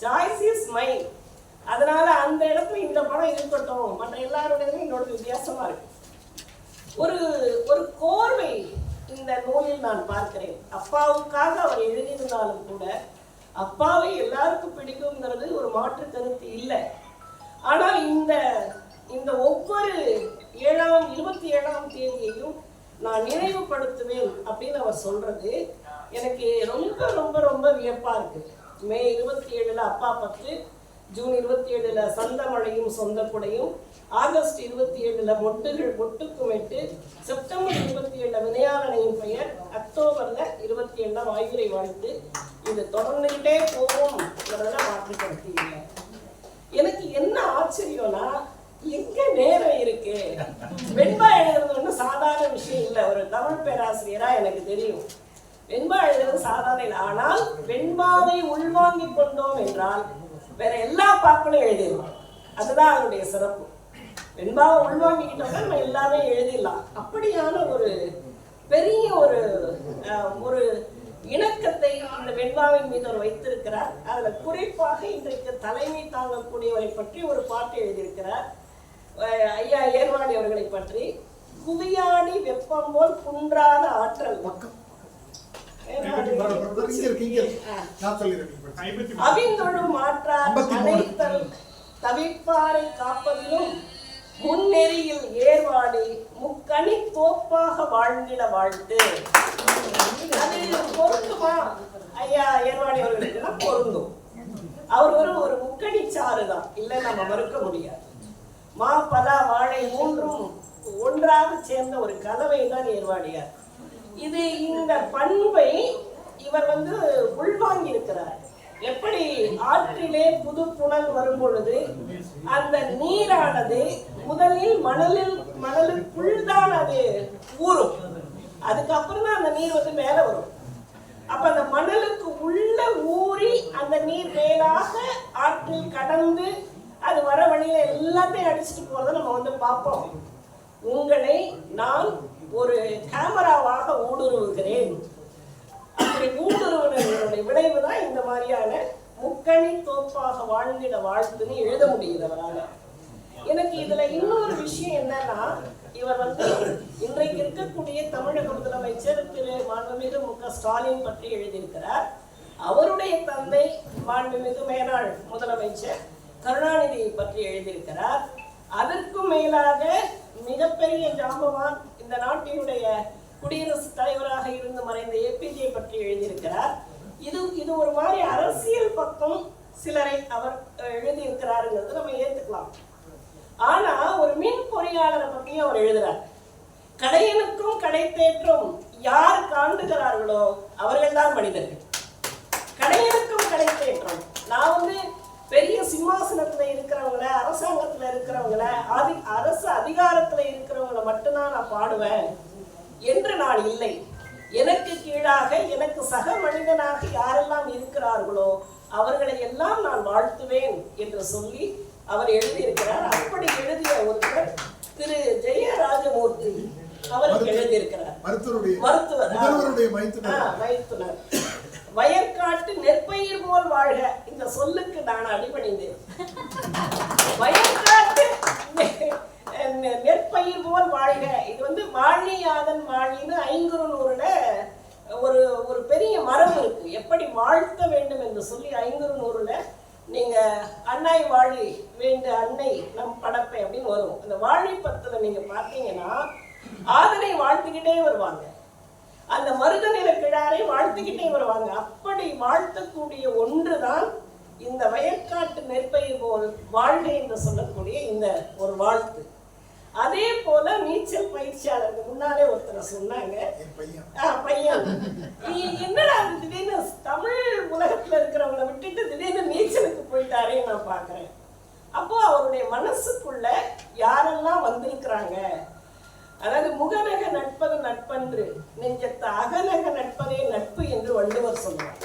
சாய்ஸ் இஸ் மைன். அதனால அந்த இடத்துல இந்த படம் இருக்கட்டும், மற்ற எல்லாருடையதும் என்னோட வித்தியாசமா இருக்கு. ஒரு கோர்வை இந்த நூலில் நான் பார்க்கிறேன். அப்பாவுக்காக அவர் எழுதியிருந்தாலும் கூட அப்பாவை எல்லாருக்கும் பிடிக்கும்ங்கிறது ஒரு மாற்று கருத்து இல்லை. ஆனால் இந்த ஒவ்வொரு 27ஆம் தேதியையும் நான் நினைவுபடுத்துவேன் அப்படின்னு அவர் சொல்றது எனக்கு ரொம்ப ரொம்ப ரொம்ப வியப்பா இருக்கு. மே 27 அப்பா பத்து, ஜூன் 27 சந்தமழையும் சொந்த குடையும், ஆகஸ்ட் 27 மொட்டுக்கும் 8, செப்டம்பர் 27 வினையாளனையும் பெயர், அக்டோபர்ல 27 வாய்விரை வாழ்த்து. இது தொடர்ந்துகிட்டே போகும் மாற்றுக்கருத்து இல்லை. எனக்கு என்ன ஆச்சரியம்னா, எங்க நேரம் இருக்கு? வெண்பா எழுதுறது ஒன்றும் சாதாரண விஷயம் இல்லை. ஒரு தமிழ் பேராசிரியரா எனக்கு தெரியும் வெண்பா எழுதுறது சாதாரண இல்லை. ஆனால் வெண்பாவை உள்வாங்கி கொண்டோம் என்றால் வேற எல்லா பாக்களும் எழுதிடலாம். அதுதான் அதனுடைய சிறப்பு. வெண்பாவை உள்வாங்கிக்கிட்டோம்னா நம்ம எல்லாமே எழுதிடலாம். அப்படியான ஒரு பெரிய ஒரு இணக்கத்தை இந்த வெண்பாவின் மீது அவர் வைத்திருக்கிறார். அதுல குறிப்பாக இன்றைக்கு தலைமை தாங்கக்கூடியவரை பற்றி ஒரு பாட்டு எழுதியிருக்கிறார். ஐயா ஏர்வாடி அவர்களை பற்றி, குவியாடி வெப்பம் போல் குன்றாத ஆற்றல், அவிந்தொழும் மாற்றார் அனைத்தல் தவிப்பாரை காப்பதிலும் முன்னெறியில் ஏர்வாடி முக்கணி தோப்பாக வாழ்ந்திட வாழ்த்து. அது பொருந்துமா? ஐயா ஏர்வாடி அவர்களுக்கு தான் பொருந்தும். அவர் ஒரு முக்கணி சாறு தான், இல்லை நம்ம மறுக்க முடியாது. மா பலா வாழை மூன்றும் ஒன்றாக சேர்ந்த ஒரு கலவை தான் ஏர்வாடியார். இந்த பண்பை இவர் உள்வாங்கி இருக்கிறார். எப்படி ஆற்றிலே புது புனல் வரும் பொழுது அந்த நீரானது முதலில் மணலுக்குள் தான் அது ஊறும், அதுக்கப்புறம் தான் அந்த நீர் மேல வரும். அப்ப அந்த மணலுக்கு உள்ள ஊறி அந்த நீர் மேலாக ஆற்றில் கடந்து அது வர வழியில எல்லாத்தையும் அடிச்சுட்டு போறதை நம்ம பார்ப்போம். உங்களை நான் ஒரு கேமராவாக ஊடுருவுகிறேன். அப்படி ஊடுருவனுடைய விளைவு தான் இந்த மாதிரியான முக்கணி தோப்பாக வாழ்ந்திட வாழ்த்துன்னு எழுத முடியுதவரால. எனக்கு இதுல இன்னொரு விஷயம் என்னன்னா, இவர் இன்றைக்கு இருக்கக்கூடிய தமிழக முதலமைச்சர் திரு மாண்புமிகு மு.க. ஸ்டாலின் பற்றி எழுதியிருக்கிறார். அவருடைய தந்தை மாண்புமிகு மேனாள் முதலமைச்சர் கருணாநிதியை பற்றி எழுதியிருக்கிறார். அதற்கும் மேலாக மிகப்பெரிய ஜாம்பவான் இந்த நாட்டினுடைய குடியரசுத் தலைவராக இருந்து மறைந்த ஏபிஜே பற்றி எழுதியிருக்கிறார். இது ஒரு மாதிரி அரசியல் பக்கம் சிலரை அவர் எழுதியிருக்கிறாருங்கிறது நம்ம ஏற்றுக்கலாம். ஆனா ஒரு மின் பொறியாளரை பற்றியும் அவர் எழுதுறார். கடையனுக்கும் கடை தேற்றும் யார் காண்டுகிறார்களோ அவர்கள் தான் மனிதர்கள். கடையனுக்கும் கடை தேற்றும். நான் பெரிய சிம்மாசனத்துல இருக்கிறவங்கள, அரசாங்கத்துல இருக்கிறவங்கள, அரசு அதிகாரத்துல இருக்கிறவங்கள மட்டும்தான் நான் பாடுவேன் என்று நான் இல்லை. எனக்கு கீழாக எனக்கு சக மனிதனாக யாரெல்லாம் இருக்கிறார்களோ அவர்களை எல்லாம் நான் வாழ்த்துவேன் என்று சொல்லி அவர் எழுதியிருக்கிறார். அப்படி எழுதிய ஒருவர் திரு ஜெயராஜமூர்த்தி அவருக்கு எழுதியிருக்கிறார். மருத்துவர், வயற்காட்டு நெற்பயிர் போல் வாழ்க. இந்த சொல்லுக்கு நான் அடிபணிந்தேன். வயற்காட்டு நெற்பயிர் போல் வாழ்க. இது வந்து வாழியாதன் வாழின்னு ஐங்குறுநூறுல ஒரு பெரிய மரம் இருக்கு. எப்படி வாழ்த்த வேண்டும் என்று சொல்லி ஐங்குறுநூறுல நீங்க அன்னாய் வாழி வேண்டு அன்னை நம் படப்பை அப்படின்னு வரும். அந்த வாழிப்பத்துல நீங்க பார்த்தீங்கன்னா ஆதனை வாழ்த்துக்கிட்டே வருவாங்க, அந்த மருதநில கிழாரை வாழ்த்துக்கிட்டே வருவாங்க. அப்படி வாழ்த்தக்கூடிய ஒன்றுதான் இந்த வயற்காட்டு நெற்பயிர் போல் வாழ்க என்று சொல்லக்கூடிய இந்த ஒரு வாழ்த்து. அதே போல நீச்சல் பயிற்சியாளருக்கு முன்னாலே ஒருத்தர் சொன்னாங்க, பையன் என்னடா திடீர்னு தமிழ் உலகத்துல இருக்கிறவங்களை விட்டுட்டு திடீர்னு நீச்சலுக்கு போயிட்டாரே நான் பாக்குறேன். அப்போ அவருடைய மனசுக்குள்ள யாரெல்லாம் வந்திருக்கிறாங்க, அதாவது முகநக நட்பது நட்பன்று நெஞ்சத்து அகநக நட்பதே நட்பு என்று வள்ளுவர் சொல்லுவார்.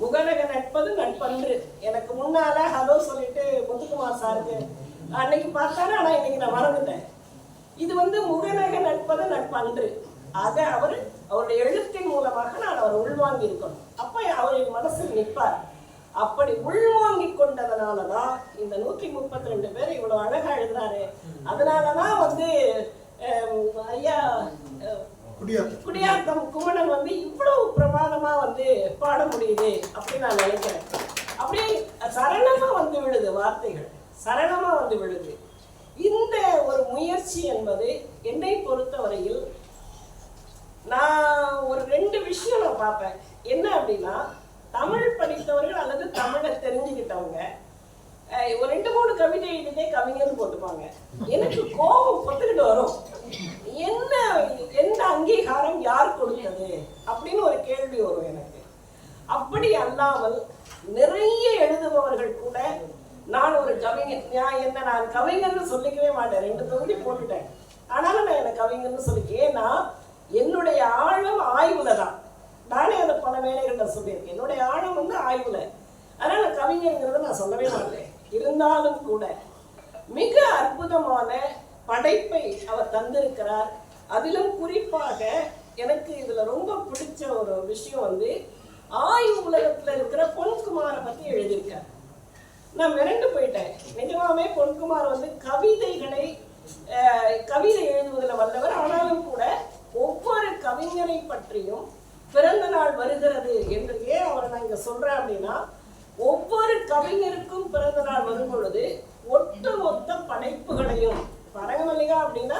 முகநக நட்பது நட்பன்று. எனக்கு முன்னால ஹலோ சொல்லிட்டு முத்துக்குமார் சாருக்கு அன்னைக்கு பார்த்தாரு, ஆனா இன்னைக்கு நான் மறந்துட்டேன். இது வந்து முகநக நட்பது நட்பன்று. அதை அவருடைய எழுத்தின் மூலமாக நான் அவர் உள்வாங்கி இருக்கணும். அப்ப அவரின் மனசில் நிற்பார். அப்படி உள்வாங்கி கொண்டதனாலதான் இந்த 132 பேர் இவ்வளவு அழகா எழுதுறாரு. அதனாலதான் வந்து ஐயா குடியாத்தம் குமணன் வந்து இவ்வளவு பிரமாதமா வந்து பாட முடியுது அப்படின்னு நான் நினைக்கிறேன். அப்படியே சரணமா வந்து விழுது, வார்த்தைகள் சரணமா வந்து விழுது. இந்த ஒரு முயற்சி என்பது என்னை பொறுத்தவரையில் நான் ஒரு 2 விஷயம் நான் பார்ப்பேன். என்ன அப்படின்னா, தமிழ் படித்தவர்கள் அல்லது தமிழை தெரிஞ்சுக்கிட்டவங்க ஒரு 2-3 கவிதை எழுதிட்டே கவிஞர்னு போட்டுப்பாங்க. எனக்கு கோபம் பொத்துக்கிட்டு வரும். என்ன எந்த அங்கீகாரம் யார் கொடுத்தது அப்படின்னு ஒரு கேள்வி வரும் எனக்கு. அப்படி அல்லாமல் நிறைய எழுதுபவர்கள் கூட நான் ஒரு கவிஞர், நான் கவிஞர்னு சொல்லிக்கவே மாட்டேன். 2 தொகுதி போட்டுட்டேன், ஆனாலும் நான் என்ன கவிஞர்னு சொல்லிக்க. ஏன்னா என்னுடைய ஆழம் ஆய்வுல தான். நானே அதை பல வேலைகள்ல சொல்லியிருக்கேன். என்னுடைய ஆழம் வந்து ஆய்வுல. அதனால கவிஞர்ங்கிறத நான் சொல்லவே மாட்டேன். இருந்தாலும் கூட மிக அற்புதமான படைப்பை அவர் தந்திருக்கிறார். அதிலும் குறிப்பாக எனக்கு இதுல ரொம்ப பிடிச்ச ஒரு விஷயம் வந்து ஆய்வு உலகத்துல இருக்கிற பொன்குமாரை பத்தி எழுதியிருக்கார். நான் மிரண்டு போயிட்டேன். நிஜமாவே பொன்குமார் வந்து கவிதை எழுதுவதில் வல்லவர். ஆனாலும் கூட ஒவ்வொரு கவிஞரை பற்றியும் பிறந்த நாள் வருகிறது என்று ஏன் அவரை நான் இங்க சொல்றேன் அப்படின்னா, ஒவ்வொரு கவிஞருக்கும் பிறந்த நாள் வரும் பொழுது ஒட்டுமொத்த படைப்புகளையும், அரங்கமல்லிகா அப்படின்னா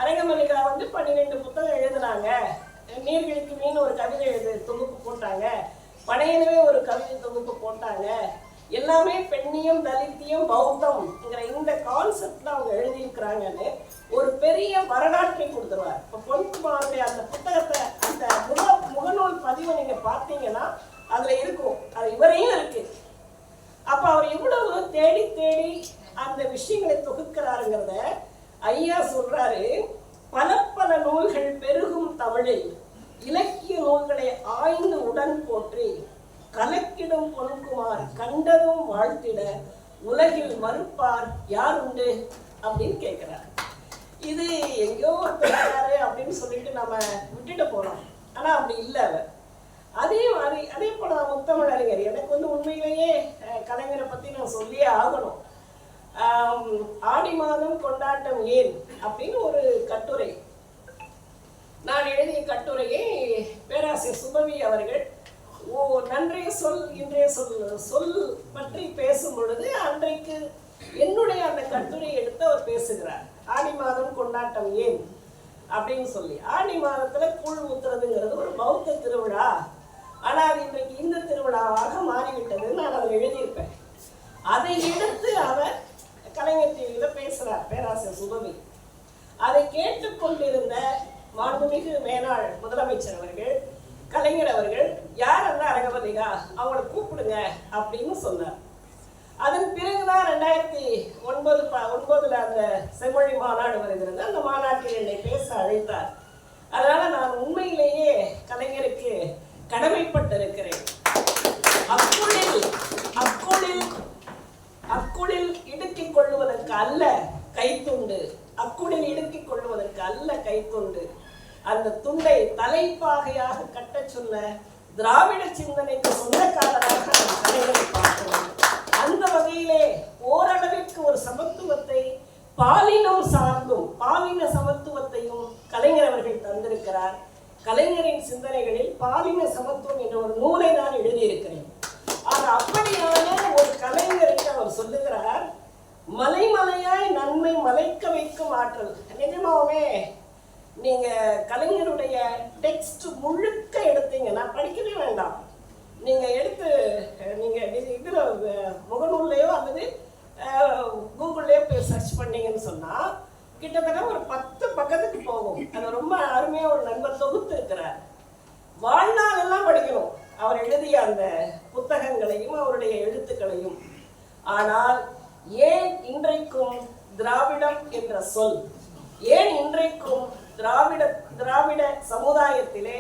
அரங்கமல்லிகா வந்து 12 புத்தகம் எழுதுனாங்க, நீர்கிழிக்கு மீன் ஒரு கவிதை தொகுப்பு போட்டாங்க, பனையனவே ஒரு கவிதை தொகுப்பு போட்டாங்க, எல்லாமே பெண்ணியம் தலித்தியம் பௌத்தம்ங்கிற இந்த கான்செப்ட்ல அவங்க எழுதியிருக்கிறாங்கன்னு ஒரு பெரிய வரலாற்றை கொடுத்துருவார். இப்போ பொன்குமாருடைய அந்த புத்தகத்தை, அந்த முகநூல் பதிவை நீங்க பார்த்தீங்கன்னா அதுல இருக்கும், அது இவரையும் இருக்கு. அப்ப அவர் இவ்வளவு தேடி தேடி அந்த விஷயங்களை தொகுக்கிறாருங்கிறத ஐயா சொல்றாரு. பல நூல்கள் பெருகும் தமிழில் இலக்கிய நூல்களை ஆய்ந்து உடன் போற்றி கலக்கிடும் பொன்குமார் கண்டதும் வாழ்த்திட உலகில் மறுப்பார் யார் உண்டு அப்படின்னு கேட்கிறார். இது எங்கேயோ ஒருத்தர் அப்படின்னு சொல்லிட்டு நம்ம விட்டுட்டு போறோம். ஆனா அப்படி இல்லை அவர். அதே போல முத்தமிழறிஞர் எனக்கு வந்து உண்மையிலேயே கலைஞரை பத்தி நான் சொல்லியே ஆகணும். ஆடி மாதம் கொண்டாட்டம் ஏன் அப்படின்னு ஒரு கட்டுரை, நான் எழுதிய கட்டுரையை பேராசிரியர் சுபவி அவர்கள் நன்றைய சொல் இன்றைய சொல் பற்றி பேசும் பொழுது அன்றைக்கு என்னுடைய அந்த கட்டுரையை எடுத்து அவர் பேசுகிறார். ஆடி மாதம் கொண்டாட்டம் ஏன் அப்படின்னு சொல்லி. ஆடி மாதத்துல கூழ் ஊத்துறதுங்கிறது ஒரு பௌத்த திருவிழா, ஆனா அது இன்றைக்கு இந்து திருவிழாவாக மாறிவிட்டதுன்னு நான் அதில் எழுதியிருப்பேன். அதை எடுத்து அவர் கலைஞர் டிவியில பேசுறார் பேராசிரியர் சுபவி. அதை கேட்டுக்கொண்டிருந்த மாண்புமிகு மேனாள் முதலமைச்சர் அவர்கள், கலைஞர் அவர்கள், யார் அந்த அரங்கமல்லிகா அவங்கள கூப்பிடுங்க அப்படின்னு சொன்னார். அதன் பிறகுதான் 2009 அந்த செம்மொழி மாநாடு வருகிறது. அந்த மாநாட்டில் என்னை பேச அழைத்தார். அதனால நான் உண்மையிலேயே கலைஞருக்கு கடமைப்பட்டிருக்கிறேன். அக்குளில் இடுக்கிக் கொள்வதற்கு அல்ல கைத்துண்டு, அக்குளில் இடுக்கிக் கொள்வதற்கு அல்ல கைத்துண்டு, அந்த துண்டை தலைப்பாகையாக கட்ட சொன்ன திராவிட சிந்தனைக்கு சொந்தக்காரராக நம் கலைஞரை பார்க்கிறோம். அந்த வகையிலே ஓரளவிற்கு ஒரு சமத்துவத்தை பாலினம் சார்ந்தும் பாலின சமத்துவத்தையும் கலைஞர் அவர்கள் தந்திருக்கிறார். கலைஞரின் சிந்தனைகளில் பாலின சமத்துவம் என்ற ஒரு நூலை நான் எழுதியிருக்கிறேன். ஆனா அப்படியான ஒரு கலைஞருக்கு அவர் சொல்லுகிறார், மலைமலையாய் நன்மை மலைக்க வைக்கும் ஆற்றல். நிஜமாவே நீங்க கலைஞருடைய டெக்ஸ்ட் முழுக்க எடுத்தீங்கன்னா படிக்கவே வேண்டாம். நீங்க எடுத்து நீங்க இதுல முகநூல்லையோ அல்லது கூகுள்லயோ போய் சர்ச் பண்ணீங்கன்னு சொன்னா கிட்டத்தட்ட ஒரு 10 பக்கத்துக்கு போகும். அது ரொம்ப அருமையா ஒரு நண்பர் தொகுத்து இருக்கிறார். வாழ்நாள் எல்லாம் படிக்கணும் அவர் எழுதிய அந்த புத்தகங்களையும் அவருடைய எழுத்துக்களையும். ஆனால் ஏன் இன்றைக்கும் திராவிடம் என்ற சொல், ஏன் இன்றைக்கும் திராவிட சமுதாயத்திலே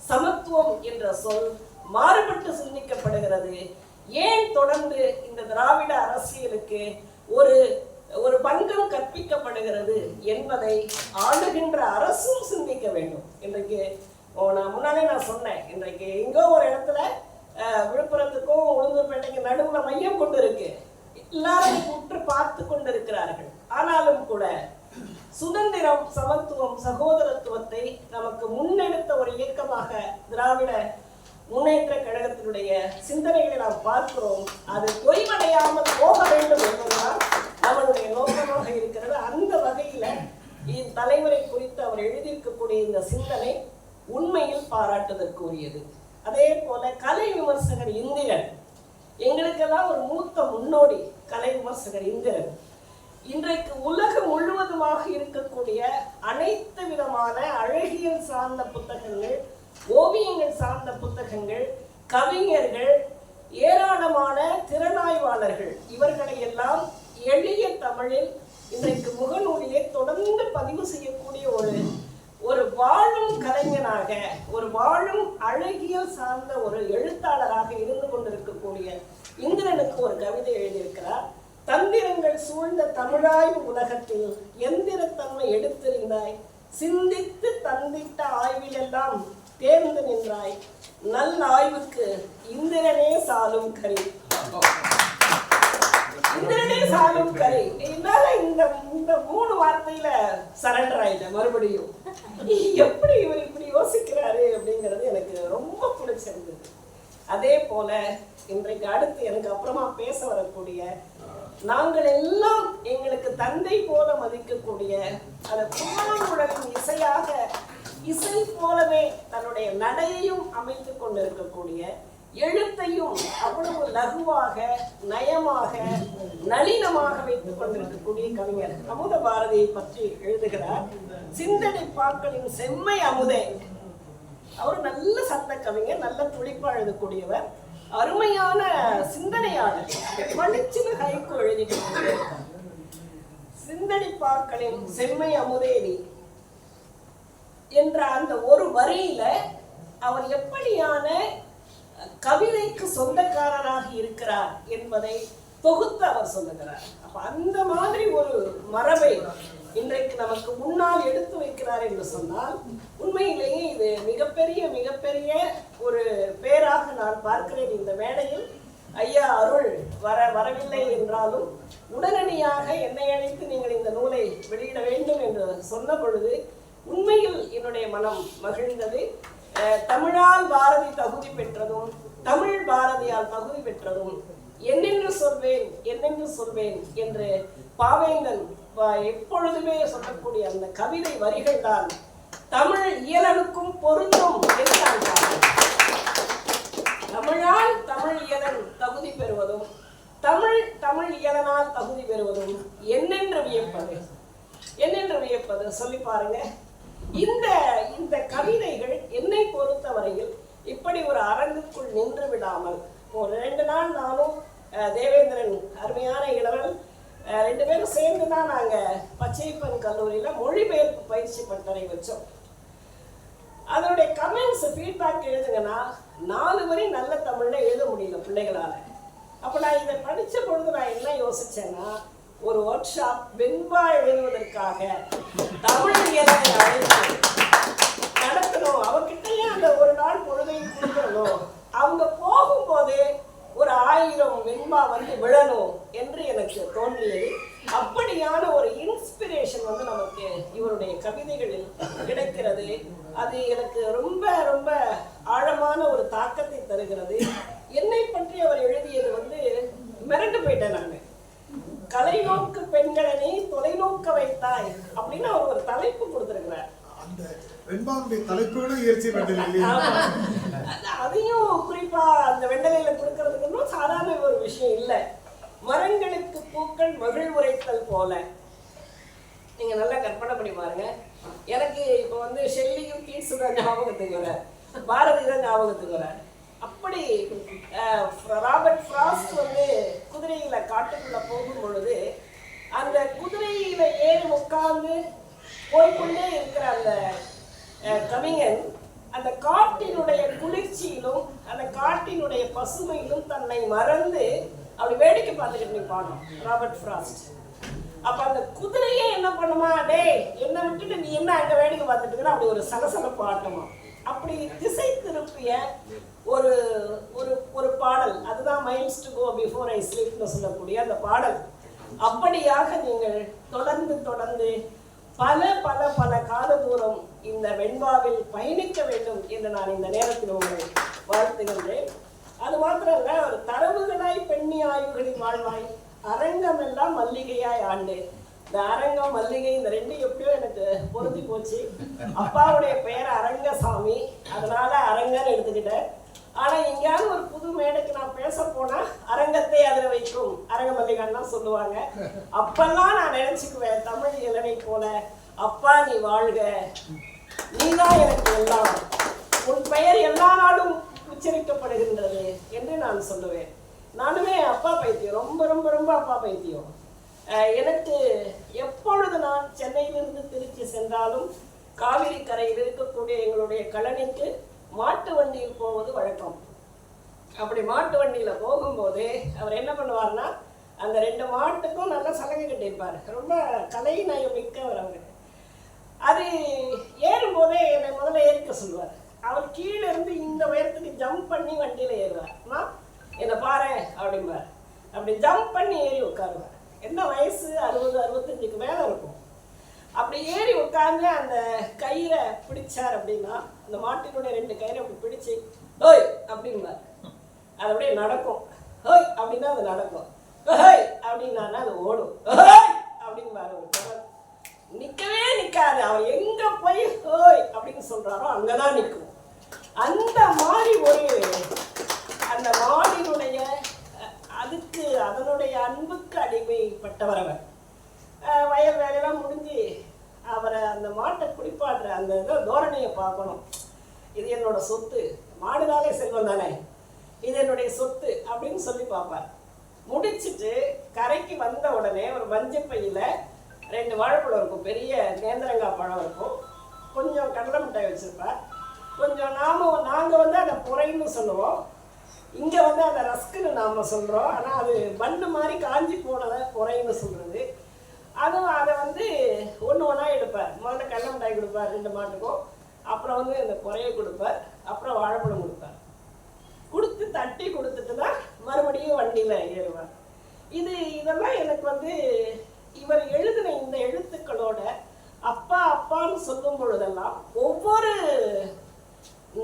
சமத்துவம் என்ற சொல் மாறுபட்டு சிந்திக்கப்படுகிறது? ஏன் தொடர்ந்து இந்த திராவிட அரசியலுக்கு ஒரு பங்கம் கற்பிக்கப்படுகிறது என்பதை ஆளுகின்ற அரசும் சிந்திக்க வேண்டும். இன்றைக்கு முன்னாலே நான் சொன்னேன், இன்றைக்கு எங்கோ ஒரு இடத்துல விழுப்புரத்துக்கும் உளுந்தூர்பேட்டைக்கு நடுவில் மையம் கொண்டு இருக்கு. எல்லாரும் உற்று பார்த்து கொண்டிருக்கிறார்கள். ஆனாலும் கூட சுதந்திரம், சமத்துவம், சகோதரத்துவத்தை நமக்கு முன்னெடுத்த ஒரு இயக்கமாக திராவிட முன்னேற்ற கழகத்தினுடைய சிந்தனைகளை நாம் பார்க்கிறோம். அது தொய்வடையாமல் போக வேண்டும் என்பதுதான் அவருடைய நோக்கமாக இருக்கிறது. அந்த வகையில தலைவரை குறித்து அவர் எழுதியிருக்கக்கூடிய இந்த சிந்தனை உண்மையில் பாராட்டுதற்குரியது. அதே போல கலை விமர்சகர் இந்திரன், எங்களுக்கெல்லாம் ஒரு மூத்த முன்னோடி கலை விமர்சகர் இந்திரன். இன்றைக்கு உலகம் முழுவதுமாக இருக்கக்கூடிய அனைத்து விதமான அழகியல் சார்ந்த புத்தகங்கள், ஓவியங்கள் சார்ந்த புத்தகங்கள், கவிஞர்கள், ஏராளமான திறனாய்வாளர்கள், இவர்களை எல்லாம் எளிய தமிழில் இன்றைக்கு முகநூலிலே தொடர்ந்து பதிவு செய்யக்கூடிய ஒரு வாழும் கலைஞனாக, ஒரு வாழும் அழகியல் சார்ந்த ஒரு எழுத்தாளராக இருந்து கொண்டிருக்கக்கூடிய இந்திரனுக்கு ஒரு கவிதை எழுதியிருக்கிறார். தந்திரங்கள் சூழ்ந்த தமிழாய்வு உலகத்தில் எந்திரத்தன்மை எடுத்திருந்தாய், சிந்தித்து தந்திட்ட ஆய்விலெல்லாம் தேர்ந்து நின்றாய், நல் ஆய்வுக்கு இந்திரனே சாலும் கரி. இந்திரனே சாலும் கரி. என்னால இந்த 3 வார்த்தையில சரண்டர் ஆயிட்டேன். மறுபடியும் எப்படி இவர் இப்படி யோசிக்கிறாரு அப்படிங்கிறது எனக்கு ரொம்ப பிடிச்சிருந்தது. அதே போல இன்றைக்கு அடுத்து எனக்கு அப்புறமா பேச வரக்கூடிய, நாங்கள் எல்லாம் எங்களுக்கு தந்தை போல மதிக்கக்கூடிய, அந்த புல்லாங்குழலின் இசையாக இசை போலவே தன்னுடைய நடையையும் அமைத்துக் கொண்டிருக்கக்கூடிய, எழுத்தையும் அவ்வளவு லகுவாக, நயமாக, நளினமாக வைத்துக் கொண்டிருக்கக்கூடிய கவிஞர் அமுத பாரதியை பற்றி எழுதுகிறார். சிந்தனை பாக்களின் செம்மை அமுதே. அவர் நல்ல சந்த கவிஞர், நல்ல துடிப்பா எழுதக்கூடியவர், அருமையான சிந்தனையாளர். மலிச்சின ஹைக்கு எழுதிட்டு சிந்தனை பாக்களின் செம்மை அமுதே நீ என்ற அந்த ஒரு வரியில அவர் எப்படியான கவிதைக்கு சொந்தக்காரராக இருக்கிறார் என்பதை தொகுத்து அவர் சொல்லுகிறார். அப்ப அந்த மாதிரி ஒரு மரபை இன்றைக்கு நமக்கு முன்னால் எடுத்து வைக்கிறார் என்று சொன்னால் உண்மையிலேயே இது மிகப்பெரிய ஒரு பேராக நான் பார்க்கிறேன். இந்த மேடையில் ஐயா அருள் வரவில்லை என்றாலும் உடனடியாக என்னை அழைத்து நீங்கள் இந்த நூலை வெளியிட வேண்டும் என்று சொன்ன பொழுது உண்மையில் என்னுடைய மனம் மகிழ்ந்தது. தமிழால் பாரதி தகுதி பெற்றதும், தமிழ் பாரதியால் தகுதி பெற்றதும், என்னென்று சொல்வேன் என்று பாவேந்தன் எப்பொழுதுமே சொல்லக்கூடிய அந்த கவிதை வரிகள் தான் தமிழ் இயலனுக்கும் பொருந்தும் என்றால் தமிழால் தமிழ் இயலன் தகுதி பெறுவதும், தமிழ் இயலனால் தகுதி பெறுவதும் என்னென்று வியப்பது சொல்லி பாருங்க. இந்த கவிதைகள் என்னை பொறுத்தவரையில் இப்படி ஒரு அரங்குக்குள் நின்று விடாமல், ஒரு 2 நாள் நானும் தேவேந்திரன் அருமையான இளவல் 2 பேரும் சேர்ந்து தான் நாங்கள் பச்சையப்பன் கல்லூரியில் மொழிபெயர்ப்பு பயிற்சி பட்டறை வச்சோம். அதனுடைய கமெண்ட்ஸ் ஃபீட்பேக் எழுதுங்கன்னா 4 வரி நல்ல தமிழில் எழுத முடியல பிள்ளைகளால். அப்போ நான் இதை படித்த பொழுது நான் என்ன யோசித்தேன்னா, ஒரு ஒர்க் ஷாப் வெண்பா எழுதுவதற்காக தமிழ் இயலை அழைத்து நடத்தணும். அவர்கிட்டயே அந்த ஒரு நாள் பொழுதை கொடுக்கணும். 1000 வெண்பா வந்து விழணும் என்று எனக்கு தோன்றியது. அப்படியான ஒரு இன்ஸ்பிரேஷன் வந்து நமக்கு இவருடைய கவிதைகளில் கிடைக்கிறது. அது எனக்கு ரொம்ப ரொம்ப ஆழமான ஒரு தாக்கத்தை தருகிறது. என்னை பற்றி அவர் எழுதியது வந்து மிரண்டு போயிட்டேன் நான். கலைநோக்கு பெண்களனை தொலைநோக்க வைத்தாய் அப்படின்னு அவர் ஒரு தலைப்பு கொடுத்திருக்கிறார். அந்த வெண்பாவுடைய தலைப்புகளும் இயற்கை வெண்டலை, அதையும் குறிப்பா அந்த வெண்டலையில கொடுக்கறதுக்கு சாதாரண ஒரு விஷயம் இல்லை. மரங்களுக்கு பூக்கள் மகிழ் உரைத்தல் போல. நீங்க நல்லா கற்பனை பண்ணி பாருங்க. எனக்கு இப்போ வந்து ஷெல்லியும் கீட்ஸும் தான் ஞாபகத்துக்கு வர, பாரதி தான் ஞாபகத்துக்கு வர. அப்படி ராபர்ட் ஃப்ராஸ்ட் வந்து குதிரையில காட்டுக்குள்ள போகும் பொழுது அந்த குதிரையில ஏறி உட்கார்ந்து போய்கொண்டே இருக்கிற அந்த கவிஞன் அந்த காட்டினுடைய குளிர்ச்சியிலும் அந்த காட்டினுடைய பசுமையிலும் தன்னை மறந்து அப்படி வேடிக்கை பார்த்துக்கிட்டு நிற்பானோ ராபர்ட் ஃப்ராஸ்ட். அப்ப அந்த குதிரையே என்ன பண்ணுமா, டே என்ன விட்டுட்டு நீ என்ன அங்க வேடிக்கை பார்த்துட்டு இருக்கிற, அப்படி ஒரு சலசலப்பு ஆட்டமா. அப்படி திசை திருப்பிய ஒரு ஒரு ஒரு பாடல், அதுதான் miles to go before I ஸ்லீப்னு சொல்லக்கூடிய அந்த பாடல். அப்படியாக நீங்கள் தொடர்ந்து தொடர்ந்து பல பல பல கால தூரம் இந்த வெண்பாவில் பயணிக்க வேண்டும் என்று நான் இந்த நேரத்தில் உங்களை வாழ்த்துகின்றேன். அது மாத்திரம் இல்ல, ஒரு தரவுகளாய் பெண்ணி ஆய்வுகளின் வாழ்வாய் அரங்கம் எல்லாம் மல்லிகையாய் ஆண்டு. இந்த அரங்கம் மல்லிகை இந்த ரெண்டும் எப்படியோ எனக்கு பொருந்தி போச்சு. அப்பாவுடைய பெயர் அரங்கசாமி, அதனால அரங்கன்னு எடுத்துக்கிட்டேன். ஆனா எங்கேயாவது ஒரு புது மேடைக்கு நான் பேச போனா அரங்கத்தை அதில் வைக்கும் அரங்க மல்லிகான்னு தான் சொல்லுவாங்க. அப்பெல்லாம் நான் நினைச்சுக்குவேன் தமிழ் இளனை போல, அப்பா நீ வாழ்க, நீதான் எனக்கு எல்லாம், உன் பெயர் எல்லா நாடும் உச்சரிக்கப்படுகின்றது என்று நான் சொல்லுவேன். நானுமே அப்பா பைத்தியம், ரொம்ப ரொம்ப ரொம்ப அப்பா பைத்தியம். எனக்கு எப்பொழுது நான் சென்னையிலிருந்து திருச்சி சென்றாலும் காவிரி கரையில் இருக்கக்கூடிய எங்களுடைய கழனிக்கு மாட்டு வண்டியில் போவது வழக்கம். அப்படி மாட்டு வண்டியில போகும்போது அவர் என்ன பண்ணுவார்னா, அந்த 2 மாட்டுக்கும் நல்லா சலங்கை கட்டியிருப்பார். ரொம்ப கலை நயம் மிக்கவர் அவர். அது ஏறும்போதே என்னை முதல்ல ஏறிக்க சொல்லுவார். அவர் கீழே இருந்து இந்த உயரத்துக்கு ஜம்ப் பண்ணி வண்டியில ஏறுவார். என்னை பாரு அப்படிம்பார். அப்படி ஜம்ப் பண்ணி ஏறி உட்காருவார். என்ன வயசு 60-65க்கு மேலே இருக்கும். அப்படி ஏறி உட்காந்து அந்த கயிறை பிடிச்சார் அப்படின்னா, அந்த மாட்டினுடைய 2 கயிறை அப்படி பிடிச்சி ஹோய் அப்படிம்பார். அது அப்படியே நடக்கும். ஹோய் அப்படின்னா அது நடக்கும். ஹோய் அப்படின்னா அது ஓடும். ஹோய் அப்படிம்பாரு. ஒரு குரல் நிற்கவே நிற்காது. அவர் எங்க போய் ஹோய் அப்படின்னு சொல்றாரோ அங்கதான் நிற்கும். அந்த மாதிரி ஒரு அந்த மாடினுடைய அதுக்கு அதனுடைய அன்புக்கு அடிமைப்பட்டவர் அவர். வயல் வேலையெல்லாம் முடிஞ்சு அவரை அந்த மாட்டை குளிப்பாடுற அந்த தோரணையை பார்க்கணும். இது என்னோட சொத்து, மாடுனாலே செல்வம் தானே, இது என்னுடைய சொத்து அப்படின்னு சொல்லி பார்ப்பார். முடிச்சுட்டு கரைக்கு வந்த உடனே ஒரு மஞ்சள் பையில 2 வாழைப்பழம் இருக்கும், பெரிய நேந்திரங்காய் பழம் இருக்கும், கொஞ்சம் கடலை மிட்டாய் வச்சிருப்பார், கொஞ்சம் நாங்கள் வந்து அதை புறைன்னு சொல்லுவோம், இங்கே வந்து அதை ரஸ்க்குன்னு நாம் சொல்கிறோம். ஆனால் அது பண்டு மாதிரி காஞ்சி போனதை புறைன்னு சொல்கிறது. அதுவும் அதை வந்து ஒன்று ஒன்றா எடுப்பார். முதல்ல கடலை மிட்டாய் கொடுப்பார் 2 மாட்டுக்கும், அப்புறம் வந்து இந்த புறையை கொடுப்பார், அப்புறம் வாழைப்பழம் கொடுப்பார். கொடுத்து தட்டி கொடுத்துட்டு தான் மறுபடியும் வண்டியில் ஏறுவார். இதெல்லாம் எனக்கு வந்து இவர் எழுதின இந்த எழுத்துக்களோட அப்பா அப்பான்னு சொல்லும் பொழுதெல்லாம் ஒவ்வொரு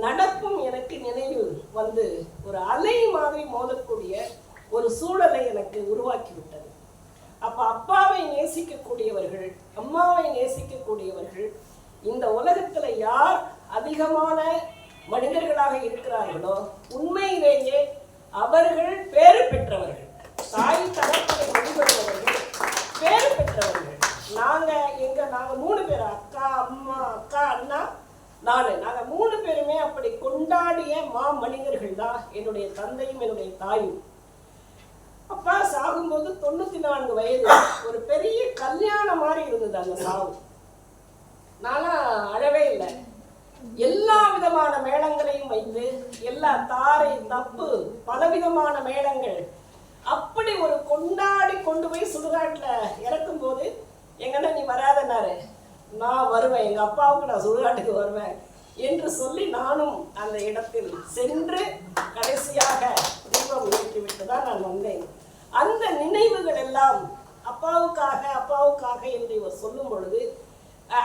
நடப்பும் எனக்கு நினைவில் வந்து ஒரு அலை மாதிரி மோதக்கூடிய ஒரு சூழலை எனக்கு உருவாக்கி விட்டது. அப்ப அப்பாவை நேசிக்கக்கூடியவர்கள், அம்மாவை நேசிக்கக்கூடியவர்கள் இந்த உலகத்துல யார் அதிகமான மனிதர்களாக இருக்கிறார்களோ உண்மையிலேயே அவர்கள் பேறு பெற்றவர்கள். தாய் தரப்பை வழிபடுபவர்கள் பேறு பெற்றவர்கள். நாங்க 3 பேர், அக்கா, அம்மா, அக்கா, அண்ணா, நாங்க 3 பேருமே அப்படி கொண்டாடிய மனிதர்கள் தான் என்னுடைய தந்தையும் என்னுடைய தாயும். அப்பா சாகும்போது 94 வயது, ஒரு பெரிய கல்யாணம் மாதிரி இருந்தது அந்த சாவு. நானும் அழவே இல்லை. எல்லா விதமான மேளங்களையும் வைத்து, எல்லா தாரை தப்பு பலவிதமான மேளங்கள், அப்படி ஒரு கொண்டாடி கொண்டு போய் சுடுகாட்டுல இறக்கும் போது எங்கன்னா நீ வராதனாரு, நான் வருவேன், எங்க அப்பாவுக்கு நான் சுடுகாட்டுக்கு வருவேன், என்று சொல்லி நானும் அந்த இடத்தில் சென்று கடைசியாக தீபம் ஏற்றிவிட்டு தான் நான் வந்தேன். அந்த நினைவுகள் எல்லாம் அப்பாவுக்காக என்று இவர் சொல்லும் பொழுது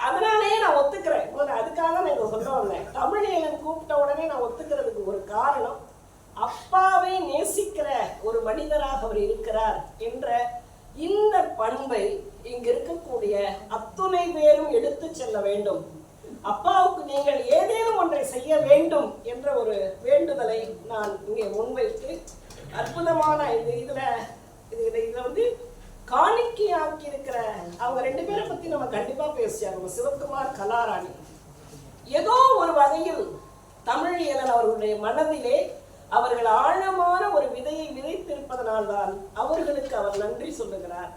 அதனாலேயே நான் ஒத்துக்கிறேன். அதுக்காக நான் இதை சொல்ல வந்தேன். தமிழீழன் கூப்பிட்ட உடனே நான் ஒத்துக்கிறதுக்கு ஒரு காரணம், அப்பாவை நேசிக்கிற ஒரு மனிதராக அவர் இருக்கிறார் என்ற இந்த பண்பை இங்கு இருக்கக்கூடிய அத்துணை பேரும் எடுத்து செல்ல வேண்டும். அப்பாவுக்கு நீங்கள் ஏதேனும் ஒன்றை செய்ய வேண்டும் என்ற ஒரு வேண்டுதலை நான் இங்கே முன்வைத்து அற்புதமான இதுல வந்து காணிக்கையாக்கி இருக்கிற அவங்க 2 பேரை பத்தி நம்ம கண்டிப்பா பேசியாங்க. சிவகுமார், கலாராணி ஏதோ ஒரு வகையில் தமிழீழன் அவர்களுடைய மனதிலே அவர்கள் ஆழமான ஒரு விதையை விதைத்திருப்பதனால்தான் அவர்களுக்கு அவர் நன்றி சொல்லுகிறார்.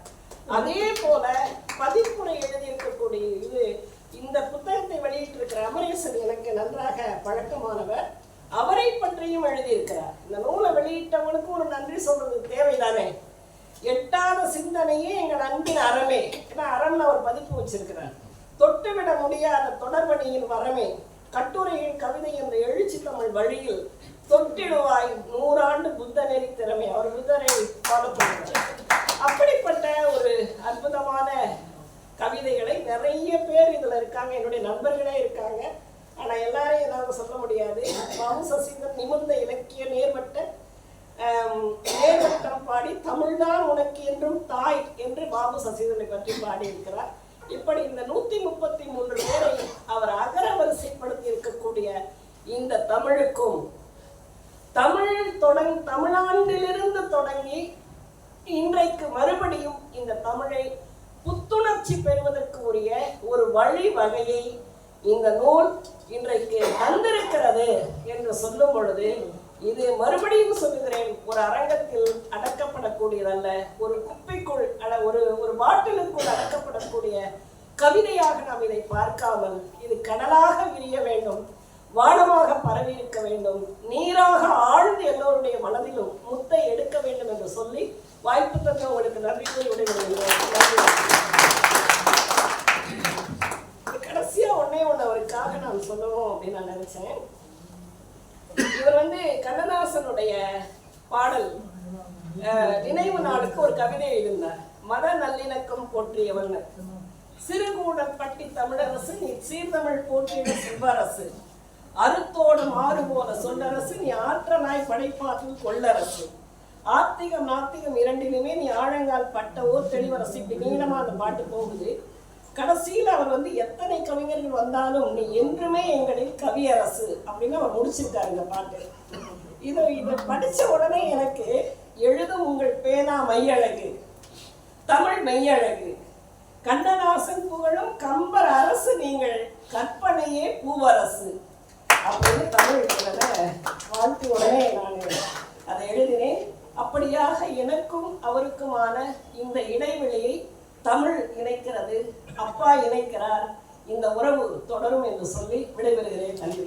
அதே போல பதிப்புரை எழுதியிருக்கக்கூடிய இந்த புத்தகத்தை வெளியிட்டிருக்கிற அமரேசன் எனக்கு நன்றாக பழக்கமானவர். அவரை பற்றியும் எழுதியிருக்கிறார். இந்த நூலை வெளியிட்டவனுக்கு ஒரு நன்றி சொல்றது தேவைதானே. எட்டாத சிந்தனையே எங்கள் அன்பின் அறமே, ஏன்னா அறம்னு அவர் பதிப்பு வச்சிருக்கிறார். தொட்டுவிட முடியாத தொடர்பணியின் வரமே, கட்டுரையின் கவிதை என்ற எழுச்சி தமிழ் வழியில் தொட்டிடுவாய் 100 ஆண்டு புத்த நெறி திறமை. அவர் புத்தரை ஃபாலோ பண்ணுறார். அப்படிப்பட்ட ஒரு அற்புதமான கவிதைகளை நிறைய பேர் இதில் இருக்காங்க, என்னுடைய நண்பர்களே இருக்காங்க. ஆனால் எல்லாரையும் என்னால் சொல்ல முடியாது. பாபு சசீந்திரன் நிமிர்ந்த இலக்கிய நேர்வட்டம் பாடி தமிழ்தான் உனக்கு என்றும் தாய் என்று பாபு சசீந்திரனை பற்றி பாடியிருக்கிறார். இப்படி இந்த 133 பேரை அவர் அகர வரிசைப்படுத்தி இருக்கக்கூடிய இந்த தமிழுக்கும் தமிழாண்டிலிருந்து தொடங்கி இன்றைக்கு மறுபடியும் இந்த தமிழை புத்துணர்ச்சி பெறுவதற்கு உரிய ஒரு வழிவகையை இந்த நூல் இன்றைக்கு தந்திருக்கிறது என்று சொல்லும் பொழுது, இது மறுபடியும் சொல்லுகிறேன், ஒரு அரங்கத்தில் அடக்கப்படக்கூடியதல்ல, ஒரு குப்பைக்குள் ஒரு பாட்டிலுக்குள் அடக்கப்படக்கூடிய கவிதையாக நாம் இதை பார்க்காமல் இது கடலாக விரிய வேண்டும், வானமாக பரவி இருக்க வேண்டும், நீராக ஆழ்ந்து எல்லோருடைய மனதிலும் முத்தை எடுக்க வேண்டும் என்று சொல்லி வாய்ப்பு தந்த உங்களுக்கு நன்றி கூறி விடைபெறுகிறேன். கடைசியா ஒன்னே அவருக்காக நான் சொல்லணும் அப்படின்னு நான் நினைச்சேன். இவர் வந்து கண்ணதாசனுடைய பாடல் நினைவு நாளுக்கு ஒரு கவிதை எழுதினார். மத நல்லிணக்கம் போற்றியவன், சிறுகூடல் பட்டி தமிழரசு நீ சீர்தமிழ் போற்றிய சிவரசு, அறுத்தோடு மாறு போல சொல்லரசு நீ ஆற்றனாய் படைப்பாற்றில் கொள்ளரசு, ஆத்திகம் நாத்திகம் இரண்டிலுமே நீ ஆழங்கால் பட்டவோ தெளிவரசு. இப்படி நீளமா அந்த பாட்டு போகுது. கடைசியில் அவர் வந்து எத்தனை கவிஞர்கள் வந்தாலும் நீ என்றுமே எங்களில் கவியரசு அப்படின்னு அவர் முடிச்சிருக்காரு இந்த பாட்டு. இதை படிச்ச உடனே எனக்கு எழுதும் உங்கள் பேனா மையழகு, தமிழ் மெய்யழகு, கண்ணதாசன் புகழும் கம்பர் அரசு நீங்கள் கற்பனையே பூவரசு அப்படின்னு தமிழ் வாழ்த்து உடனே நான் அதை எழுதினேன். அப்படியாக எனக்கும் அவருக்குமான இந்த இடைவெளியை தமிழ் இணைக்கிறது, அப்பா இணைக்கிறார், இந்த உறவு தொடரும் என்று சொல்லி விடைபெறுகிறேன். நன்றி.